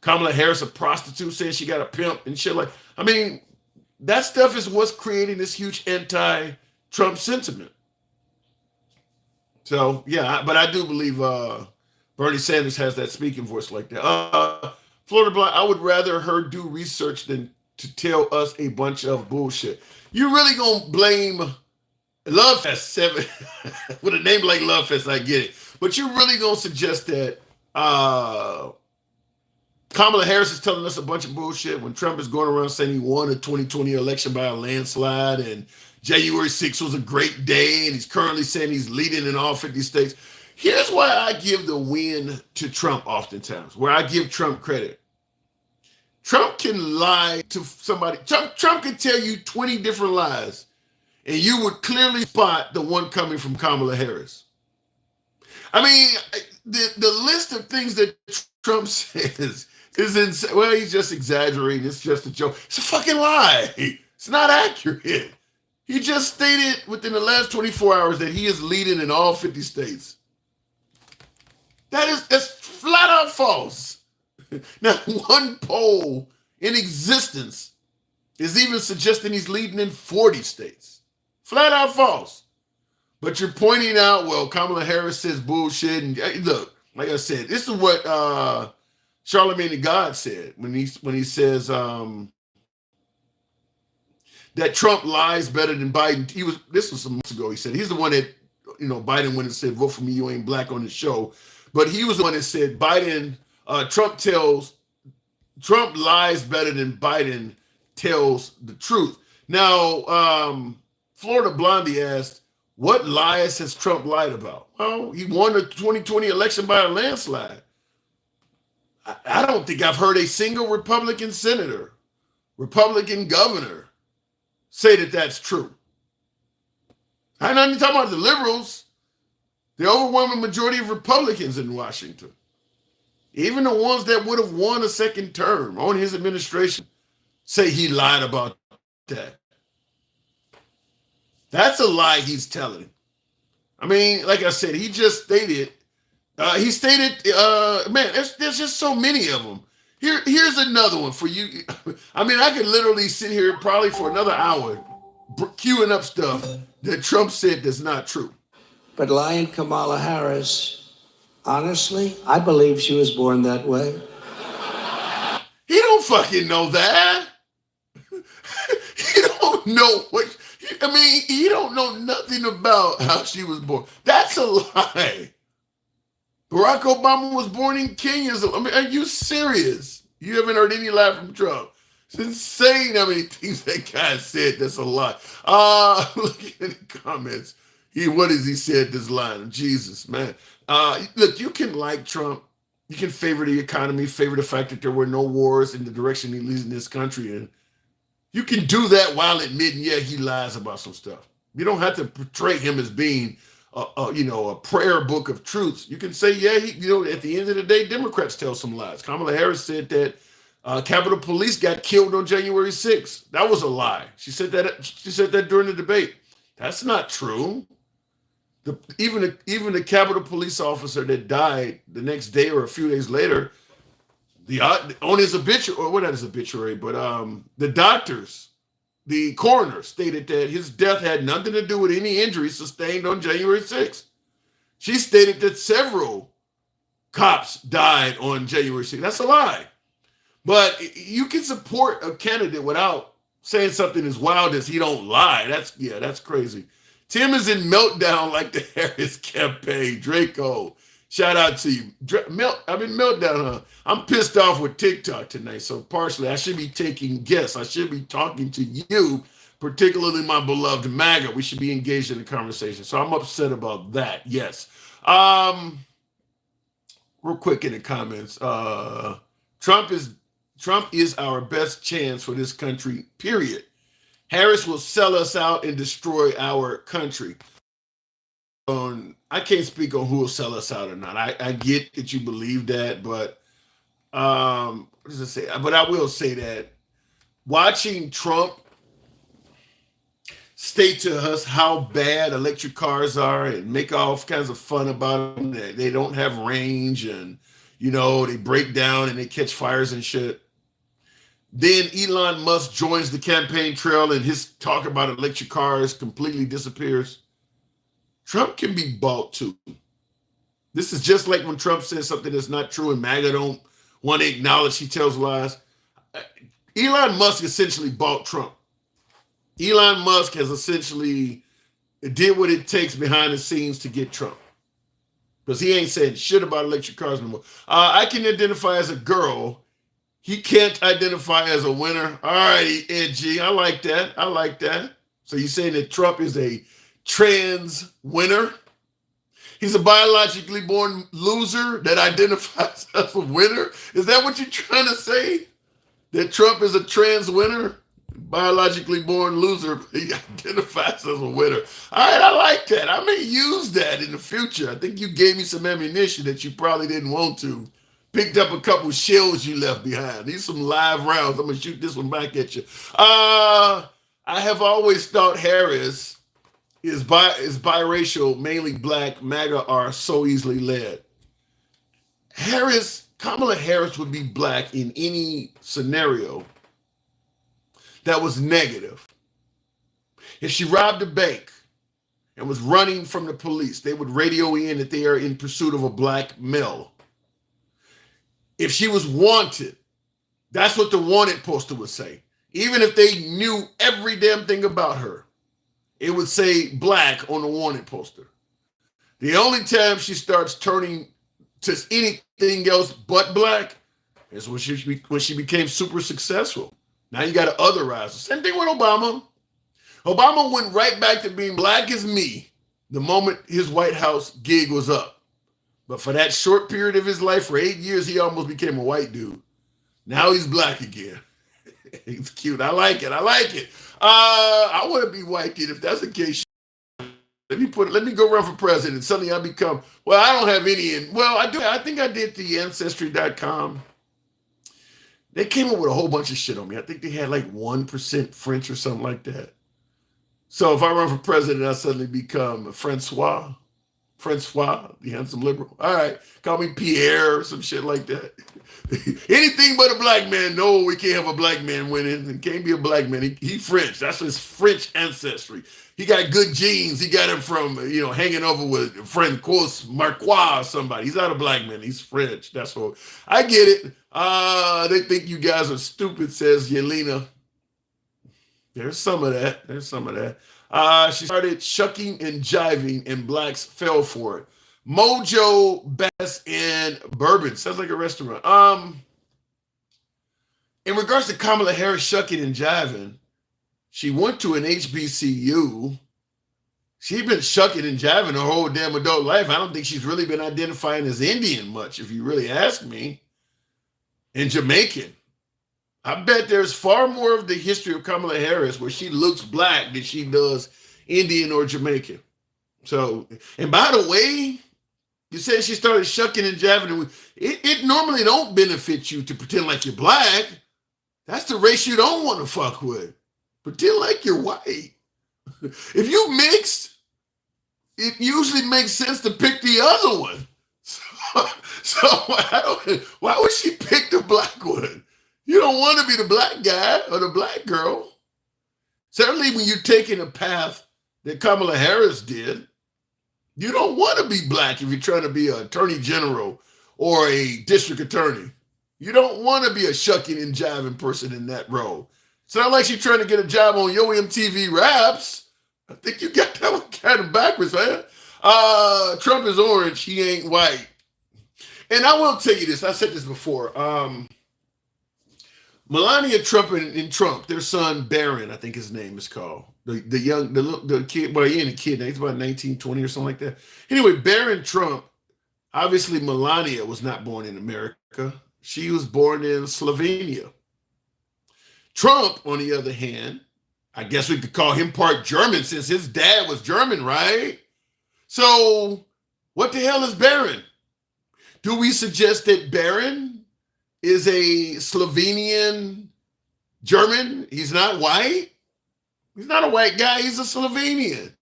Speaker 1: Kamala Harris a prostitute, saying she got a pimp and shit that stuff is what's creating this huge anti-Trump sentiment. So, yeah, but I do believe Bernie Sanders has that speaking voice like that. Florida Blind, I would rather her do research than to tell us a bunch of bullshit. You really gonna blame Love Fest 7 with a name like Love Fest, I get it. But you really gonna suggest that Kamala Harris is telling us a bunch of bullshit when Trump is going around saying he won a 2020 election by a landslide and January 6th was a great day, and he's currently saying he's leading in all 50 states. Here's why I give the win to Trump oftentimes, where I give Trump credit. Trump can lie to somebody. Trump can tell you 20 different lies, and you would clearly spot the one coming from Kamala Harris. The list of things that Trump says is insane. Well, he's just exaggerating. It's just a joke. It's a fucking lie. It's not accurate. He just stated within the last 24 hours that he is leading in all 50 states. That's flat out false. Not one poll in existence is even suggesting he's leading in 40 states. Flat out false. But you're pointing out, well, Kamala Harris says bullshit. And look, like I said, this is what Charlamagne the God said when he says that Trump lies better than Biden. This was some months ago. He said he's the one that, Biden went and said, vote for me, you ain't black on the show. But he was the one that said Trump lies better than Biden tells the truth. Now, Florida Blondie asked, what lies has Trump lied about? Well, he won the 2020 election by a landslide. I don't think I've heard a single Republican senator, Republican governor say that that's true. I'm not even talking about the liberals, the overwhelming majority of Republicans in Washington. Even the ones that would have won a second term on his administration say he lied about that. That's a lie he's telling. I mean, like I said, he just stated, man, there's just so many of them. Here's another one for you. I mean, I could literally sit here probably for another hour queuing up stuff that Trump said that's not true.
Speaker 3: But lying Kamala Harris, honestly, I believe she was born that way.
Speaker 1: He don't fucking know that. He don't know what. I mean, he don't know nothing about how she was born. That's a lie. Barack Obama was born in Kenya. I mean, are you serious? You haven't heard any lie from Trump. It's insane how many things that guy said. That's a lie. Look at the comments. What has he said this line? Jesus, man. Look, you can like Trump. You can favor the economy, favor the fact that there were no wars in the direction he leads in this country in. You can do that while admitting, yeah, he lies about some stuff. You don't have to portray him as being, a prayer book of truths. You can say, yeah, at the end of the day, Democrats tell some lies. Kamala Harris said that Capitol Police got killed on January 6th. That was a lie. She said that during the debate. That's not true. Even the Capitol Police officer that died the next day or a few days later, on his obituary, or what not his obituary, but the doctors, the coroner stated that his death had nothing to do with any injuries sustained on January 6th. She stated that several cops died on January 6th. That's a lie. But you can support a candidate without saying something as wild as he don't lie. That's crazy. Tim is in meltdown like the Harris campaign. Draco, shout out to you. I'm in meltdown, huh? I'm pissed off with TikTok tonight. So partially, I should be taking guests. I should be talking to you, particularly my beloved Maga. We should be engaged in the conversation. So I'm upset about that. Yes. Real quick in the comments. Trump is our best chance for this country, period. Harris will sell us out and destroy our country. I can't speak on who will sell us out or not. I get that you believe that, but what does it say? But I will say that watching Trump state to us how bad electric cars are and make all kinds of fun about them, that they don't have range and they break down and they catch fires and shit. Then Elon Musk joins the campaign trail and his talk about electric cars completely disappears. Trump can be bought too. This is just like when Trump says something that's not true and MAGA don't want to acknowledge he tells lies. Elon Musk essentially bought Trump. Elon Musk has essentially did what it takes behind the scenes to get Trump. Because he ain't saying shit about electric cars no more. I can identify as a girl. He can't identify as a winner. All right, edgy. I like that. So you're saying that Trump is a trans winner? He's a biologically born loser that identifies as a winner? Is that what you're trying to say? That Trump is a trans winner? Biologically born loser, he identifies as a winner. All right, I like that. I may use that in the future. I think you gave me some ammunition that you probably didn't want to. Picked up a couple shells you left behind. These some live rounds. I'm going to shoot this one back at you. I have always thought Harris is biracial, mainly black. MAGA are so easily led. Kamala Harris would be black in any scenario that was negative. If she robbed a bank and was running from the police, they would radio in that they are in pursuit of a black male. If she was wanted, that's what the wanted poster would say. Even if they knew every damn thing about her, it would say black on the wanted poster. The only time she starts turning to anything else but black is when she became super successful. Now you got to otherize. Same thing with Obama. Obama went right back to being black as me the moment his White House gig was up. But for that short period of his life, for 8 years, he almost became a white dude. Now he's black again. He's cute. I like it. I want to be white kid if that's the case. Let me go run for president. Suddenly I become, I don't have any. I do. I think I did the ancestry.com. They came up with a whole bunch of shit on me. I think they had like 1% French or something like that. So if I run for president, I suddenly become a Francois. Francois, the handsome liberal. All right, call me Pierre or some shit like that. Anything but a black man. No, we can't have a black man winning. It can't be a black man. He French. That's his French ancestry. He got good genes. He got him from, hanging over with Francois Marquis or somebody. He's not a black man. He's French. That's what I get it. They think you guys are stupid, says Yelena. There's some of that. She started shucking and jiving, and blacks fell for it. Mojo, Bass, and Bourbon. Sounds like a restaurant. In regards to Kamala Harris shucking and jiving, she went to an HBCU. She's been shucking and jiving her whole damn adult life. I don't think she's really been identifying as Indian much, if you really ask me, and Jamaican. I bet there's far more of the history of Kamala Harris where she looks black than she does Indian or Jamaican. So, and by the way, you said she started shucking and jiving. It normally don't benefit you to pretend like you're black. That's the race you don't want to fuck with. Pretend like you're white. If you mixed, it usually makes sense to pick the other one. So why would she pick the black one? You don't want to be the black guy or the black girl. Certainly when you're taking a path that Kamala Harris did, you don't want to be black if you're trying to be an attorney general or a district attorney. You don't want to be a shucking and jiving person in that role. It's not like she's trying to get a job on Yo MTV Raps. I think you got that one kind of backwards, man. Trump is orange. He ain't white. And I will tell you this. I said this before. Melania Trump and Trump, their son Barron, I think his name is called. The kid, well, he ain't a kid now. He's about 19, 20 or something like that. Anyway, Barron Trump, obviously Melania was not born in America. She was born in Slovenia. Trump, on the other hand, I guess we could call him part German since his dad was German, right? So what the hell is Barron? Do we suggest that Barron is a Slovenian German? He's not white. He's not a white guy. He's a Slovenian.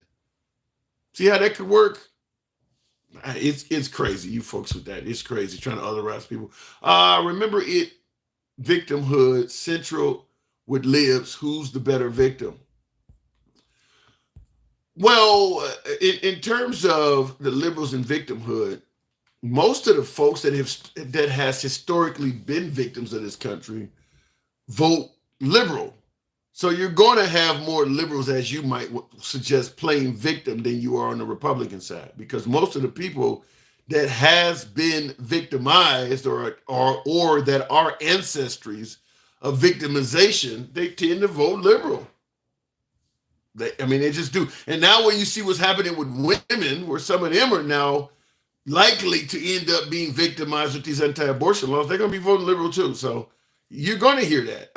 Speaker 1: See how that could work? It's crazy. You folks with that. It's crazy trying to otherize people. Remember it, Victimhood, Central with Libs. Who's the better victim? Well, in terms of the liberals and victimhood, most of the folks that has historically been victims of this country vote liberal. So you're going to have more liberals, as you might suggest, playing victim than you are on the Republican side, because most of the people that has been victimized or that are ancestries of victimization, they tend to vote liberal. They just do. And now when you see what's happening with women, where some of them are now likely to end up being victimized with these anti-abortion laws, they're going to be voting liberal too. So you're going to hear that.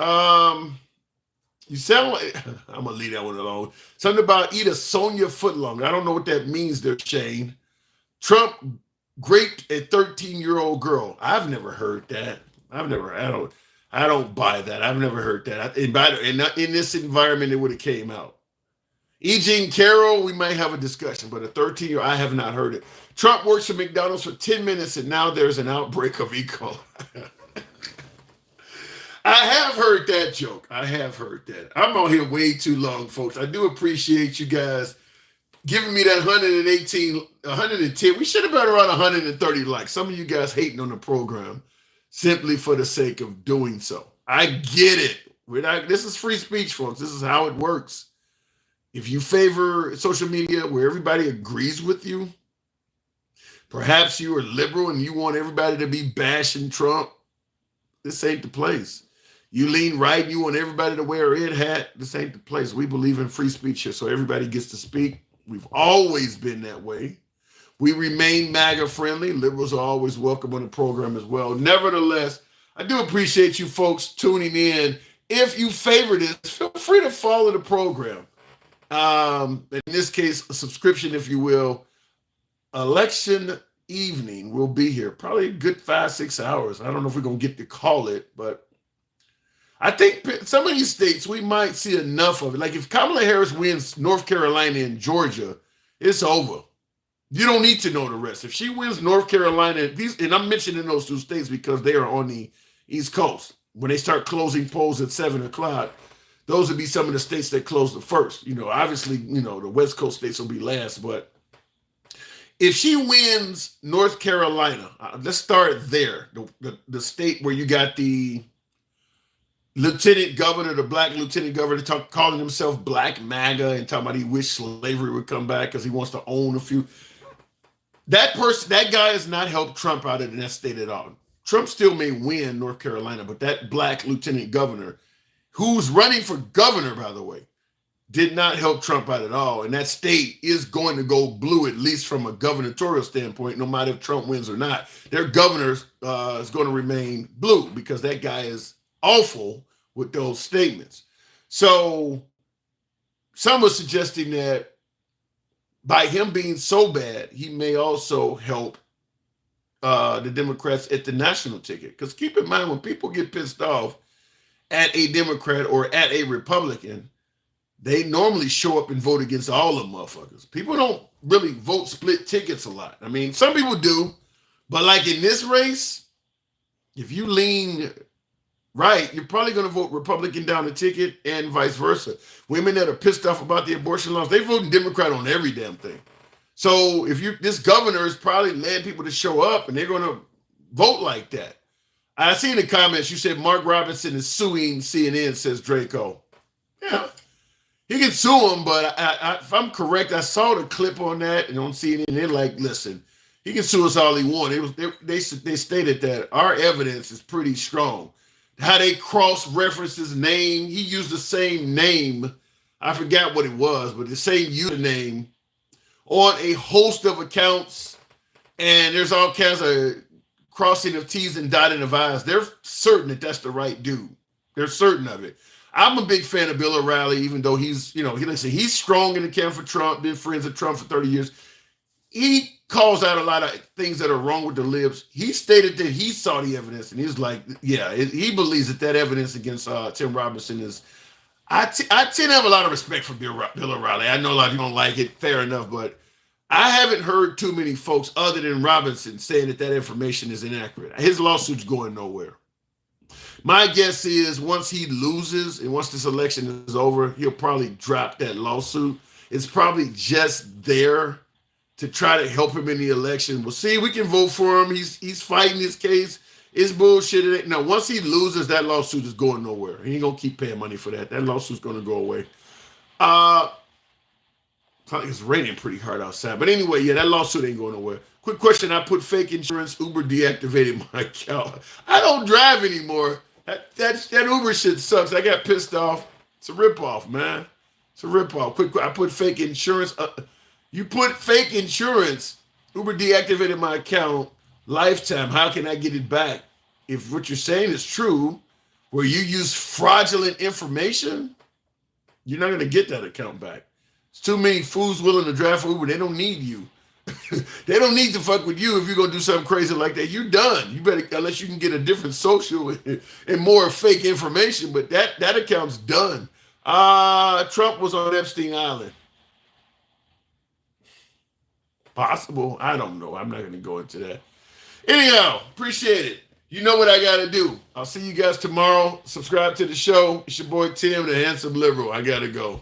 Speaker 1: You sound like, I'm going to leave that one alone. Something about eat a Sonia footlong. I don't know what that means there, Shane. Trump raped a 13-year-old girl. I've never heard that. I don't buy that. I've never heard that. In this environment, it would have came out. E. Jean Carroll, we might have a discussion, but a 13-year-old, I have not heard it. Trump works for McDonald's for 10 minutes, and now there's an outbreak of E. coli. I have heard that joke. I have heard that. I'm on here way too long, folks. I do appreciate you guys giving me that 110. We should have been around 130 likes. Some of you guys hating on the program simply for the sake of doing so. I get it. This is free speech, folks. This is how it works. If you favor social media where everybody agrees with you, perhaps you are liberal and you want everybody to be bashing Trump, this ain't the place. You lean right, you want everybody to wear a red hat, this ain't the place. We believe in free speech here, so everybody gets to speak. We've always been that way. We remain MAGA friendly. Liberals are always welcome on the program as well. Nevertheless, I do appreciate you folks tuning in. If you favor this, feel free to follow the program. In this case, a subscription, if you will. Election evening, we'll be here. Probably a good 5-6 hours. I don't know if we're going to get to call it, but I think some of these states, we might see enough of it. Like if Kamala Harris wins North Carolina and Georgia, it's over. You don't need to know the rest. If she wins North Carolina, and I'm mentioning those two states because they are on the East Coast. When they start closing polls at 7 o'clock, those would be some of the states that close the first. Obviously, the West Coast states will be last. But if she wins North Carolina, let's start there. The state where you got the lieutenant governor, the black lieutenant governor, calling himself Black Maga and talking about he wished slavery would come back because he wants to own a few. That guy has not helped Trump out in that state at all. Trump still may win North Carolina, but that black lieutenant governor, who's running for governor, by the way, did not help Trump out at all. And that state is going to go blue, at least from a gubernatorial standpoint, no matter if Trump wins or not. Their governor is going to remain blue because that guy is awful with those statements. So some were suggesting that by him being so bad, he may also help the Democrats at the national ticket. Because keep in mind, when people get pissed off at a Democrat or at a Republican, they normally show up and vote against all of them motherfuckers. People don't really vote split tickets a lot. I mean, some people do, but like in this race, if you lean right, you're probably going to vote Republican down the ticket and vice versa. Women that are pissed off about the abortion laws, they voting Democrat on every damn thing. So this governor is probably led people to show up and they're going to vote like that. I see in the comments, you said Mark Robinson is suing CNN, says Draco. Yeah, he can sue him, but if I'm correct, I saw the clip on that and on CNN, they're like, listen, he can sue us all he wants. They stated that our evidence is pretty strong. How they cross-referenced his name. He used the same name. I forgot what it was, but the same username on a host of accounts. And there's all kinds of crossing of T's and dotting of I's. They're certain that that's the right dude. They're certain of it. I'm a big fan of Bill O'Reilly, even though he's strong in the camp for Trump, been friends with Trump for 30 years. He calls out a lot of things that are wrong with the libs. He stated that he saw the evidence, and he's like, yeah, he believes that evidence against Tim Robinson is. I tend to have a lot of respect for Bill O'Reilly. I know a lot of you don't like it, fair enough, but I haven't heard too many folks other than Robinson saying that information is inaccurate. His lawsuit's going nowhere. My guess is once he loses and once this election is over, he'll probably drop that lawsuit. It's probably just there to try to help him in the election. We'll see. We can vote for him. He's fighting his case. It's bullshit. Now, once he loses, that lawsuit is going nowhere. He ain't going to keep paying money for that. That lawsuit's going to go away. It's raining pretty hard outside. But anyway, yeah, that lawsuit ain't going nowhere. Quick question. I put fake insurance. Uber deactivated my account. I don't drive anymore. That Uber shit sucks. I got pissed off. It's a ripoff, man. It's a ripoff. Quick, I put fake insurance. You put fake insurance. Uber deactivated my account. Lifetime. How can I get it back? If what you're saying is true, where you use fraudulent information, you're not going to get that account back. It's too many fools willing to drive for Uber. They don't need you. They don't need to fuck with you if you're going to do something crazy like that. You're done. You better, unless you can get a different social and more fake information, but that account's done. Trump was on Epstein Island. Possible. I don't know. I'm not going to go into that. Anyhow, appreciate it. You know what I got to do. I'll see you guys tomorrow. Subscribe to the show. It's your boy Tim, the handsome liberal. I got to go.